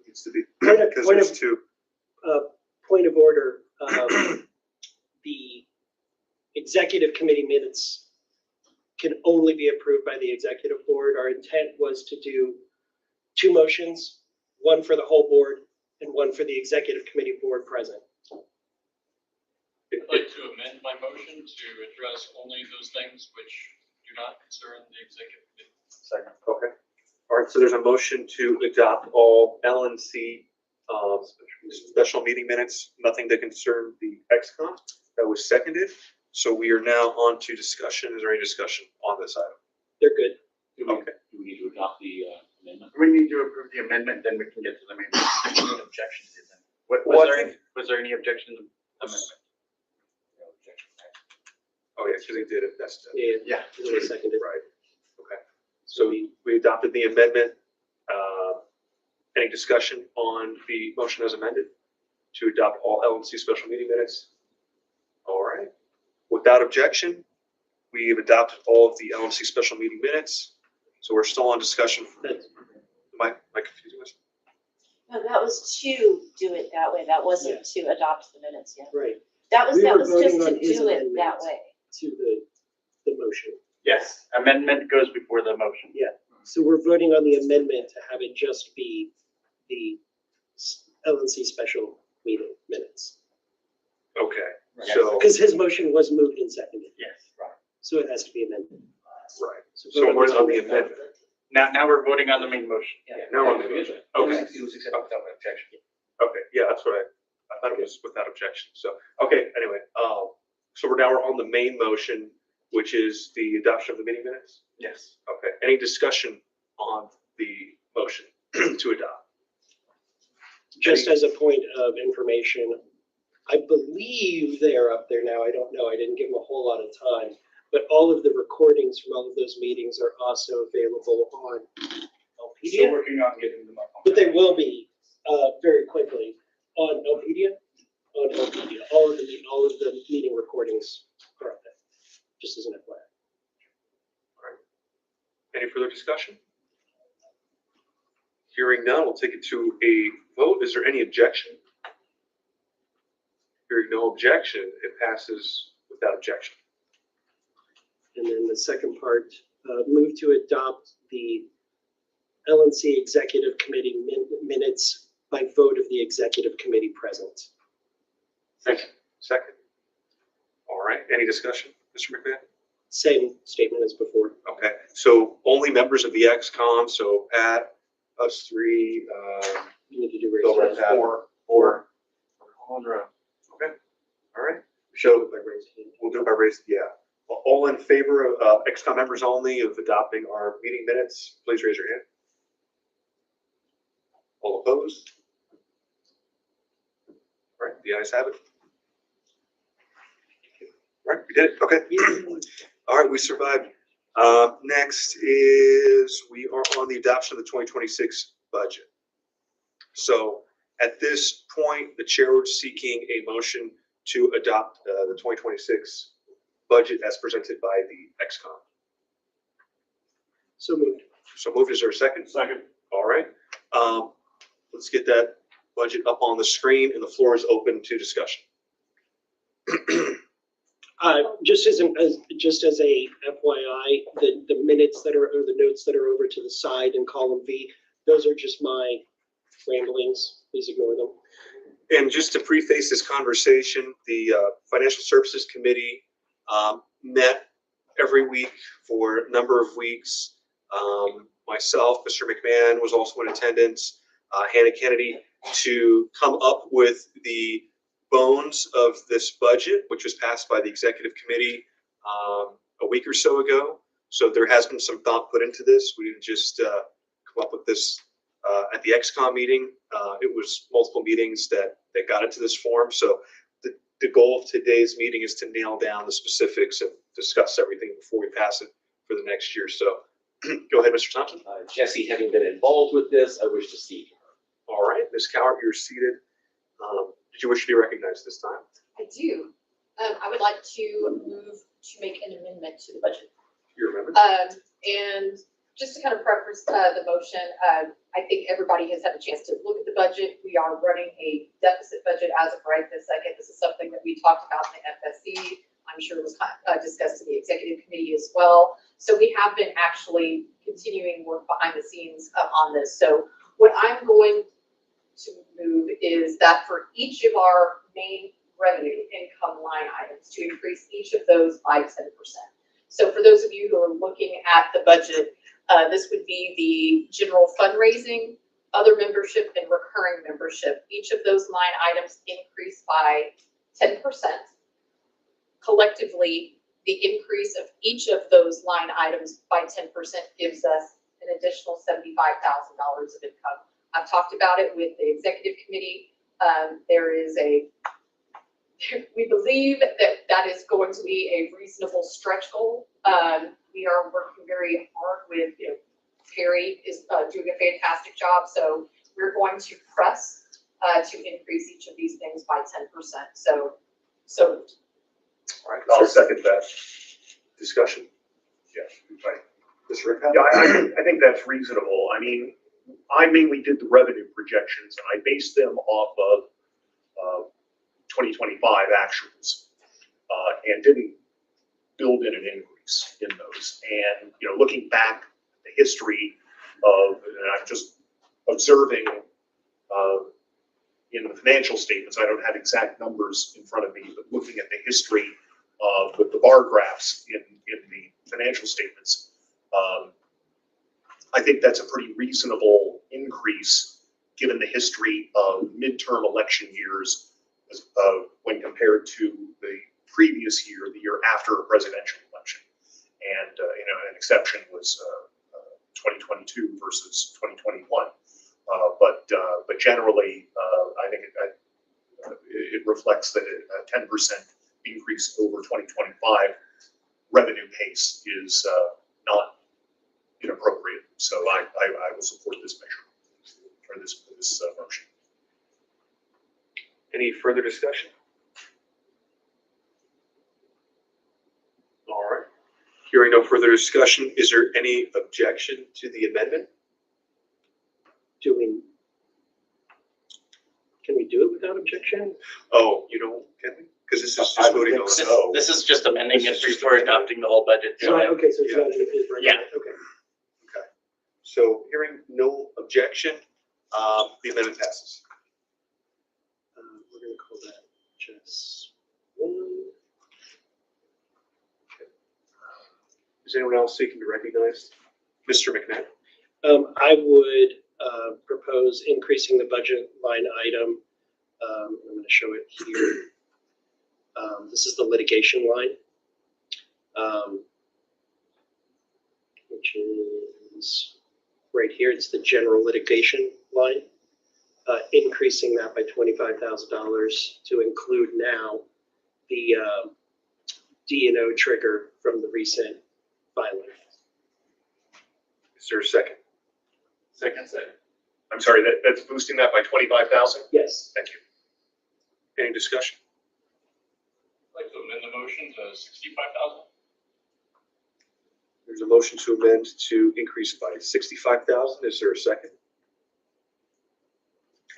Needs to be, Point of- because point there's of- two. Point of order, the executive committee minutes can only be approved by the executive board. Our intent was to do two motions, one for the whole board and one for the executive committee board present. I'd like to amend my motion to address only those things which do not concern the executive committee. Second. Okay. All right, so there's a motion to adopt all LNC special meeting minutes, nothing to concern the XCOM. That was seconded. So we are now on to discussion. Is there any discussion on this item? They're good. Okay. Do we need to adopt the amendment? We need to approve the amendment, then we can get to the main. Any objections to them? Was there any objection to the amendment? No objection. Oh, yeah, because they did it. That's Yeah, it was seconded. right. Okay. So we adopted the amendment. Any discussion on the motion as amended to adopt all LNC special meeting minutes? All right. Without objection, we have adopted all of the LNC special meeting minutes. So we're still on discussion. Am I confusing myself? No, that was to do it that way. That wasn't to adopt the minutes yet. Right. That was We were just voting to on his do it that amendment. way. To the motion. Yes, amendment goes before the motion. Yeah, so we're voting on the amendment to have it just be the LNC special meeting minutes. Okay. So, Because his motion was moved and seconded, Yes, right. so it has to be amended. right. So So vote we're this on the amendment. Now we're voting on the main motion. Now we're on the motion. Okay. It was accepted without objection. Okay, yeah, that's what I thought it was without objection. So, okay, anyway, so we're on the main motion, which is the adoption of the meeting minutes. Yes. Okay, any discussion on the motion to adopt? Just as a point of information, I believe they are up there now. I don't know. I didn't give them a whole lot of time. But all of the recordings from all of those meetings are also available on Still Lpedia. working on getting them up. But they will be very quickly on Lpedia. On Lpedia, all of the meeting recordings are up there. Just as an FYI. Any further discussion? Hearing none, we'll take it to a vote. Is there any objection? Hearing no objection, it passes without objection. And then the second part, move to adopt the LNC Executive Committee minutes by vote of the Executive Committee present. Second. All right, any discussion, Mr. McMahon? Same statement as before. Okay, so only members of the XCOM, so Pat, us three, You need to do Bill raise hand. Redpath, four. Alondra. Okay, all right. So we'll do it by raise, yeah. All in favor of XCOM members only of adopting our meeting minutes, please raise your hand. All opposed? All right, the ayes have it. All right, we did it, okay. All right, we survived. Next is, we are on the adoption of the 2026 budget. So at this point, the chair was seeking a motion to adopt the 2026 budget as presented by the XCOM. So moved. So moved, is there a second? Second. All right. Let's get that budget up on the screen and the floor is open to discussion. Just as a FYI, the minutes that are, or the notes that are over to the side in column V, those are just my ramblings. Please ignore them. And just to preface this conversation, the Financial Services Committee met every week for a number of weeks. Myself, Mr. McMahon was also in attendance, Hannah Kennedy, to come up with the bones of this budget, which was passed by the Executive Committee a week or so ago. So there has been some thought put into this. We didn't just come up with this at the XCOM meeting. It was multiple meetings that got into this form. So the goal of today's meeting is to nail down the specifics and discuss everything before we pass it for the next year. So Go ahead, Mr. Thompson. Jesse, having been involved with this, I wish to see. All right, Ms. Cowart, you're seated. Did you wish to be recognized this time? I do. I would like to move to make an amendment to the budget. You remember? And just to kind of preface the motion, I think everybody has had a chance to look at the budget. We are running a deficit budget as of right this second. This is something that we talked about in the FSC. I'm sure it was discussed in the executive committee as well. So we have been actually continuing work behind the scenes on this. So what I'm going to move is that for each of our main revenue income line items, to increase each of those by 10%. So for those of you who are looking at the budget, this would be the general fundraising, other membership, and recurring membership. Each of those line items increase by 10%. Collectively, the increase of each of those line items by 10% gives us an additional $75,000 of income. I've talked about it with the executive committee. We believe that is going to be a reasonable stretch goal. We are working very hard with, Terry is doing a fantastic job. So we're going to press to increase each of these things by 10%. So. All right, I'll second that. Discussion? Yes, right. Mr. Rickard? Yeah, I think that's reasonable. I mean, I mainly did the revenue projections and I based them off of 2025 actuals and didn't build in an increase in those. And, looking back at the history of, and I'm just observing in the financial statements, I don't have exact numbers in front of me, but looking at the history with the bar graphs in the financial statements, I think that's a pretty reasonable increase given the history of midterm election years when compared to the previous year, the year after a presidential election. And, an exception was 2022 versus 2021. But generally, I think it reflects that a 10% increase over 2025 revenue pace is not inappropriate. So I will support this measure or this motion. Any further discussion? All right. Hearing no further discussion, is there any objection to the amendment? Can we do it without objection? Oh, can we? Because this is just voting on it. This is just amending it before adopting the whole budget. Okay, so it's not in his right Yeah. now. Okay. Okay. So hearing no objection, the amendment passes. We're going to call that just one. Is anyone else seeking to be recognized? Mr. McNabb? I would propose increasing the budget line item. I'm going to show it here. This is the litigation line, which is right here. It's the general litigation line. Increasing that by $25,000 to include now the D&O trigger from the recent filing. Is there a second? Second. I'm sorry, that's boosting that by 25,000? Yes. Thank you. Any discussion? I'd like to amend the motion to 65,000. There's a motion to amend to increase by 65,000. Is there a second?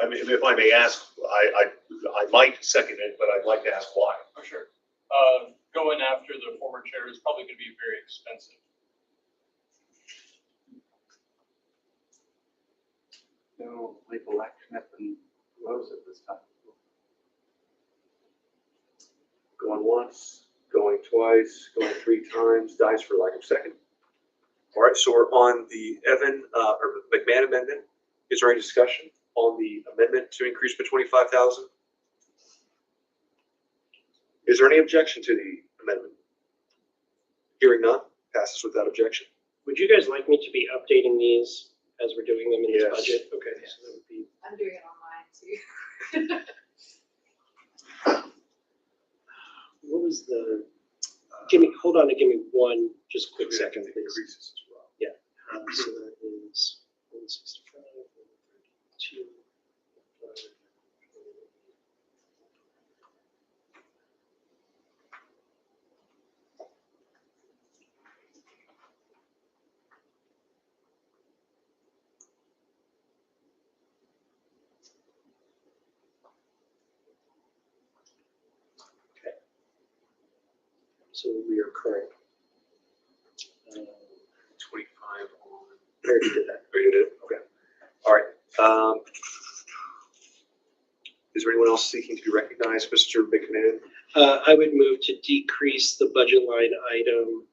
I mean, if I may ask, I might second it, but I'd like to ask why. For sure. Going after the former chair is probably going to be very expensive. No legal action at the Rose at this time. Going once, going twice, going 3 times, dies for lack of second. All right, so we're on the or McMahon amendment. Is there any discussion on the amendment to increase by 25,000? Is there any objection to the amendment? Hearing none, passes without objection. Would you guys like me to be updating these as we're doing them in this Yes. budget? Okay, so that would be. I'm doing it on mine too. What was the? Hold on and give me one just quick second, please. Increases as well. Yeah, So that is 165, 132. So we are current. 25 on. I already did that. Oh, you did? Okay. All right. Is there anyone else seeking to be recognized, Mr. McMahon? I would move to decrease the budget line item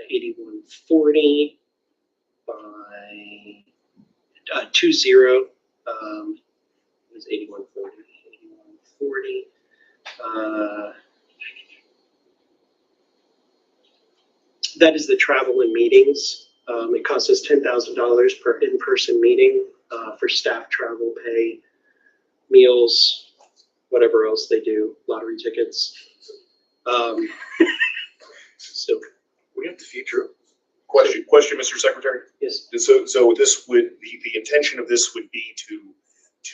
8140 by 20. It was 8140. 8140. That is the travel and meetings. It costs us $10,000 per in-person meeting for staff travel pay, meals, whatever else they do, lottery tickets. So We have the future. Question, Mr. Secretary? yes, So this would, the intention of this would be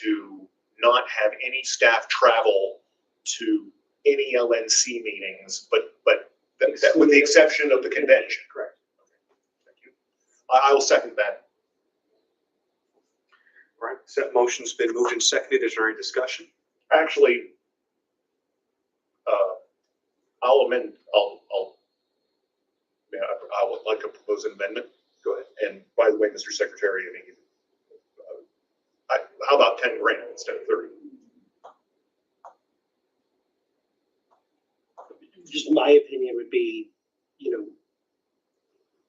to not have any staff travel to any LNC meetings, but that with the exception of the convention. correct. Thank you. I will second that. All right, so that motion's been moved and seconded. Is there any discussion? Actually, I'll amend, I would like to propose an amendment. Go ahead. And by the way, Mr. Secretary, I mean, how about 10 grand instead of 30? Just my opinion would be,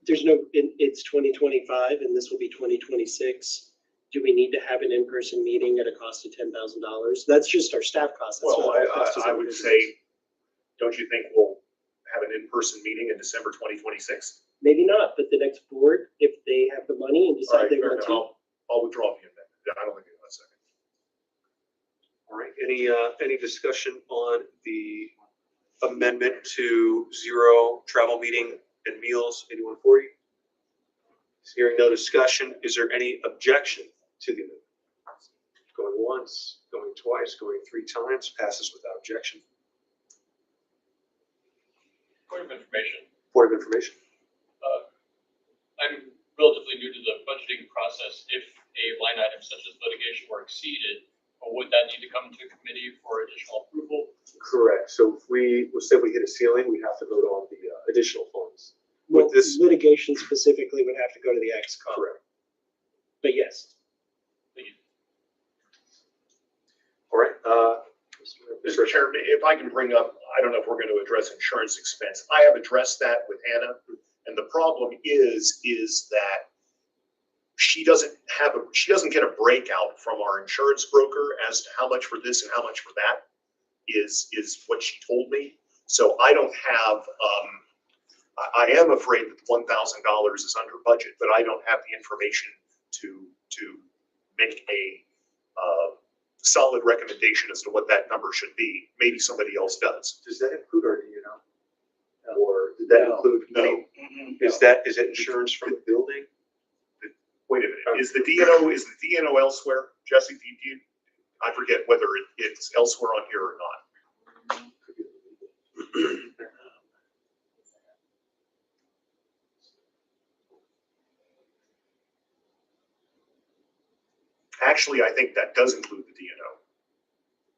there's no, it's 2025 and this will be 2026. Do we need to have an in-person meeting at a cost of $10,000? That's just our staff costs. That's Well, not our cost as I would individuals. say, don't you think we'll have an in-person meeting in December 2026? Maybe not, but the next board, if they have the money and All decide right, they fair want enough. to. I'll withdraw the amendment. I don't think that's a second. All right, any discussion on the amendment to zero travel meeting and meals, 8140? Hearing no discussion, is there any objection to the amendment? Going once, going twice, going 3 times, passes without objection. Point of information, Point of information. I'm relatively new to the budgeting process. If a line item such as litigation were exceeded, would that need to come to committee for additional approval? Correct. So if we say we hit a ceiling, we have to vote on the additional funds. Well, With this, litigation specifically would have to go to the XCOM. correct. But yes. All right. Mr. Chairman, if I can bring up, I don't know if we're going to address insurance expense. I have addressed that with Hannah, and the problem is that she doesn't get a breakout from our insurance broker as to how much for this and how much for that is what she told me. So I don't have, I am afraid that $1,000 is under budget, but I don't have the information to make a solid recommendation as to what that number should be. Maybe somebody else does. Does that include our D&O? Or did that include? No. Is that insurance from the building? Wait a minute. Is the D&O elsewhere? Jesse, do you, I forget whether it's elsewhere on here or not. Actually, I think that does include the D&O.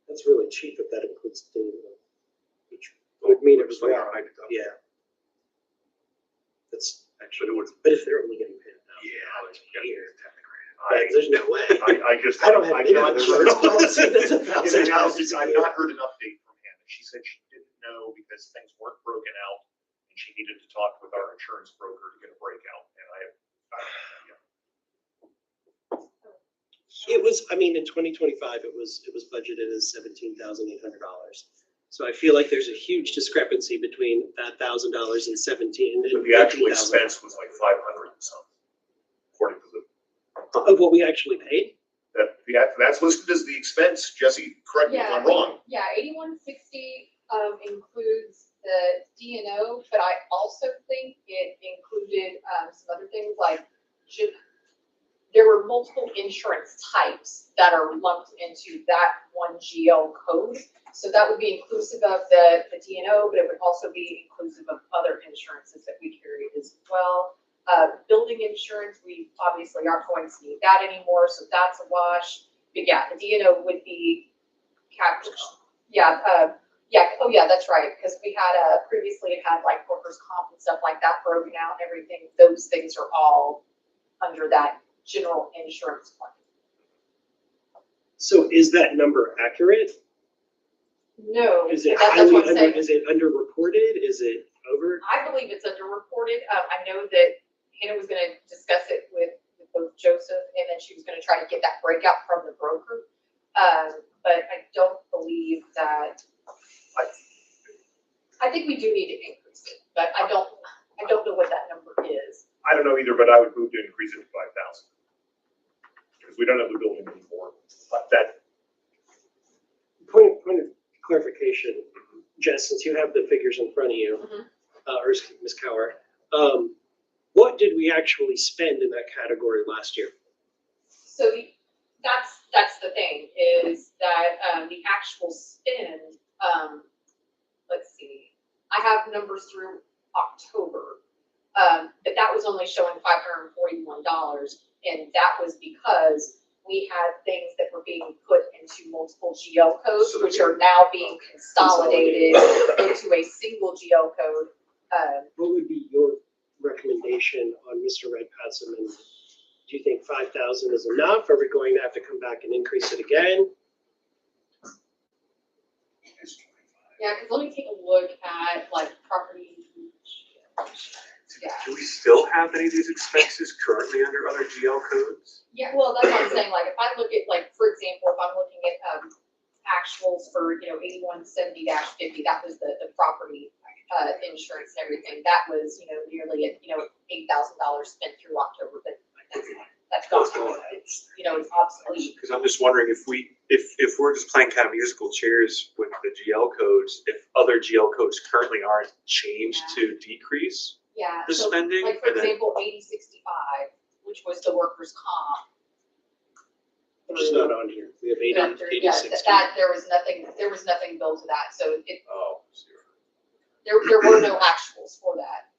That's really cheap if that includes the, which would mean it was like wrong. our high deductible. Yeah. That's, Actually, it would. but if they're only getting paid $1,000 a year, there's no way. I just. I don't have I've any not insurance heard- policy that's $1,000 I've a year. not heard an update from Hannah. She said she didn't know because things weren't broken out and she needed to talk with our insurance broker to get a breakout. And It was, I mean, in 2025, it was budgeted as $17,800. So I feel like there's a huge discrepancy between that $1,000 and 17 but and the actual 15,000 expense was like 500 and something, according to of what we actually paid. that's listed as the expense. Jesse, correct me if I'm wrong. Yeah, 8160 includes the DNO, but I also think it included, some other things like there were multiple insurance types that are lumped into that one GL code. So that would be inclusive of the DNO, but it would also be inclusive of other insurances that we carry as well. Building insurance, we obviously aren't going to need that anymore, so that's a wash. But yeah, the DNO would be captured. Yeah, oh yeah, that's right, because we had, previously it had like workers' comp and stuff like that broken out and everything. Those things are all under that general insurance plan. So is that number accurate? No, Is it that's highly what I'm under, saying. is it underreported? Is it over? I believe it's underreported. I know that Hannah was gonna discuss it with both Joseph, and then she was gonna try to get that breakout from the broker. But I don't believe that, I think we do need to increase it, but I don't know what that number is. I don't know either, but I would move to increase it to 5,000. Because we don't have the building anymore. But that, Point of clarification, Jess, since you have the figures in front of you, or Ms. Cower, what did we actually spend in that category last year? So that's the thing, is that, the actual spend, let's see, I have numbers through October. But that was only showing $541, and that was because we had things that were being put into multiple GL codes, which are now being consolidated into a single GL code. What would be your recommendation on Mr. Redpath's amendment? Do you think 5,000 is enough? Are we going to have to come back and increase it again? Yeah, because let me take a look at like property. Yeah. Do we still have any of these expenses currently under other GL codes? Yeah, well, that's what I'm saying. Like, if I look at, like, for example, if I'm looking at actuals for, 8170-50, that was the property insurance and everything. That was, nearly at, $8,000 spent through October, but that's gone. It's, it's obsolete. Because I'm just wondering if we're just playing kind of musical chairs with the GL codes, if other GL codes currently aren't changed to decrease Yeah. the So, spending. like, for example, 8065, which was the workers' comp. Which is not on here. We have 8060. There was nothing billed to that, so Oh. there were no actuals for that.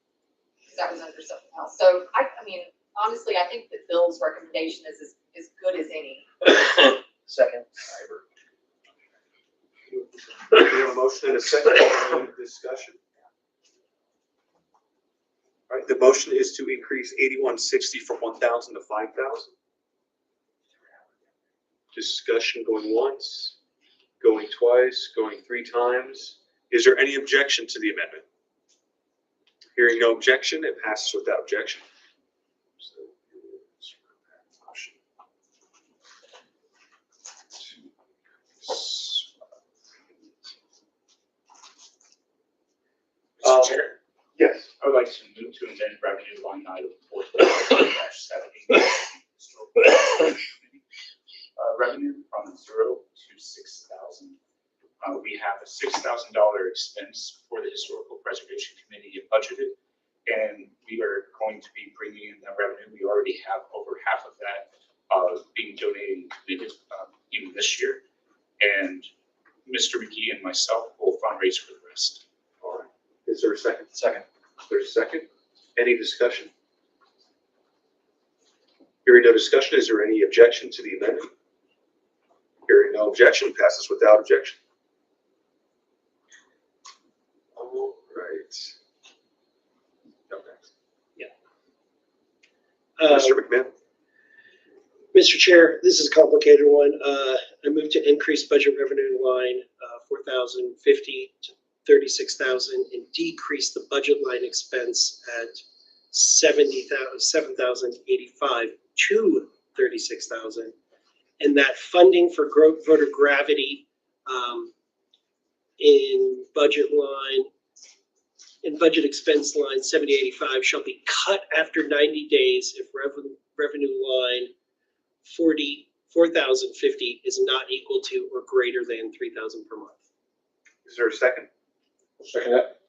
Because that was under something else. So I mean, honestly, I think that Bill's recommendation is as good as any. Second. We have a motion and a second. Any discussion? All right, the motion is to increase 8160 from 1,000 to 5,000. Discussion going once, going twice, going 3 times. Is there any objection to the amendment? Hearing no objection, it passes without objection. Mr. Chair, Yes. I would like to move to amend revenue line item 4/70. Revenue from 0 to 6,000. We have a $6,000 expense for the Historical Preservation Committee budgeted, and we are going to be bringing in the revenue. We already have over half of that being donated and committed even this year. And Mr. McGee and myself will fundraise for the rest. All right. Is there a second? Second. There's a second. Any discussion? Hearing no discussion, is there any objection to the amendment? Hearing no objection, passes without objection. All right. Up next. Mr. McMahon. Mr. Chair, this is a complicated one. I move to increase budget revenue line 4,050 to 36,000 and decrease the budget line expense at 7,085 to 36,000. And that funding for voter gravity in budget expense line 7085 shall be cut after 90 days if revenue line 4,050 is not equal to or greater than 3,000 per month. Is there a second? Second that.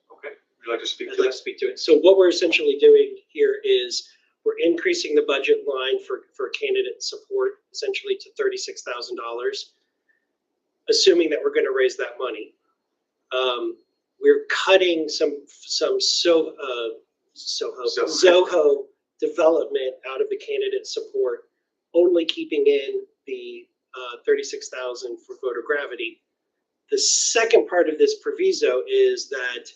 you like to speak I'd to like that? to speak to it. So what we're essentially doing here is we're increasing the budget line for candidate support essentially to $36,000, assuming that we're going to raise that money. We're cutting some Zoho development out of the candidate support, only keeping in the 36,000 for voter gravity. The second part of this proviso is that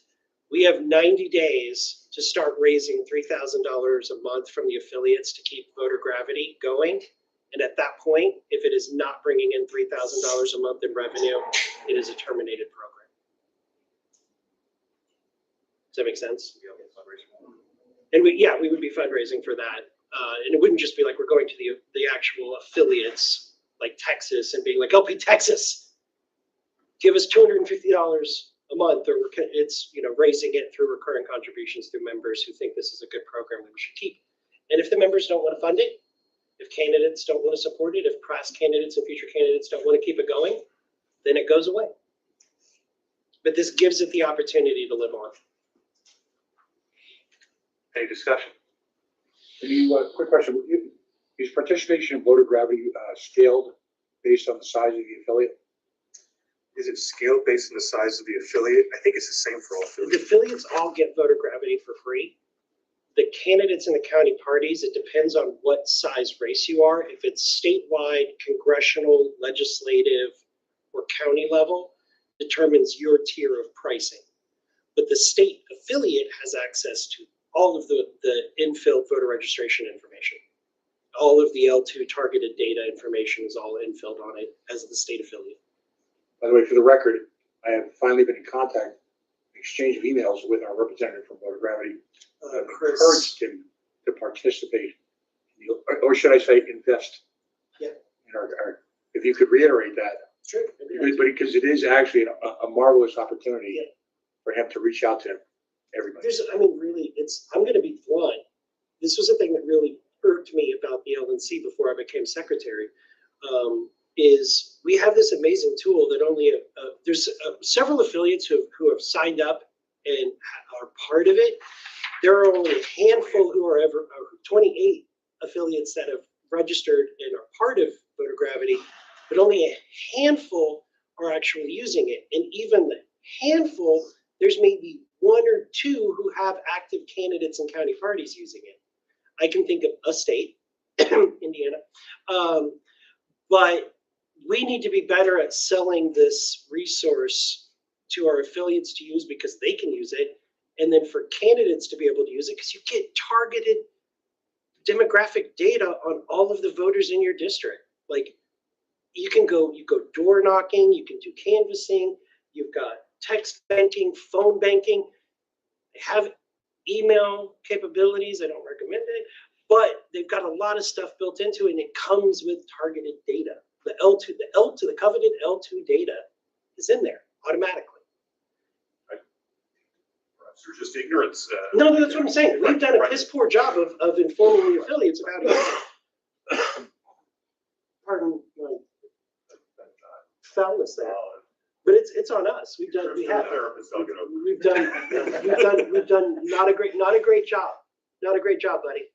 we have 90 days to start raising $3,000 a month from the affiliates to keep voter gravity going. And at that point, if it is not bringing in $3,000 a month in revenue, it is a terminated program. Does that make sense? And we would be fundraising for that. And it wouldn't just be like we're going to the actual affiliates like Texas and being like, LP Texas, give us $250 a month, or it's, raising it through recurring contributions through members who think this is a good program that we should keep. And if the members don't want to fund it, if candidates don't want to support it, if past candidates and future candidates don't want to keep it going, then it goes away. But this gives it the opportunity to live on. Any discussion? Quick question. Is participation in voter gravity scaled based on the size of the affiliate? Is it scaled based on the size of the affiliate? I think it's the same for all The affiliates. affiliates all get voter gravity for free. The candidates in the county parties, it depends on what size race you are. If it's statewide, congressional, legislative, or county level, determines your tier of pricing. But the state affiliate has access to all of the infilled voter registration information. All of the L2 targeted data information is all infilled on it as the state affiliate. By the way, for the record, I have finally been in contact, exchange of emails with our representative from Voter Gravity. Encouraged him to participate, or should I say invest in our, if you could reiterate that. Sure. But because it is actually a marvelous opportunity for him to reach out to everybody. I'm going to be blunt. This was a thing that really irked me about the LNC before I became secretary. Is we have this amazing tool that only there's several affiliates who have signed up and are part of it. There are only a handful who are 28 affiliates that have registered and are part of Voter Gravity, but only a handful are actually using it. And even the handful, there's maybe one or two who have active candidates and county parties using it. I can think of a state, Indiana, but we need to be better at selling this resource to our affiliates to use because they can use it, and then for candidates to be able to use it because you get targeted demographic data on all of the voters in your district. Like you go door knocking, you can do canvassing, you've got text banking, phone banking, they have email capabilities. I don't recommend it, but they've got a lot of stuff built into it, and it comes with targeted data. The coveted L2 data is in there automatically. Perhaps there's just ignorance. No, that's what I'm saying. We've done a piss poor job of informing the affiliates about it. Pardon my foulness there, but it's on us. We've done not a great job, buddy,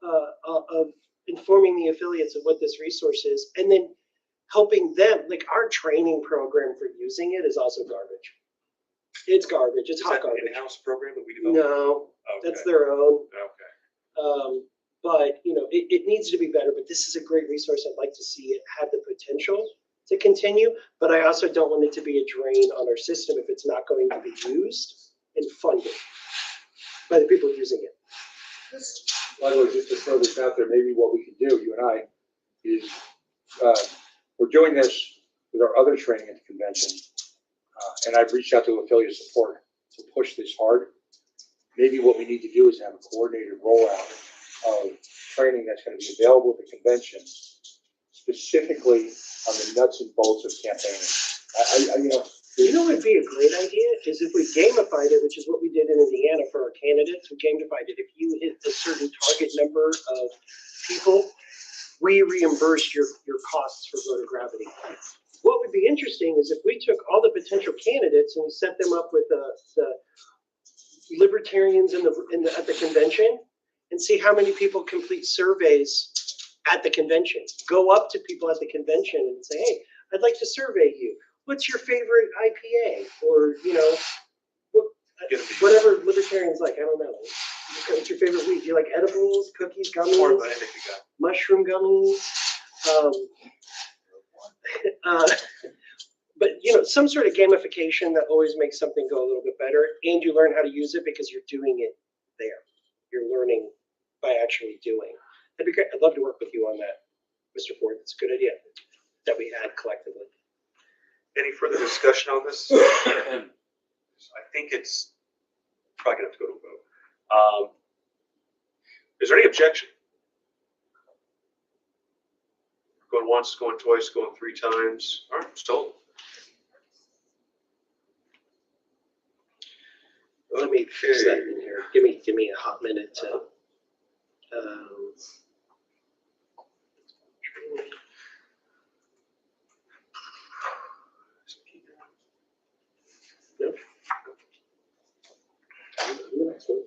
of informing the affiliates of what this resource is, and then helping them. Like our training program for using it is also garbage. It's garbage. It's hot garbage. In-house program that we developed? No, Okay. that's their own. Okay. But it needs to be better. But this is a great resource. I'd like to see it have the potential to continue. But I also don't want it to be a drain on our system if it's not going to be used and funded by the people using it. By the way, just to throw this out there, maybe what we can do, you and I, is we're doing this with our other training at the convention, and I've reached out to affiliate support to push this hard. Maybe what we need to do is have a coordinated rollout of training that's going to be available at the convention, specifically on the nuts and bolts of campaigning. You know what would be a great idea is if we gamified it, which is what we did in Indiana for our candidates. We gamified it. If you hit a certain target number of people, we reimburse your costs for voter gravity. What would be interesting is if we took all the potential candidates and we set them up with the libertarians at the convention and see how many people complete surveys at the convention. Go up to people at the convention and say, hey, I'd like to survey you. What's your favorite IPA? Or, whatever libertarians like, I don't know. What's your favorite weed? Do you like edibles, cookies, gummies, mushroom gummies? But some sort of gamification that always makes something go a little bit better, and you learn how to use it because you're doing it there. You're learning by actually doing. That'd be great. I'd love to work with you on that, Mr. Ford. It's a good idea that we had collectively. Any further discussion on this? I think it's probably gonna have to go to a vote. Is there any objection? Going once, going twice, going three times. All right, sold. Let me fix that in here. Give me a hot minute to. Nope. The next one.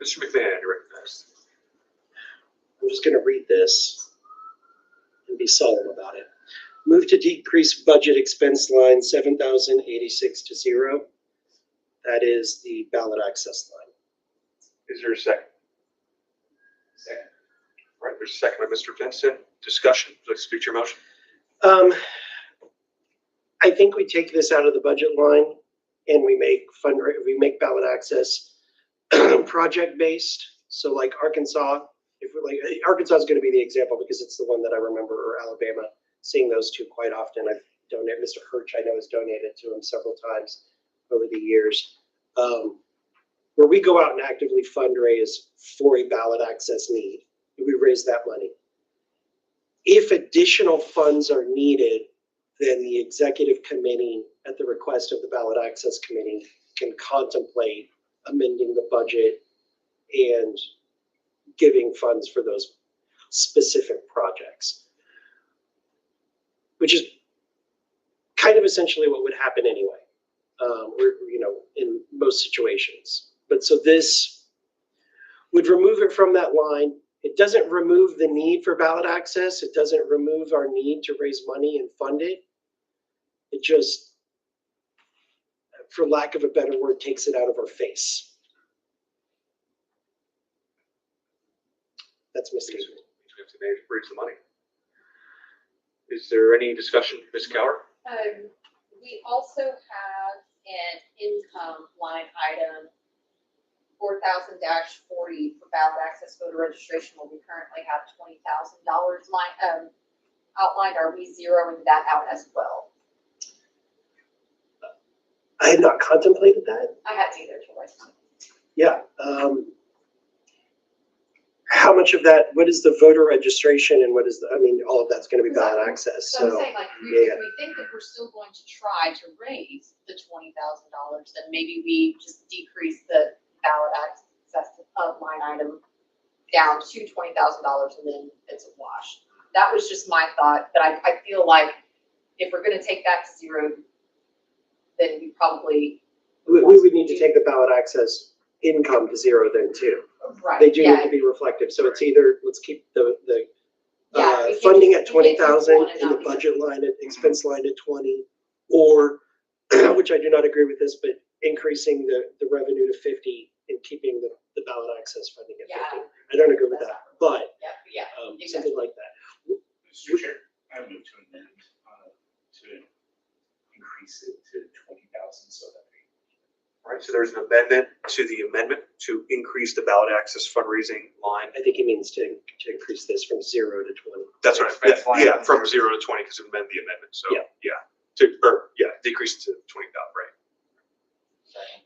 Mr. McMahon, you're recognized. I'm just going to read this and be solemn about it. Move to decrease budget expense line 7,086 to 0. That is the ballot access line. Is there a second? Second. All right, there's a second by Mr. Vincent. Discussion. Would you like to speak to your motion? I think we take this out of the budget line and we make ballot access project based. So like Arkansas, Arkansas is going to be the example because it's the one that I remember, or Alabama, seeing those two quite often. I've donated, Mr. Hirsch, I know, has donated to them several times over the years. Where we go out and actively fundraise for a ballot access need, we raise that money. If additional funds are needed, then the executive committee, at the request of the ballot access committee, can contemplate amending the budget and giving funds for those specific projects, which is kind of essentially what would happen anyway, in most situations. But so this would remove it from that line. It doesn't remove the need for ballot access. It doesn't remove our need to raise money and fund it. It just, for lack of a better word, takes it out of our face. That's my statement. We have to raise the money. Is there any discussion, Ms. Cower? We also have an income line item, 4,000-40 for ballot access voter registration, where we currently have $20,000 outlined. Are we zeroing that out as well? I had not contemplated that. I hadn't either, till Yeah. How much of that, what is the voter registration and what is all of that's going to be ballot access. So I'm saying, if we think that we're still going to try to raise the $20,000, then maybe we just decrease the ballot access line item down to $20,000 and then it's a wash. That was just my thought, but I feel like if we're going to take that to zero, then we probably we would need to take the ballot access income to zero then too. Right. They do need to be reflective. So it's either let's keep the funding at 20,000 and the budget line at expense line at 20, or which I do not agree with this, but increasing the revenue to 50 and keeping the ballot access funding at 50. I don't agree with that, but something like that. Mr. Chair, I move to amend to increase it to 20,000 so that. All right, so there's an amendment to the amendment to increase the ballot access fundraising line. I think he means to increase this from 0 to 20. That's right. Yeah, from 0 to 20 because amend the amendment. So decrease it to 20,000. Right. Second.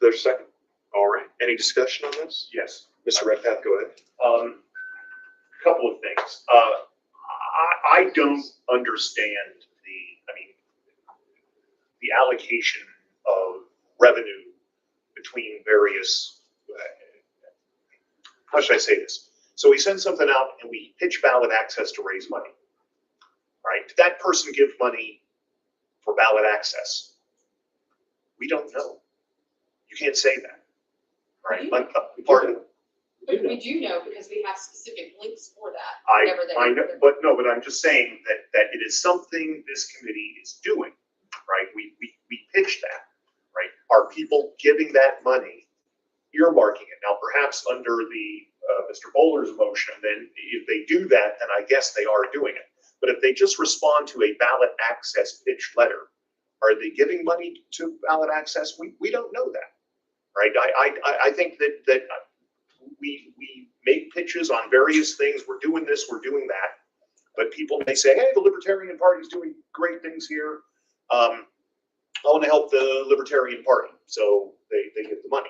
There's a second. All right. Any discussion on this? Yes, Mr. Redpath, go ahead. Couple of things. I don't understand the allocation of revenue between various how should I say this? So we send something out and we pitch ballot access to raise money. Right? Did that person give money for ballot access? We don't know. You can't say that. Right? Pardon? But we do know because we have specific links for that. I whenever know, but I'm just saying that it is something this committee is doing, right? We pitch that, right? Are people giving that money, earmarking it? Now, perhaps under the Mr. Bowler's motion, then if they do that, then I guess they are doing it. But if they just respond to a ballot access pitch letter, are they giving money to ballot access? We don't know that, right? I think that we make pitches on various things. We're doing this, we're doing that. But people may say, hey, the Libertarian Party is doing great things here. I want to help the Libertarian Party. So they give the money.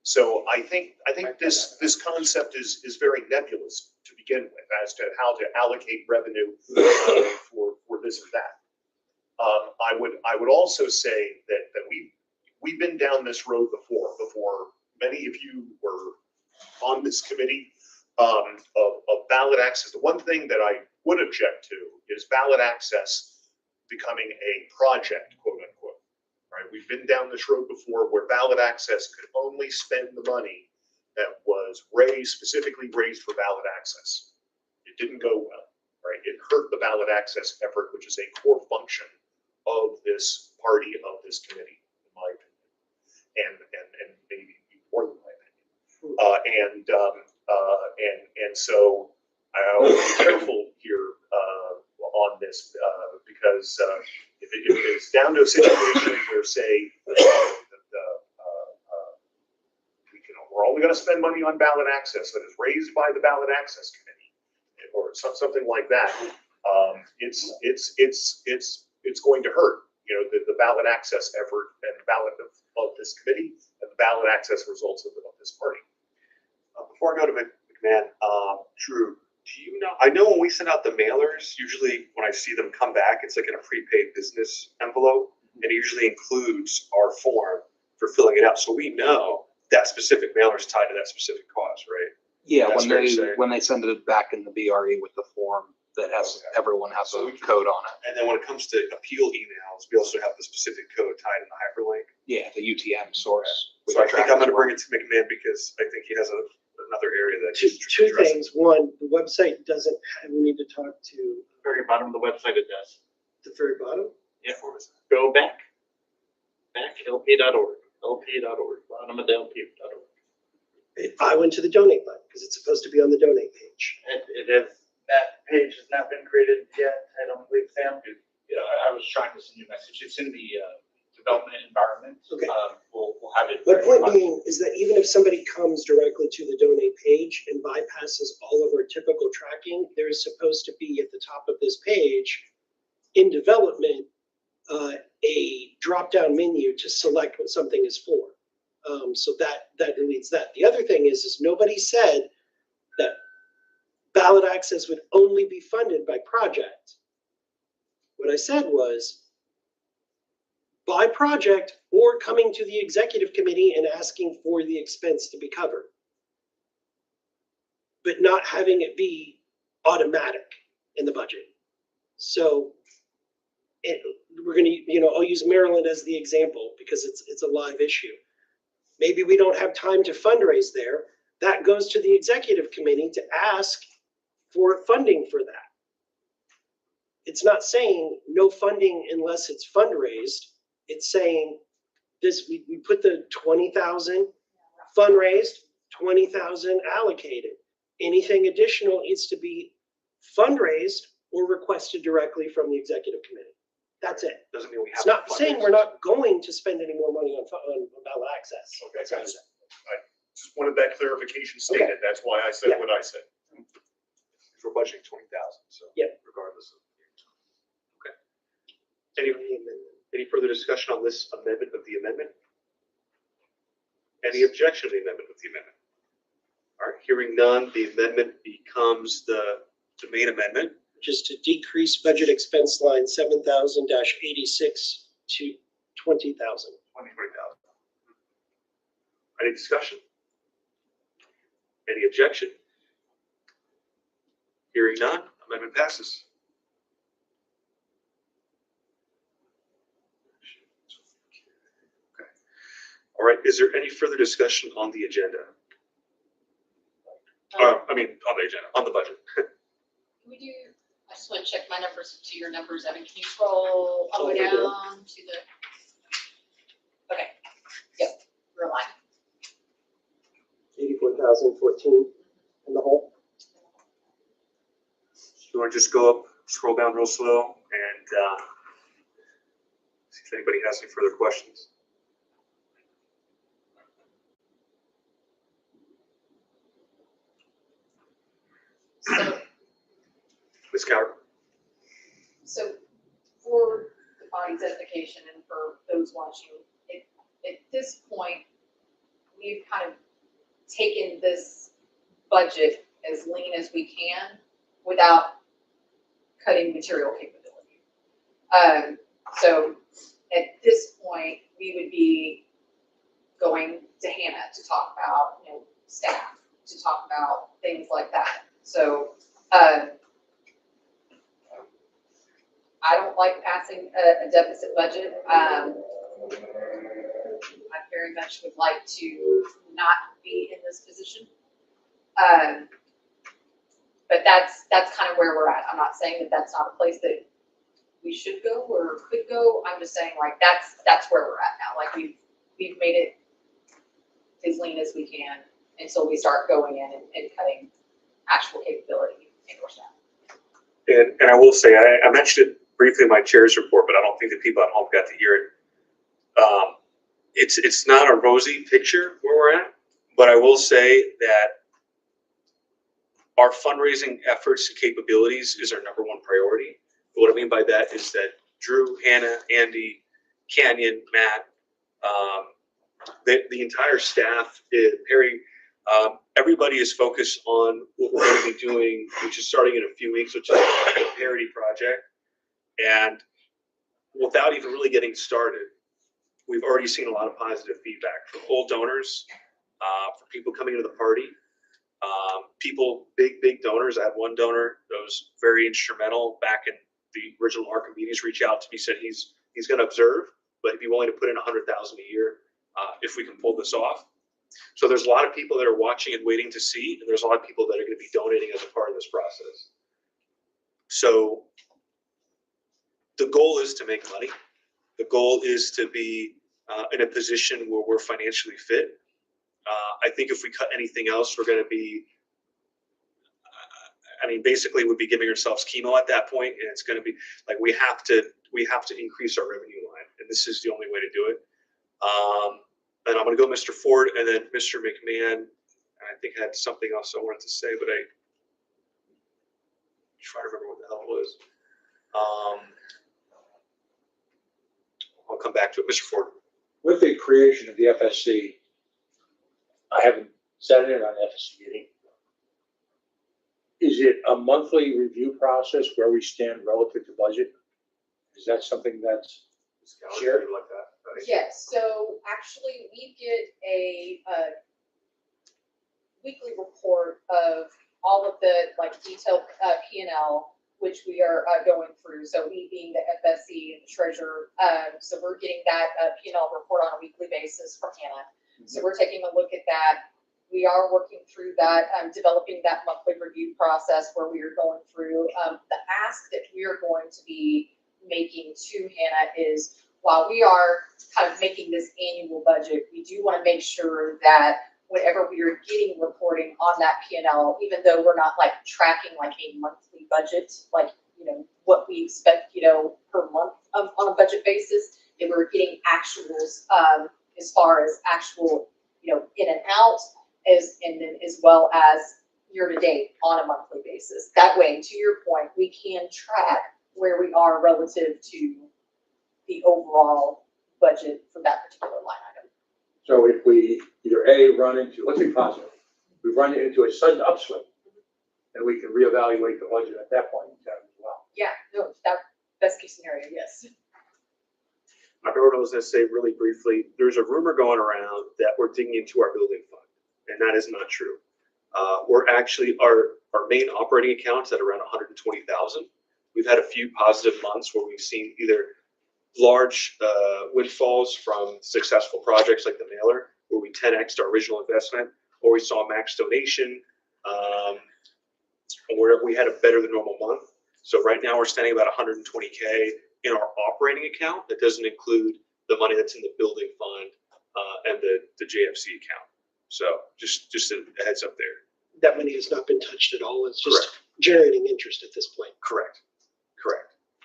So I think this concept is very nebulous to begin with as to how to allocate revenue for this or that. I would also say that we've been down this road before many of you were on this committee of ballot access. The one thing that I would object to is ballot access becoming a project, quote unquote. Right? We've been down this road before where ballot access could only spend the money that was specifically raised for ballot access. It didn't go well, right? It hurt the ballot access effort, which is a core function of this party, of this committee, in my opinion, and maybe more than my opinion. And so I will be careful here on this because if it's down to a situation where, say, we're only going to spend money on ballot access that is raised by the ballot access committee, or something like that, it's going to hurt. You know, the ballot access effort and the ballot of this committee and the ballot access results of this party. Before I go to McMahon, Drew, do you know? I know when we send out the mailers, usually when I see them come back, it's like in a prepaid business envelope, and it usually includes our form for filling it out, so we know that specific mailer is tied to that specific cause, right? Yeah, That's fair to say. when they send it back in the BRE with the form that has everyone has So a code on it. And then when it comes to appeal emails, we also have the specific code tied in the hyperlink. Yeah, the UTM source. So I think I'm going to bring it to McMahon because I think he has another area that he's Two addressing. things. One, the website doesn't have, we need to talk to Very bottom of the website it does. the very bottom. Yeah. Go back. LP.org. LP.org. Bottom of the LP.org. I went to the donate button because it's supposed to be on the donate page. It is. That page has not been created yet. I don't believe, Sam. Yeah, I was trying to send you a message. It's in the development environment. Okay. We'll have it. My point being is that even if somebody comes directly to the donate page and bypasses all of our typical tracking, there is supposed to be at the top of this page in development, a drop-down menu to select what something is for. So that deletes that. The other thing is nobody said that ballot access would only be funded by project. What I said was by project or coming to the executive committee and asking for the expense to be covered, but not having it be automatic in the budget. So we're going to, I'll use Maryland as the example because it's a live issue. Maybe we don't have time to fundraise there. That goes to the executive committee to ask for funding for that. It's not saying no funding unless it's fundraised. It's saying this, we put the 20,000 fundraised, 20,000 allocated. Anything additional needs to be fundraised or requested directly from the executive committee. That's it. Doesn't mean we have. It's not saying we're not going to spend any more money on ballot access. Okay, I just wanted that clarification stated. Okay. That's why I said what I said. We're budgeting 20,000, so regardless of. Okay. Any further discussion on this amendment of the amendment? Any objection to the amendment of the amendment? All right, hearing none, the amendment becomes the main amendment. Which is to decrease budget expense line 7,000-86 to 20,000. 20,000. Any discussion? Any objection? Hearing none, amendment passes. Okay. All right, is there any further discussion on the agenda? On the agenda, on the budget. Can we do, I just want to check my numbers to your numbers. Evan, can you scroll all the way down to the? Okay, yep, we're aligned. 84,014 in the hole. You want to just go up, scroll down real slow, and see if anybody has any further questions. So, Ms. Coward? so for the body's edification and for those watching, at this point, we've kind of taken this budget as lean as we can without cutting material capability. So at this point, we would be going to Hannah to talk about, staff, to talk about things like that. So I don't like passing a deficit budget. I very much would like to not be in this position. But that's kind of where we're at. I'm not saying that that's not a place that we should go or could go. I'm just saying like that's where we're at now. Like we've made it as lean as we can until we start going in and cutting actual capability in our staff. And I will say, I mentioned it briefly in my chair's report, but I don't think the people at home got to hear it. It's not a rosy picture where we're at, but I will say that our fundraising efforts and capabilities is our number one priority. What I mean by that is that Drew, Hannah, Andy, Canyon, Matt, the entire staff, Perry, everybody is focused on what we're going to be doing, which is starting in a few weeks, which is the Parity Project. And without even really getting started, we've already seen a lot of positive feedback from old donors, from people coming into the party, people, big donors. I had one donor that was very instrumental back in the original Archimedes reach out to me, said he's going to observe, but he'd be willing to put in $100,000 a year if we can pull this off. So there's a lot of people that are watching and waiting to see, and there's a lot of people that are going to be donating as a part of this process. So the goal is to make money. The goal is to be in a position where we're financially fit. I think if we cut anything else, we're going to be, basically we'd be giving ourselves chemo at that point, and it's going to be like we have to increase our revenue line, and this is the only way to do it. And I'm going to go Mr. Ford and then Mr. McMahon. I think I had something else I wanted to say, but I try to remember what the hell it was. I'll come back to it. Mr. Ford. With the creation of the FSC, I haven't sat in on the FSC meeting. Is it a monthly review process where we stand relative to budget? Is that something that's shared? Like that? Yes, so actually we get a weekly report of all of the detailed P&L, which we are going through. So we being the FSC and the treasurer, so we're getting that P&L report on a weekly basis from Hannah. So we're taking a look at that. We are working through that, developing that monthly review process where we are going through. The ask that we are going to be making to Hannah is, while we are kind of making this annual budget, we do want to make sure that whenever we are getting reporting on that P&L, even though we're not tracking a monthly budget, what we expect, per month on a budget basis, that we're getting actuals as far as actual, in and out, and then as well as year to date on a monthly basis. That way, to your point, we can track where we are relative to the overall budget for that particular line item. So if we either run into, let's be positive, we run into a sudden upswing, then we can reevaluate the budget at that point in time as well. Yeah, no, that best case scenario, yes. I remember what I was going to say really briefly. There's a rumor going around that we're digging into our building fund, and that is not true. We're actually, our main operating account's at around 120,000. We've had a few positive months where we've seen either large windfalls from successful projects like the mailer, where we 10x'd our original investment, or we saw a max donation, where we had a better than normal month. So right now we're spending about 120K in our operating account. That doesn't include the money that's in the building fund and the JFC account. So just a heads up there. That money has not been touched at all. It's just generating interest at this point. Correct.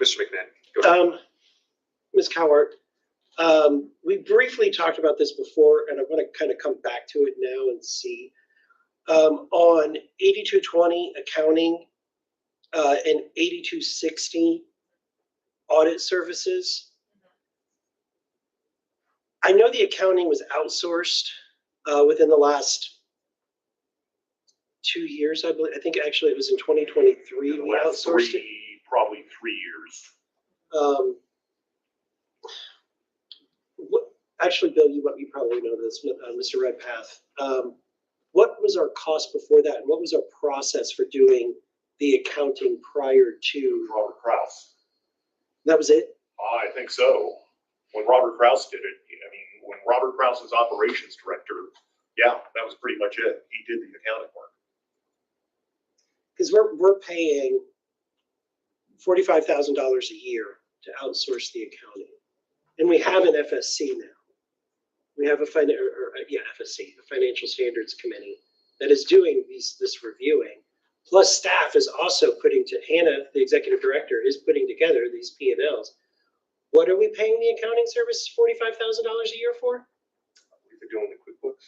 Mr. McMahon, go ahead. Ms. Cowart, we briefly talked about this before, and I want to kind of come back to it now and see. On 8220 accounting and 8260 audit services, I know the accounting was outsourced within the last 2 years, I believe. I think actually it was in 2023 we outsourced it. Probably 3 years. Actually, Bill, you probably know this, Mr. Redpath. What was our cost before that, and what was our process for doing the accounting prior to? Robert Kraus. That was it? I think so. When Robert Kraus did it, I mean, when Robert Kraus was operations director, yeah, that was pretty much it. He did the accounting work. Because we're paying $45,000 a year to outsource the accounting. And we have an FSC now. We have a FSC, the Financial Standards Committee, that is doing this reviewing. Plus staff is also Hannah, the executive director, is putting together these P&Ls. What are we paying the accounting service $45,000 a year for? They're doing the QuickBooks.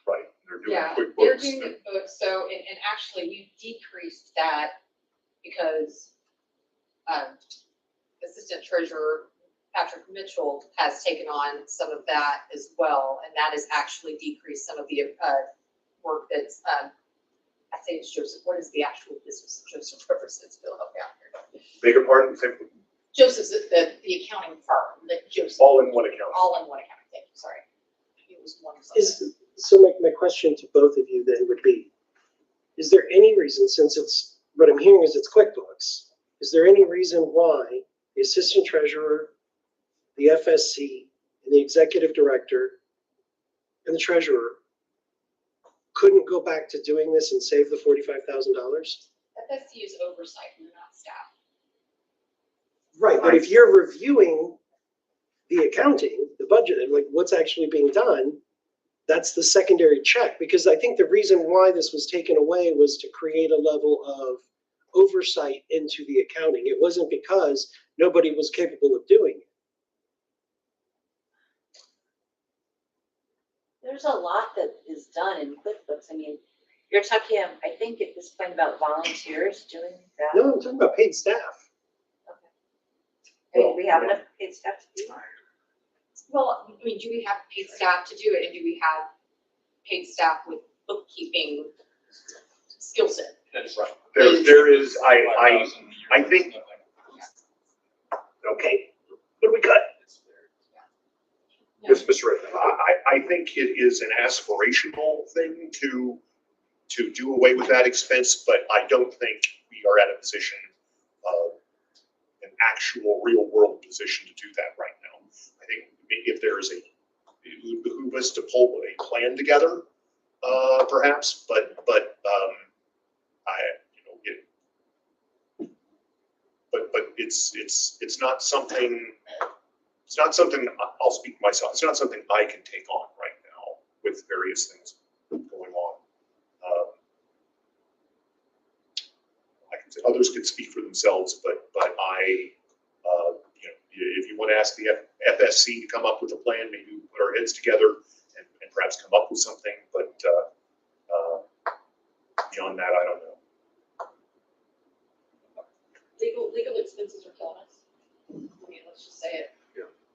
Right, they're doing QuickBooks. They're doing the books, so, and actually we decreased that because Assistant Treasurer Patrick Mitchell has taken on some of that as well, and that has actually decreased some of the work that's, I say it's Joseph, what is the actual business Joseph represents? Bill, help me out here. Beg your pardon? Joseph's the accounting firm that Joseph. All in one account. All in one account, thank you, sorry. It was one something. So my question to both of you then would be, is there any reason, since it's, what I'm hearing is it's QuickBooks, is there any reason why the Assistant Treasurer, the FSC, and the Executive Director, and the Treasurer couldn't go back to doing this and save the $45,000? FSC is oversight, we're not staff. Right, but if you're reviewing the accounting, the budget, and like what's actually being done, that's the secondary check. Because I think the reason why this was taken away was to create a level of oversight into the accounting. It wasn't because nobody was capable of doing it. There's a lot that is done in QuickBooks. I mean, you're talking, I think at this point about volunteers doing that. No, I'm talking about paid staff. I mean, we have enough paid staff to do it. Well, I mean, do we have paid staff to do it, and do we have paid staff with bookkeeping skill set? That's right. There is, I think, okay, what do we got? Yes, Mr. Redmond, I think it is an aspirational thing to do away with that expense, but I don't think we are at a position, an actual real world position to do that right now. I think if there is it would behoove us to pull a plan together, perhaps, but it's not something. It's not something, I'll speak for myself, it's not something I can take on right now with various things going on. I can say others could speak for themselves, but I, if you want to ask the FSC to come up with a plan, maybe we put our heads together and perhaps come up with something, but beyond that, I don't know. Legal expenses are killing us. I mean, let's just say it.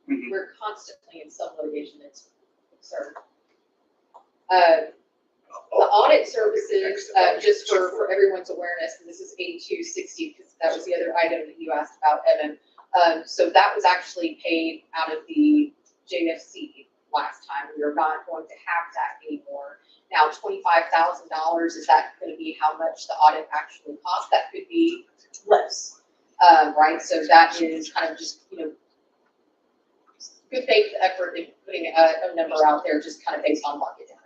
Mm-hmm. We're constantly in some litigation that's absurd. The audit services, just for everyone's awareness, and this is 8260 because that was the other item that you asked about, Evan. So that was actually paid out of the JFC last time. We are not going to have that anymore. Now, $25,000, is that gonna be how much the audit actually costs? That could be less, right? So that is kind of just, good faith effort in putting a number out there, just kind of based on market data.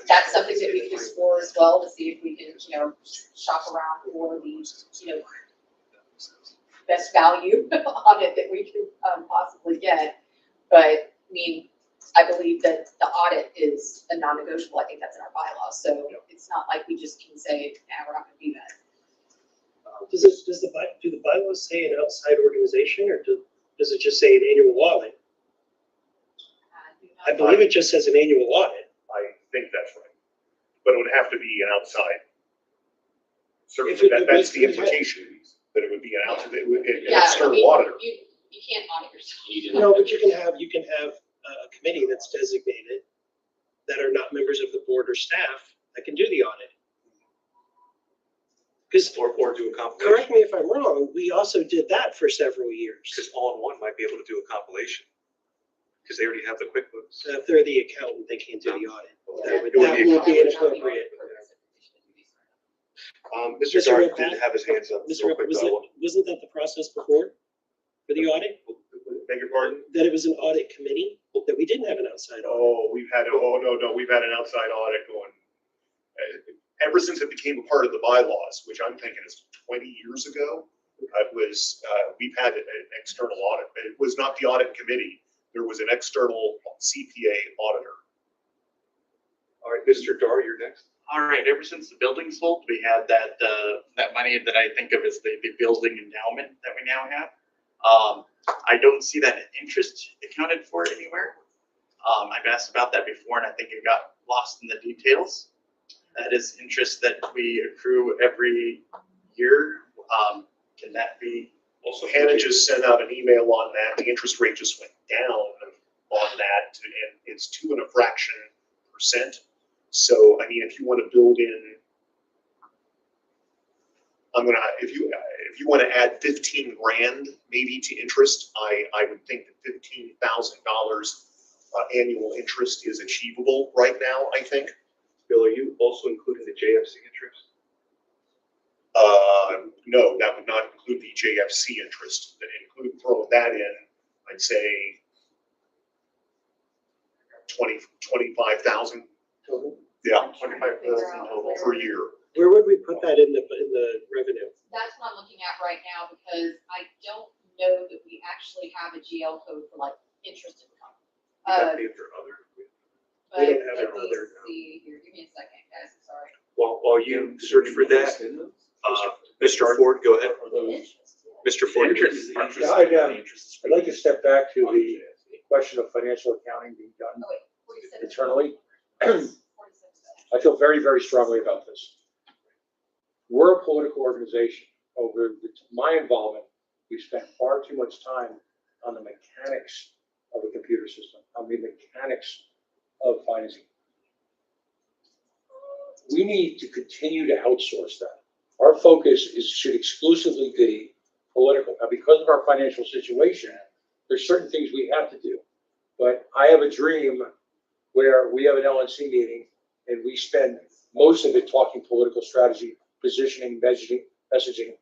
That's something that we can explore as well to see if we can, shop around for the, best value on it that we can possibly get. But I mean, I believe that the audit is a non-negotiable. I think that's in our bylaws. So it's not like we just can say, nah, we're not gonna do that. Do the bylaws say an outside organization, or does it just say an annual audit? I believe it just says an annual audit. I think that's right. But it would have to be an outside. Certainly, If it- that's the if it had- implication, that it would be an outside, an Yeah, I external mean, auditor. You can't audit yourself. No, but you can have a committee that's designated that are not members of the board or staff that can do the audit. Because, Or do a compilation. correct me if I'm wrong, we also did that for several years. Because All-in-One might be able to do a compilation. Because they already have the QuickBooks. So if they're the accountant, they can't do the audit. That would Or the be accountant. inappropriate. Mr. Mr. Dart Redpath? did have his hands up. Mr. real Rep, quick, wasn't that the process before for the audit? Beg your pardon? That it was an audit committee, that we didn't have an outside audit? Oh, we've had an outside audit going. Ever since it became a part of the bylaws, which I'm thinking is 20 years ago, we've had an external audit. But it was not the audit committee. There was an external CPA auditor. All right, Mr. Dar, you're next. All right, ever since the building sold, we had that money that I think of as the building endowment that we now have. I don't see that interest accounted for anywhere. I've asked about that before and I think it got lost in the details. That is interest that we accrue every year. Can that be? Also, Hannah just sent out an email on that. The interest rate just went down on that, and it's 2 and a fraction %. So, I mean, if you want to build in, if you want to add 15 grand maybe to interest, I would think that $15,000 annual interest is achievable right now, I think. Bill, are you also including the JFC interest? No, that would not include the JFC interest. That include throw that in, I'd say 25,000. Total? Yeah, 25,000 total per year. Where would we put that in the revenue? That's what I'm looking at right now, because I don't know that we actually have a GL code for like interest income. Would that be under other? But We don't have let it me other, no. see here, give me a second, guys, I'm sorry. While you search for that, Mr. Ford, go ahead. Mr. Ford, you're next. Yeah, I'd like to step back to the question of financial accounting being done Oh, wait, 47. internally. 46. I feel very, very strongly about this. We're a political organization. Over my involvement, we've spent far too much time on the mechanics of a computer system, on the mechanics of financing. We need to continue to outsource that. Our focus should exclusively be political. Now, because of our financial situation, there's certain things we have to do. But I have a dream where we have an LNC meeting and we spend most of it talking political strategy, positioning, messaging,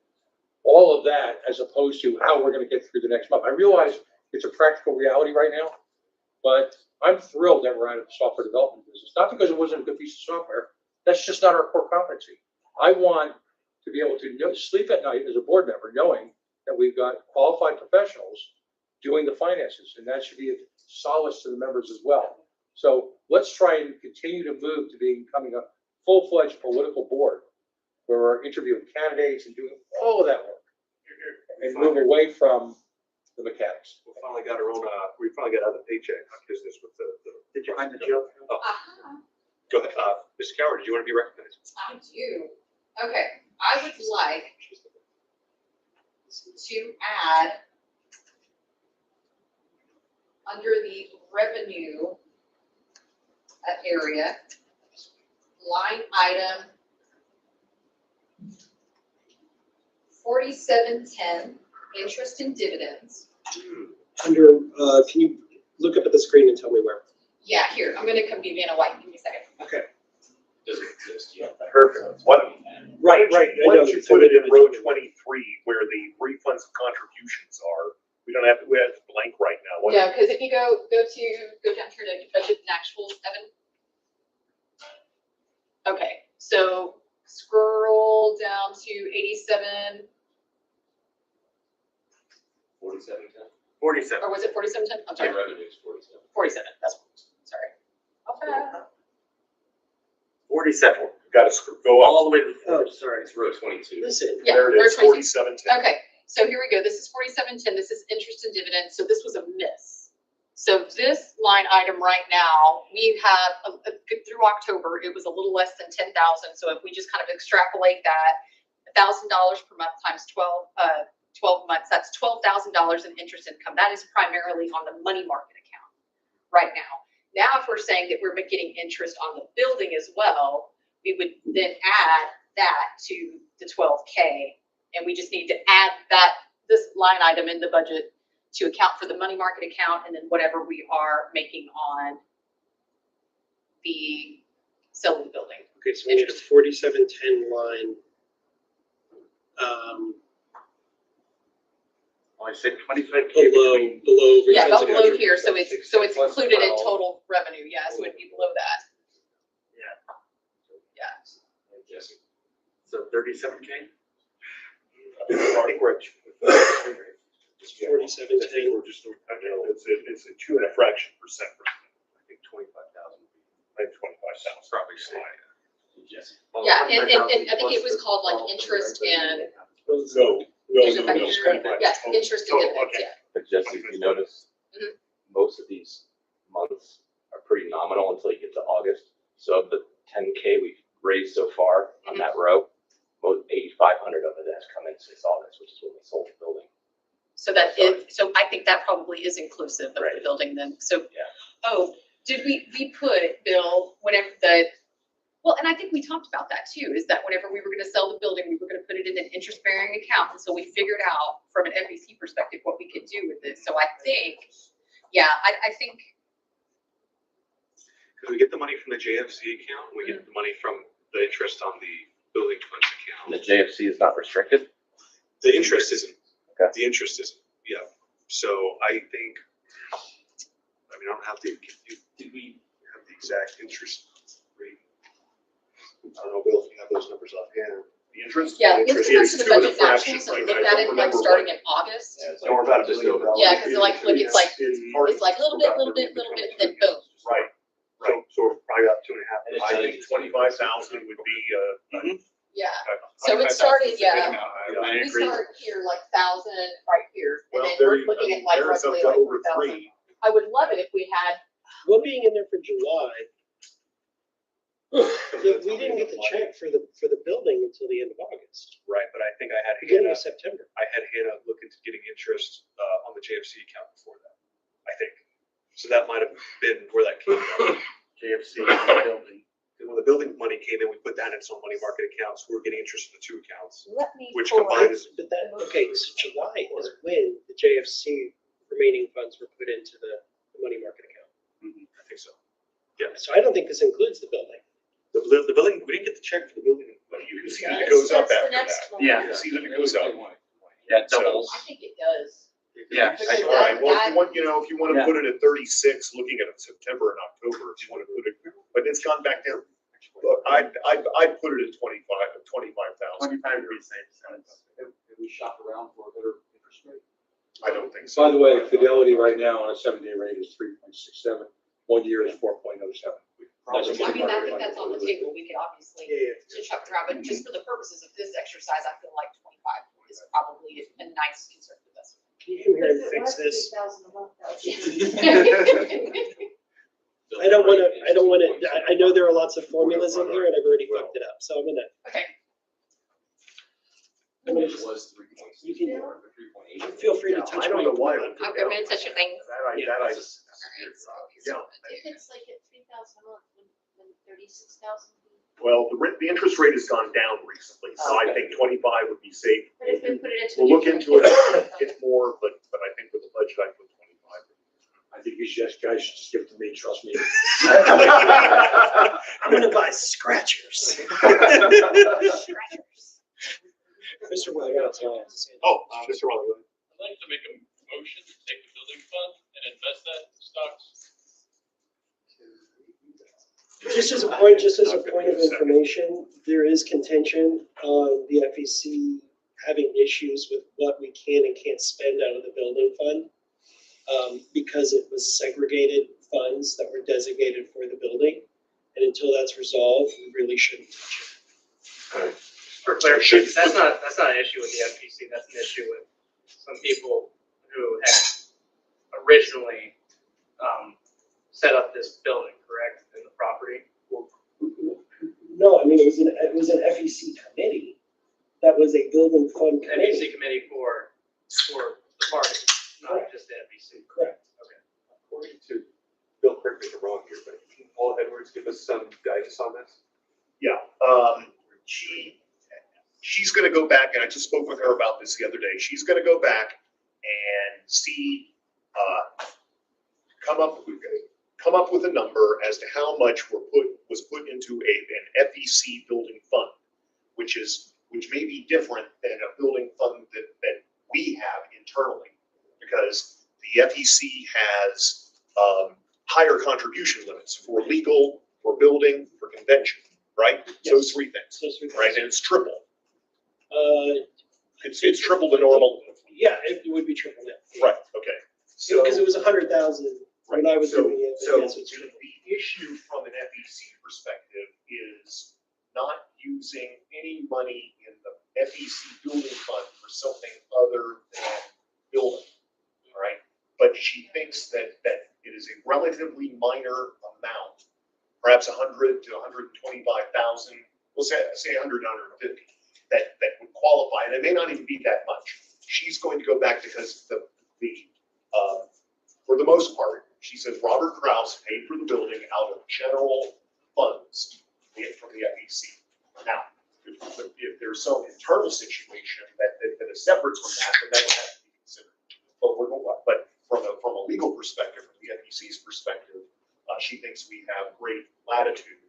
all of that, as opposed to how we're going to get through the next month. I realize it's a practical reality right now, but I'm thrilled that we're out of the software development business. Not because it wasn't a good piece of software. That's just not our core competency. I want to be able to sleep at night as a board member, knowing that we've got qualified professionals doing the finances, and that should be a solace to the members as well. So let's try and continue to move to becoming a full-fledged political board where we're interviewing candidates and doing all of that work and move away from the mechanics. We finally got our own, we finally got out of the paycheck business with the. Did you find the joke? Oh, Uh-huh. go ahead. Ms. Coward, did you want to be recognized? I do. Okay, I would like to add under the revenue area, line item 4710, interest and dividends. Under, can you look up at the screen and tell me where? Yeah, here, I'm gonna come give you in a white, give me a second. Okay. Doesn't exist yet. Perfect. What? Right, right. I Why know. don't you put it in row 23 where the refunds and contributions are? We don't have, we have blank right now. What- No, because if you go down here to budget and actuals, Evan. Okay, so scroll down to 87, 4710. 47. or was it 4710? I'm sorry, Revenue is 47. 47, that's, sorry. Okay. 47. Got to go up. All the way to the Oh, floor. sorry. It's row 22. Listen. Yeah, There it is, row 22. 4710. Okay, so here we go. This is 4710. This is interest and dividends. So this was a miss. So this line item right now, we have through October, it was a little less than 10,000. So if we just kind of extrapolate that, $1,000 per month times 12 months, that's $12,000 in interest income. That is primarily on the money market account right now. Now, if we're saying that we're getting interest on the building as well, we would then add that to the 12K, and we just need to add this line item in the budget to account for the money market account, and then whatever we are making on the sale of the building. Okay, so we need a 4710 line. I said 25K Below. Yeah, refunds but and below here, so contributions. it's included in total revenue, yeah, so it'd be below that. Yeah. Jesse. So 37K? I think we're at 4710. we're just, it's a 2 and a fraction percent. I think 25,000. I think 25,000. Probably so. Jesse. Yeah, and I think it was called like interest and, No. yeah, interest and dividends, yeah. But Jesse, if you notice, Mhm. most of these months are pretty nominal until you get to August. So of the 10K we've raised so far on that row, about 8,500 of it has come in since August, which is when we sold the building. So that is, so I think that probably is inclusive of the Right. building then, so. Yeah. Oh, did we put, Bill, whenever well, and I think we talked about that too, is that whenever we were gonna sell the building, we were gonna put it in an interest-bearing account, and so we figured out from an FEC perspective what we could do with it, so I think, yeah, I think, Because we get the money from the JFC account, and we get the money from the interest on the building funds And the account. JFC is not restricted? The interest isn't. Okay. The interest isn't, yeah. So I think, I mean, I don't have did we have the exact interest rate? I don't know, Bill, if you have those numbers offhand. The interest? yeah, The let's interest go back to is the 2 and a budget fraction, actuals and right? look I at don't it like remember starting what- in August. So we're about just over. Yeah, because like, look, it's like, It's it's like little bit, then boom. Right. So we're probably about 2.5. I think 25,000 would be, Yeah, so it started, yeah, we agree. start here like 1,000 right here, and Well, then there we're you looking go. at like There's up roughly to like over 4,000. 3. I would love it if we had, Well, being in there for July, we didn't get the check for the building until the end of August, Right, but I think I had beginning Hannah, of September. I had Hannah look into getting interest on the JFC account before that, I think. So that might have been where that came from. JFC building. And when the building money came in, we put that in its own money market accounts. We were getting interest in the 2 accounts, Let me which pull combined up- is, But that, okay, so July is when the JFC remaining funds were put into the money market account. I think so. So I don't think this includes the building. The building, we didn't get the check for the building. But you can see that it goes up That's the after next that. one. You Yeah. can see that it goes up. Yeah, So- doubles. I think it does. Yeah. Because All right, well, if that- you want, if you want to Yeah. put it at 36, looking at September and October, if you want to put it, but it's gone back down. Look, I'd put it at 25,000. 25 would be safe. Have we shopped around for a better interest rate? I don't think so. By the way, Fidelity right now on a 7-day rate is 3.67. 1 year is 4.07. I mean, I think that's on the table, we could obviously Yeah. to shop around, but just for the purposes of this exercise, I feel like 25 is probably a nice conservative estimate. Can you come here and fix this? 3,000 a month, that was- I don't wanna, I know there are lots of formulas in here and I've already fucked it up, so I'm gonna. Okay. I'm gonna It just, was 3.6. you can, or 3.8. feel free to touch I don't my. know why. I'll go in and touch your thing. That I. Yeah. If it's like at 3,000 a month, when 36,000. Well, the interest rate has gone down recently, so I think 25 would be safe. But if we put it into. We'll look into it, get more, but I think with the budget, I put 25. I think you should, guys should just give it to me. committee, trust me. I'm gonna buy scratchers. Mr. Wiley, I got to tell you. Mr. Rutherford. I'd like to make a motion to take the building fund and invest that in stocks. Just as a point of information, there is contention on the FEC having issues with what we can and can't spend out of the building fund. Because it was segregated funds that were designated for the building. And until that's resolved, we really shouldn't touch it. For clarification, that's not an issue with the FPC, that's an issue with some people who had originally, set up this building, correct, in the property? No, I mean, it was an FEC committee. That was a building fund committee. FPC committee for the party, not just the FPC. Correct. According to, Bill, correct me if I'm wrong here, but can Paul Edwards give us some guidance on this? Yeah, she's gonna go back, and I just spoke with her about this the other day. She's gonna go back and see, come up with a number as to how much was put into an FEC building fund, which may be different than a building fund that we have internally, because the FEC has higher contribution limits for legal, for building, for convention, right? Yes. Those three things, right? And it's triple. It's triple the normal. Yeah, it would be triple that. Right, okay. So, Because it was 100,000 when I was doing it. So Yes, it's triple. the issue from an FEC perspective is not using any money in the FEC building fund for something other than building, all right? But she thinks that it is a relatively minor amount, perhaps 100 to 125,000, we'll say 100 to 150, that would qualify, and it may not even be that much. She's going to go back because for the most part, she says Robert Kraus paid for the building out of general funds from the FEC. Now, if there's some internal situation that is separate from that, then that would have to be considered. But from a legal perspective, from the FEC's perspective, she thinks we have great latitude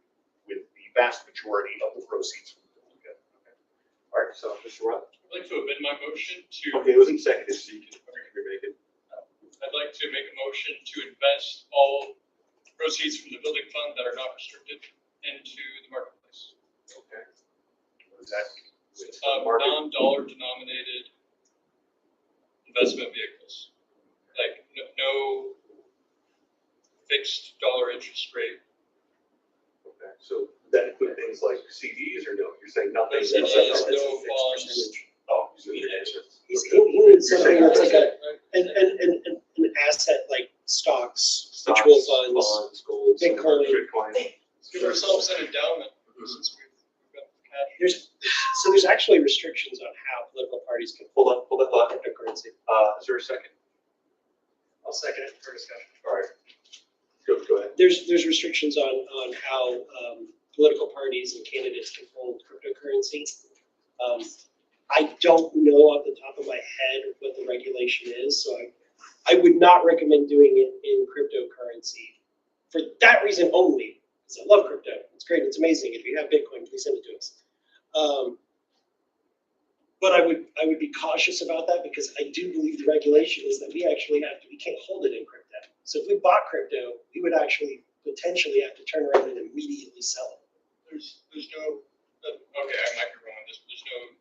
with the vast majority of the proceeds from the building. All right, so Mr. Rudd. I'd like to amend my motion to. Okay, it wasn't seconded, so you can remake it. I'd like to make a motion to invest all proceeds from the building fund that are not restricted into the marketplace. Okay. What is that? Non-dollar denominated investment vehicles, like no fixed dollar interest rate. Okay, so that include things like CDs or no? You're saying nothing? No CDs, no bonds. Oh, so you He needs something that's like an asset like stocks, mutual funds, bonds, gold, Bitcoin. Let's give ourselves an endowment since we've got the cash. There's actually restrictions on how political parties can Hold that thought. cryptocurrency. Is there a second? I'll second it for discussion. All right. Go ahead. There's restrictions on how political parties and candidates can hold cryptocurrency. I don't know off the top of my head what the regulation is, so I would not recommend doing it in cryptocurrency for that reason only. Because I love crypto, it's great, it's amazing. If you have Bitcoin, please send it to us. But I would be cautious about that because I do believe the regulation is that we can't hold it in crypto. So if we bought crypto, we would actually potentially have to turn around and immediately sell it. There's no, okay, I might be wrong on this, but there's no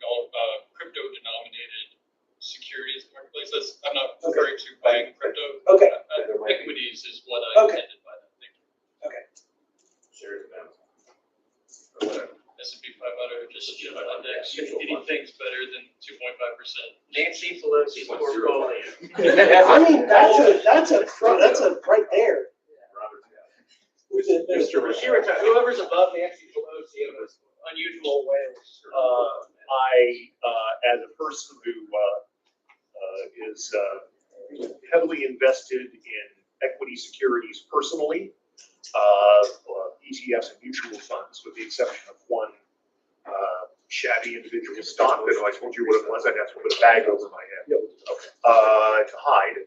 crypto denominated securities marketplace. I'm not referring to buying crypto. Okay. Equities is what I intended by that. Thank you. Okay. Shares of S&P 500, just index, anything's better than 2.5%. Nancy Pelosi's portfolio. I mean, that's right there. Whoever's above Nancy Pelosi in this unusual way. As a person who is heavily invested in equity securities personally, ETFs and mutual funds, with the exception of one shabby individual stock that I told you what it was, I'd have to put a bag over my head to hide.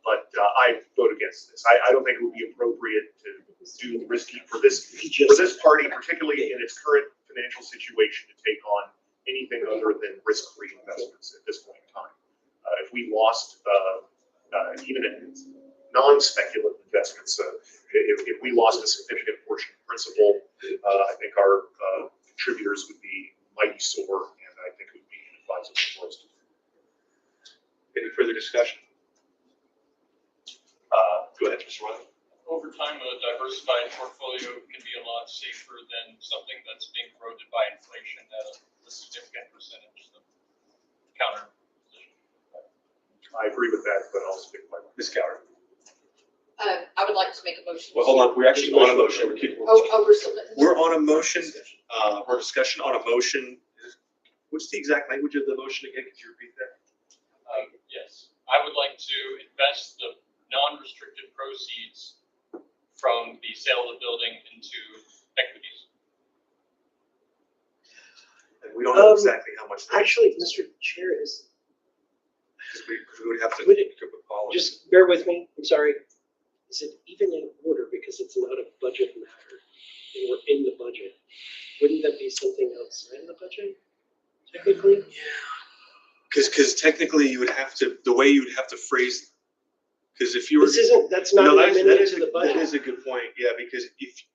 But I vote against against this. I don't think it would be appropriate to do risky for this party, particularly in its current financial situation, to take on anything other than risk-free investments at this point in time. If we lost, even in non-speculative investments, if we lost a significant portion of principal, I think our contributors would be mighty sore, and I think it would be inadvisable for us to do. Any further discussion? Go ahead, Mr. Riley. Over time, a diversified portfolio can be a lot safer than something that's being eroded by inflation at a significant percentage. The counter position. I agree with that, but I'll speak by Ms. Coward. I would like to make a motion. Well, hold on, we're actually on a motion. We're still. We're on a motion, or discussion on a motion. What's the exact language of the motion again? Could you repeat that? Yes, I would like to invest the non-restricted proceeds from the sale of the building into equities. And we don't know exactly how much. Actually, Mr. Chair, is. Because we would have to. Just bear with me, I'm sorry. Is it even in order because it's not a budget matter and we're in the budget? Wouldn't that be something outside of the budget, technically? Because technically you would have to, the way you would have to phrase, because if you were. That's not an amendment to the budget. That is a good point, yeah, because if.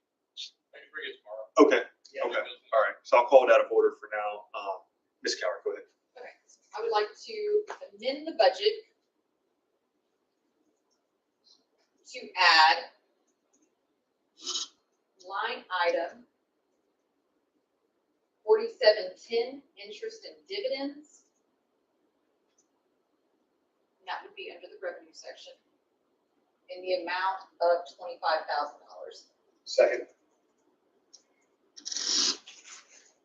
I can bring it tomorrow. Okay, okay, all right, so I'll call it out of order for now. Ms. Coward, go ahead. Okay, I would like to amend the budget to add line item 4710, interest and dividends. And that would be under the revenue section in the amount of $25,000. Second.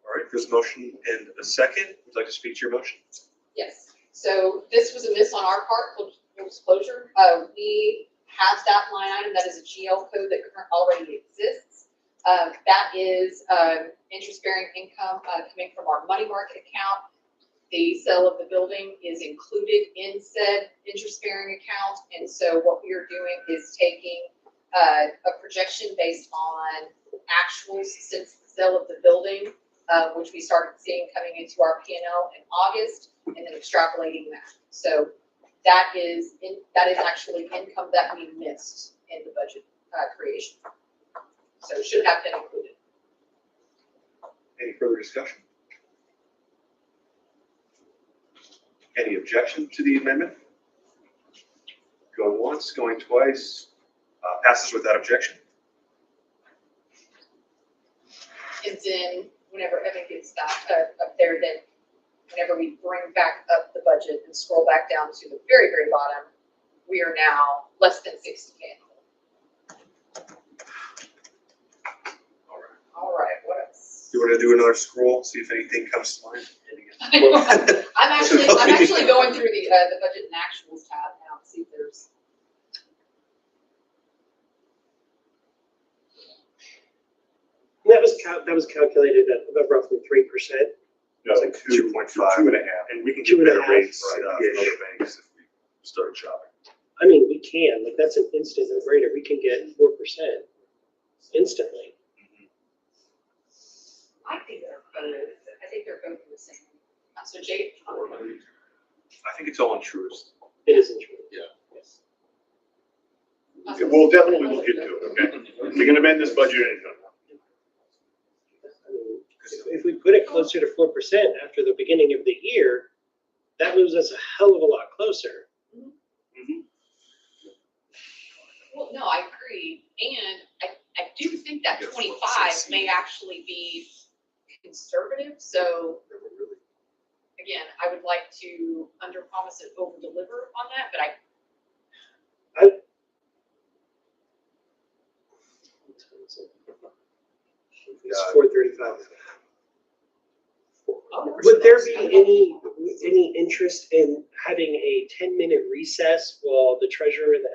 All right, there's a motion and a second. Would you like to speak to your motion? Yes, so this was a miss on our part, full disclosure. We have that line item, that is a GL code that already exists. That is interest-bearing income coming from our money market account. The sale of the building is included in said interest-bearing account, and so what we are doing is taking a projection based on actuals since the sale of the building, which we started seeing coming into our P&L in August, and then extrapolating that. So that is actually income that we missed in the budget creation. So it should have been included. Any further discussion? Any objection to the amendment? Going once, going twice, passes without objection. And then whenever Evan gets that up there, then whenever we bring back up the budget and scroll back down to the very, very bottom, we are now less than 60K. All right, what else? You want to do another scroll, see if anything comes to mind? I'm actually going through the budget and actuals tab now to see if there's. That was calculated at about roughly 3%. No, It's like 2.5. 2.5. And we can get better rates from other banks if we start shopping. I mean, we can, like, that's an instant no-brainer. We can get 4% instantly. I think they're both the same. So Jake. I think it's all untruest. It is untrue. Yeah. Yes. We'll definitely look into it, okay? We're gonna amend this budget anytime. I mean, if we put it closer to 4% after the beginning of the year, that moves us a hell of a lot closer. Well, no, I agree. And I do think that 25 may actually be conservative. So again, I would like to under promise and over deliver on that, but It's 435. Would there be any interest in having a 10-minute recess while the treasurer and the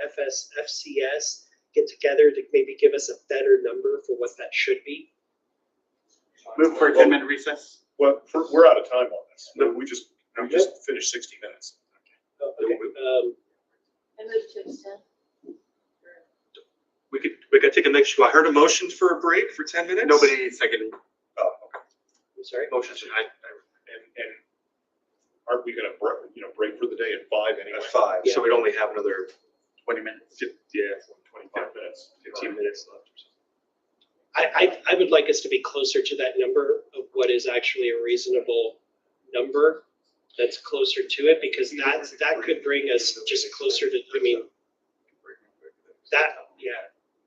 FCS get together to maybe give us a better number for what that should be? Move for a 10-minute recess. Well, we're out of time on this. No, we just finished 60 minutes. Okay. I move to extend. take a next, I heard a motion for a break for 10 minutes? Nobody seconded. Oh, okay. I'm sorry. Motion, And aren't we gonna, break for the day at 5 anyway? at 5, so we'd only have another 20 minutes. Yeah, 25 minutes. 15 minutes left. I would like us to be closer to that number of what is actually a reasonable number that's closer to it, because that could bring us just closer to,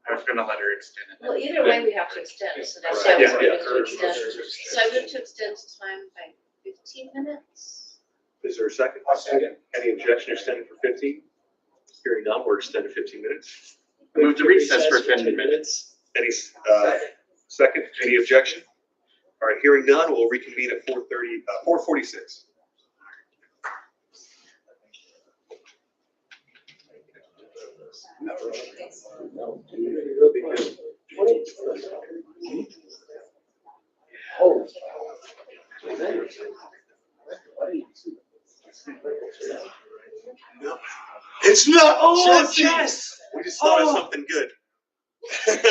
I was gonna let her extend it. Well, either way, we have to extend, so that's Right. why we're Yeah, going to extend. So I move to extend the time by 15 minutes. Is there a second? Any objection to extending for 15? Hearing none, we're extended 15 minutes. I move to recess for 10 minutes. Any, second, any objection? All right, hearing none, we'll reconvene at 4:46. It's not, oh, yes! We just thought of something good. This was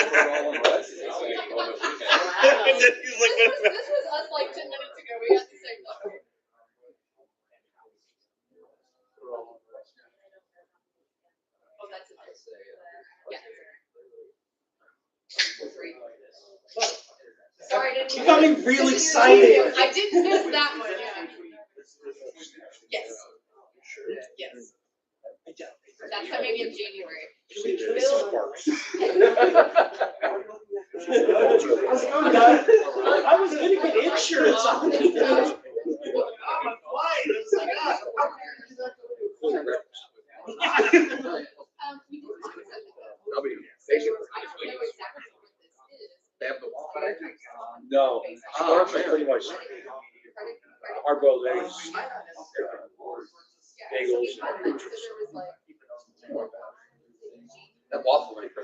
us like 10 minutes ago, we had the same thought. Oh, that's it. Yeah. Sorry, I didn't. You got me real excited. I didn't miss that one, yeah. Yes. Yes. That's coming in January. I was gonna get insurance on it. I'm flying. It's like, No, ours is pretty much hard-boiled eggs, bagels. That waffle maker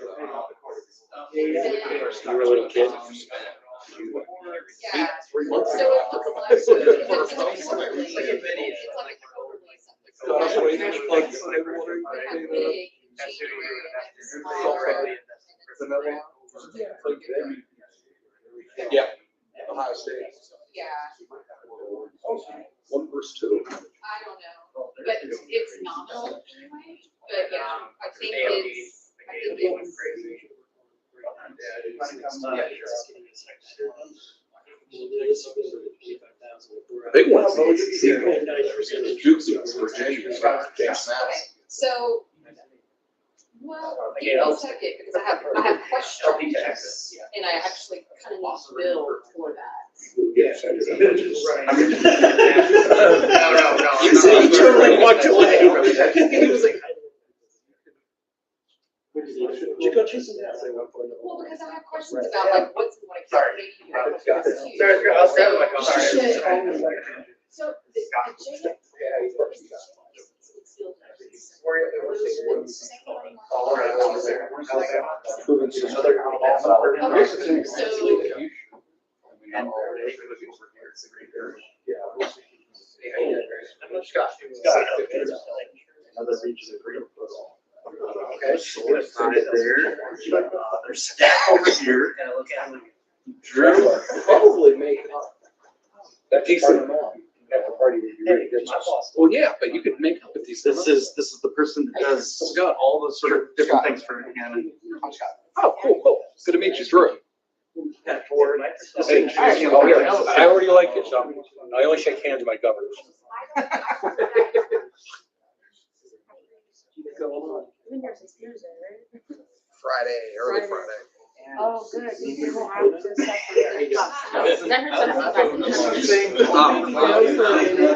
You were a little kid. Yeah. 3 months So ago. it looks like. It's like a video. It's like a totally Yeah. Ohio State. Yeah, 1 versus 2. I don't know, but it's nominal anyway, but yeah, I think it's. The big ones. 3.9%. Duke's Virginia. So, well, give me a second, because I have questions, and I actually kind of need to build for that. He totally walked away. He was like. Did you go chase him down? Well, because I have questions about like what's like. Sorry. I'll grab my car. So the J. Okay, so let's put it there. There's staff over here. Drew probably make up that piece of them all. At the party would be really good. Well, yeah, but you could make up with these. This is the person that does all the sort of different things for Hannah. Oh, cool. Good to meet you, Drew. Yeah. Hey, oh, here, I already like you, so I only shake hands with my governors. Friday, early Friday. Oh, good. You will have to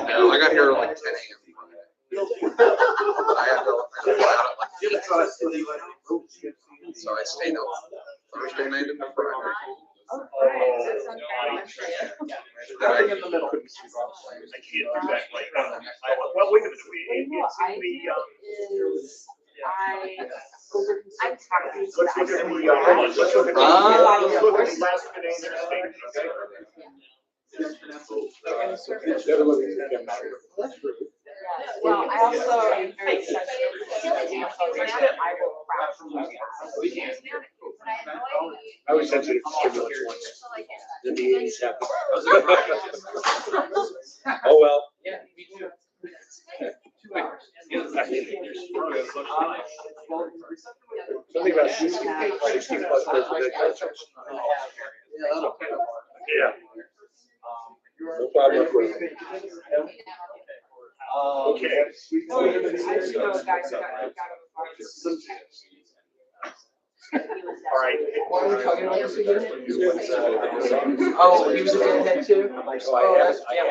No, I got here at like 10 a.m. I had to fly out at like 6. So I stayed up Thursday night into Friday. Then I couldn't sleep on the plane. I can't do that right now. Well, wait a minute, it's in the, let's look at the, hold on, let's look at the, let's look at the last financial statement, okay? Well, I also am very sensitive to the information I will grab from you. I was sensitive to stimulus once. In the 80s happened. Oh, well. Yeah, me too. 2 hours. Something about 60 plus presidential. Yeah. No problem. Okay. All right. What are we talking about this again? Oh, he was a deadhead too? Yeah, we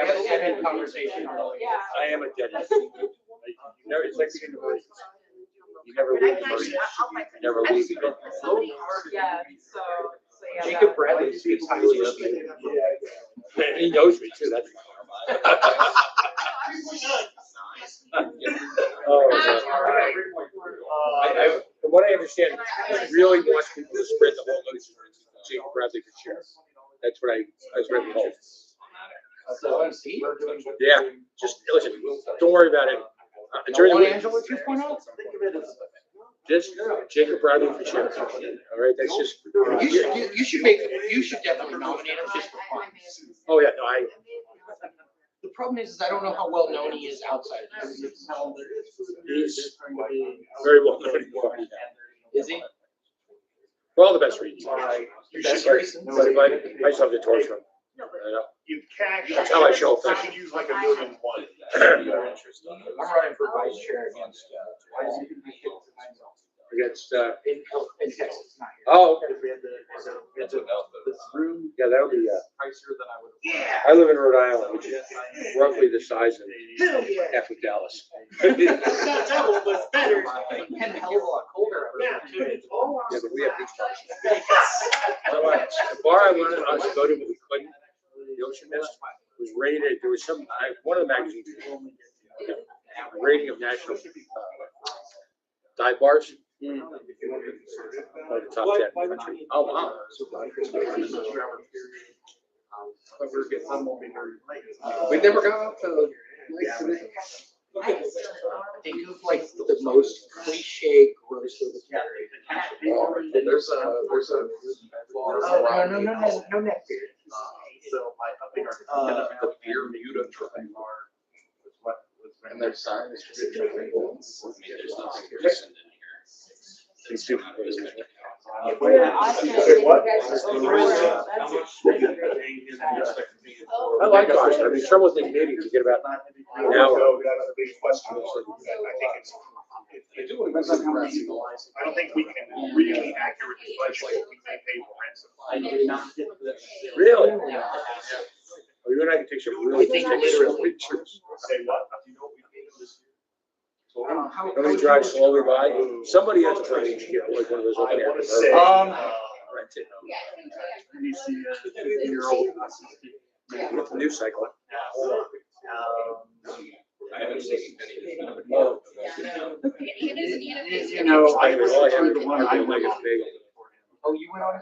haven't had any conversation. I am a deadhead. No, it's like being in the Marines. You never leave the Marines. You never leave the Marines. Yeah, so yeah. Jacob Bradley speaks highly of me. He knows me too, that's. From what I understand, he really wants people to spread the whole notion of Jacob Bradley for sheriff. That's what I was told. So LNC? Yeah, just listen, don't worry about it. No one Angela 2.0? Just Jacob Bradley for sheriff. All right, that's just. You should definitely nominate him just for fun. Oh, yeah, no, The problem is I don't know how well known he is outside of this. he's very well known. Is he? For all the best reasons. Best reasons? But I just have to torture him. You cash. That's how I show I up. could use like 1,000,001. I'm running for vice chair against, Against, in Texas, not here. oh, okay. It's a room Yeah, that'll be, pricier than I would. Yeah. I live in Rhode Island, which is roughly the size of half of Dallas. Not double, but it's better. And a hell of a lot colder. Yeah. Yeah, but we have beach bars. The bar I wanted us to go to, but we couldn't, the Ocean Mist, was rated, there was some, one of the magazines, rating of national dive bars. Like the top 10 in the country. Oh, wow. We never got up to like like the most cliche gross libertarian. There's a no neck beard. The beer muta try. And their sign is just. Say what? I like Boston. I mean, the trouble with these meetings, you get about an hour. That other big question. I don't think we can really accurately budget what we may pay for ransom. Really? Oh, you and I can take some really good pictures. Say what? Somebody drives slowly by, somebody has a place, you know, like one of those open air. wanna say, Rent it. With the news cycle. I haven't seen any. You know, I was all I have to one I like a big. Oh, you went on?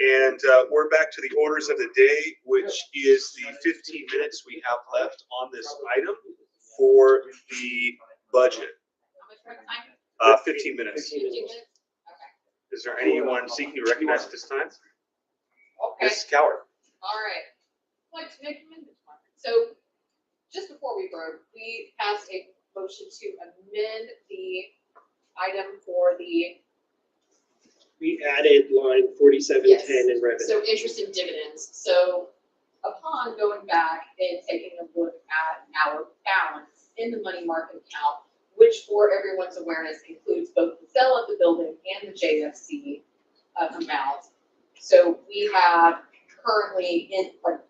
And we're back to the orders of the day, which is the 15 minutes we have left on this item for the budget. 15 minutes. Is there anyone seeking to recognize at this time? Okay. Ms. Coward. All right. I'd like to make amendments. So just before we broke, we passed a motion to amend the item for the. We added line 4710 in revenue. So interest and dividends. So upon going back and taking a look at our balance in the money market account, which for everyone's awareness includes both the sale of the building and the JFC amount. So we have currently in like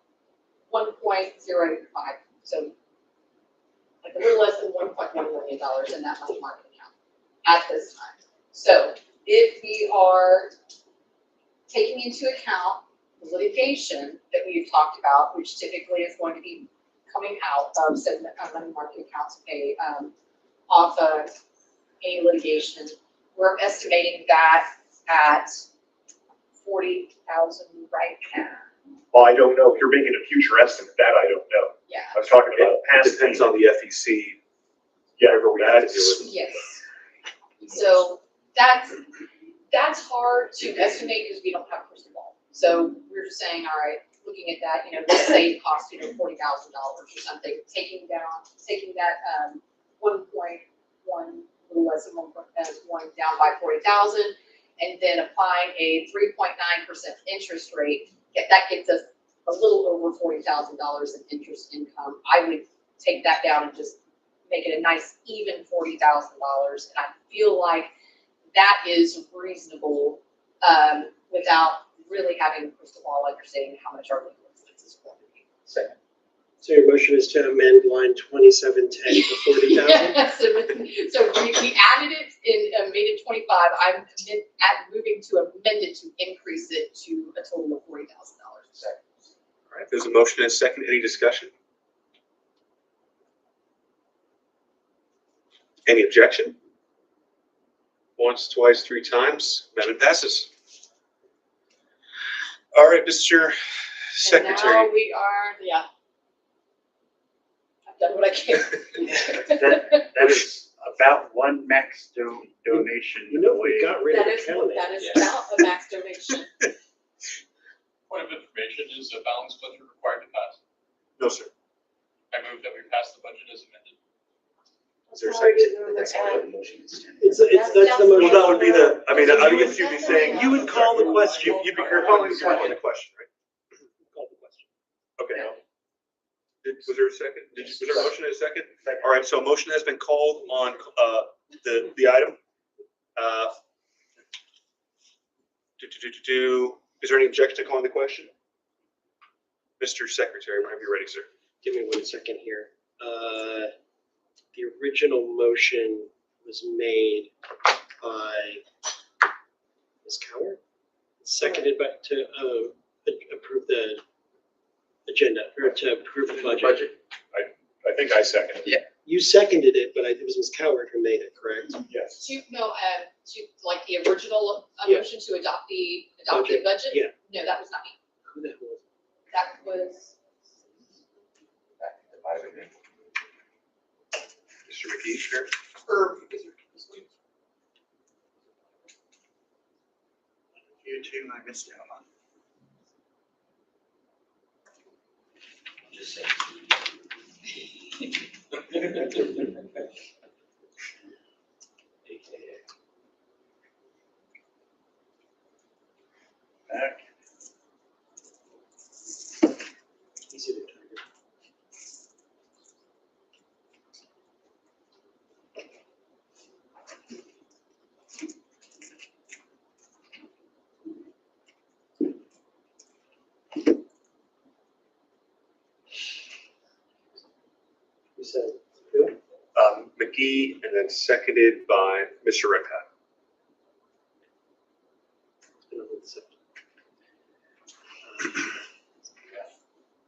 1.085, so like a little less than $1.1 million in that money market account at this time. So if we are taking into account the litigation that we've talked about, which typically is going to be coming out of said money market accounts to pay off of any litigation, we're estimating that at 40,000 right now. Well, I don't know if you're making a future estimate, that I don't know. Yeah. I was talking about It past. depends on the FEC. Yeah, whatever we have to do with. Yes. So that's hard to estimate because we don't have a crystal ball. So we're just saying, all right, looking at that, let's say it costs, $40,000 or something, taking that 1.1, a little less than 1.1 down by 40,000, and then applying a 3.9% interest rate, that gets us a little over $40,000 in interest income. I would take that down and just make it a nice even $40,000, and I feel like that is reasonable without really having a crystal ball understanding how much our legal expenses are going to be. Second. So your motion is to amend line 2710 to 40,000? Yes, so we added it and made it 25. I'm moving to amend it to increase it to a total of $40,000. Second. All right, there's a motion and a second. Any discussion? Any objection? Once, twice, three times, amendment passes. All right, Mr. Secretary. And now we are, yeah. I've done what I can. That is about one max donation away. We got rid of That is about a max donation. Point of information, is a balanced budget required to pass? No, sir. I move that we pass the budget as amended. Is there a second? That's That's all the motion. That's the motion. Well, that would be the, I mean, I guess you'd be saying. You would call the question. You're calling the question, right? Call the question. Okay. Was there a second? Was there a motion and a second? All right, so a motion has been called on the item. Is there any objection to calling the question? Mr. Secretary, whenever you're ready, sir. Give me 1 second here. The original motion was made by Ms. Coward, seconded by to approve the agenda or to approve the budget. I think I seconded. Yeah. You seconded it, but it was Ms. Coward who made it, correct? Yes. To like the original Yeah. motion to adopt the Budget. budget? Yeah. No, that was not me. Who the hell was it? That was, Mr. McGee, sure. or, You too, I missed out on. Just say. Back. Easy to target. You said who? McGee, and then seconded by Mr. Redpath. It's been a little second.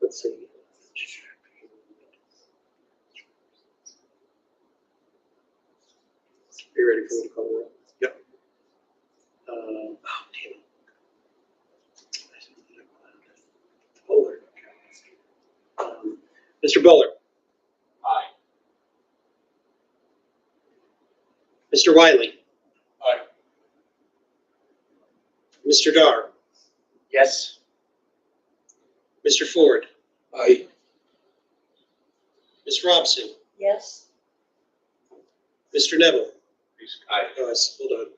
Let's see. Are you ready for me to call the roll? Yep. Oh, damn it. Mr. Buller. Aye. Mr. Wiley. Aye. Mr. Dar. Yes. Mr. Ford. Aye. Ms. Robson. Yes. Mr. Neville. Aye. Hold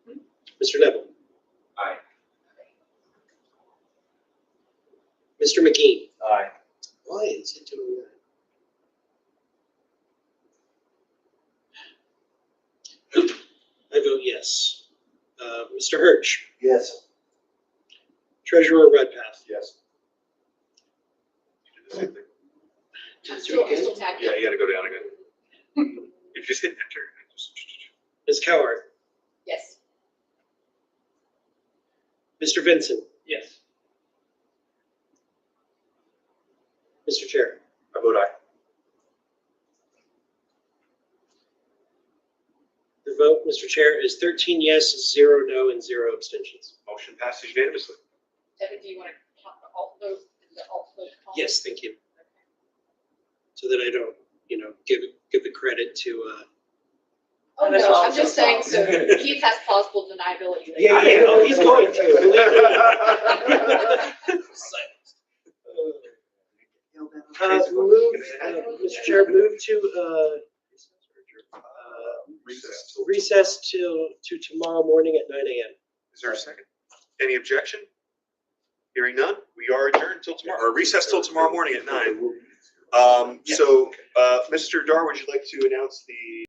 on. Mr. Neville. Aye. Mr. McGee. Aye. Why is it doing that? I vote yes. Mr. Hirsch. Yes. Treasurer Redpath. Yes. You did the same thing. Still tagged. Yeah, you gotta go down again. If you just hit enter. Ms. Coward. Yes. Mr. Vincent. Yes. Mr. Chair. I vote aye. The vote, Mr. Chair, is 13 yes, 0 no, and 0 abstentions. Motion passes unanimously. Devin, do you want to talk the alt vote? Yes, thank you. So that I don't, give the credit to, Oh, no, I'm just saying, so Keith has plausible deniability. oh, he's going to. Mr. Chair, move to, recess to tomorrow morning at 9 a.m. Is there a second? Any objection? Hearing none, we are adjourned till tomorrow, or recess till tomorrow morning at 9. So, Mr. Dar, would you like to announce the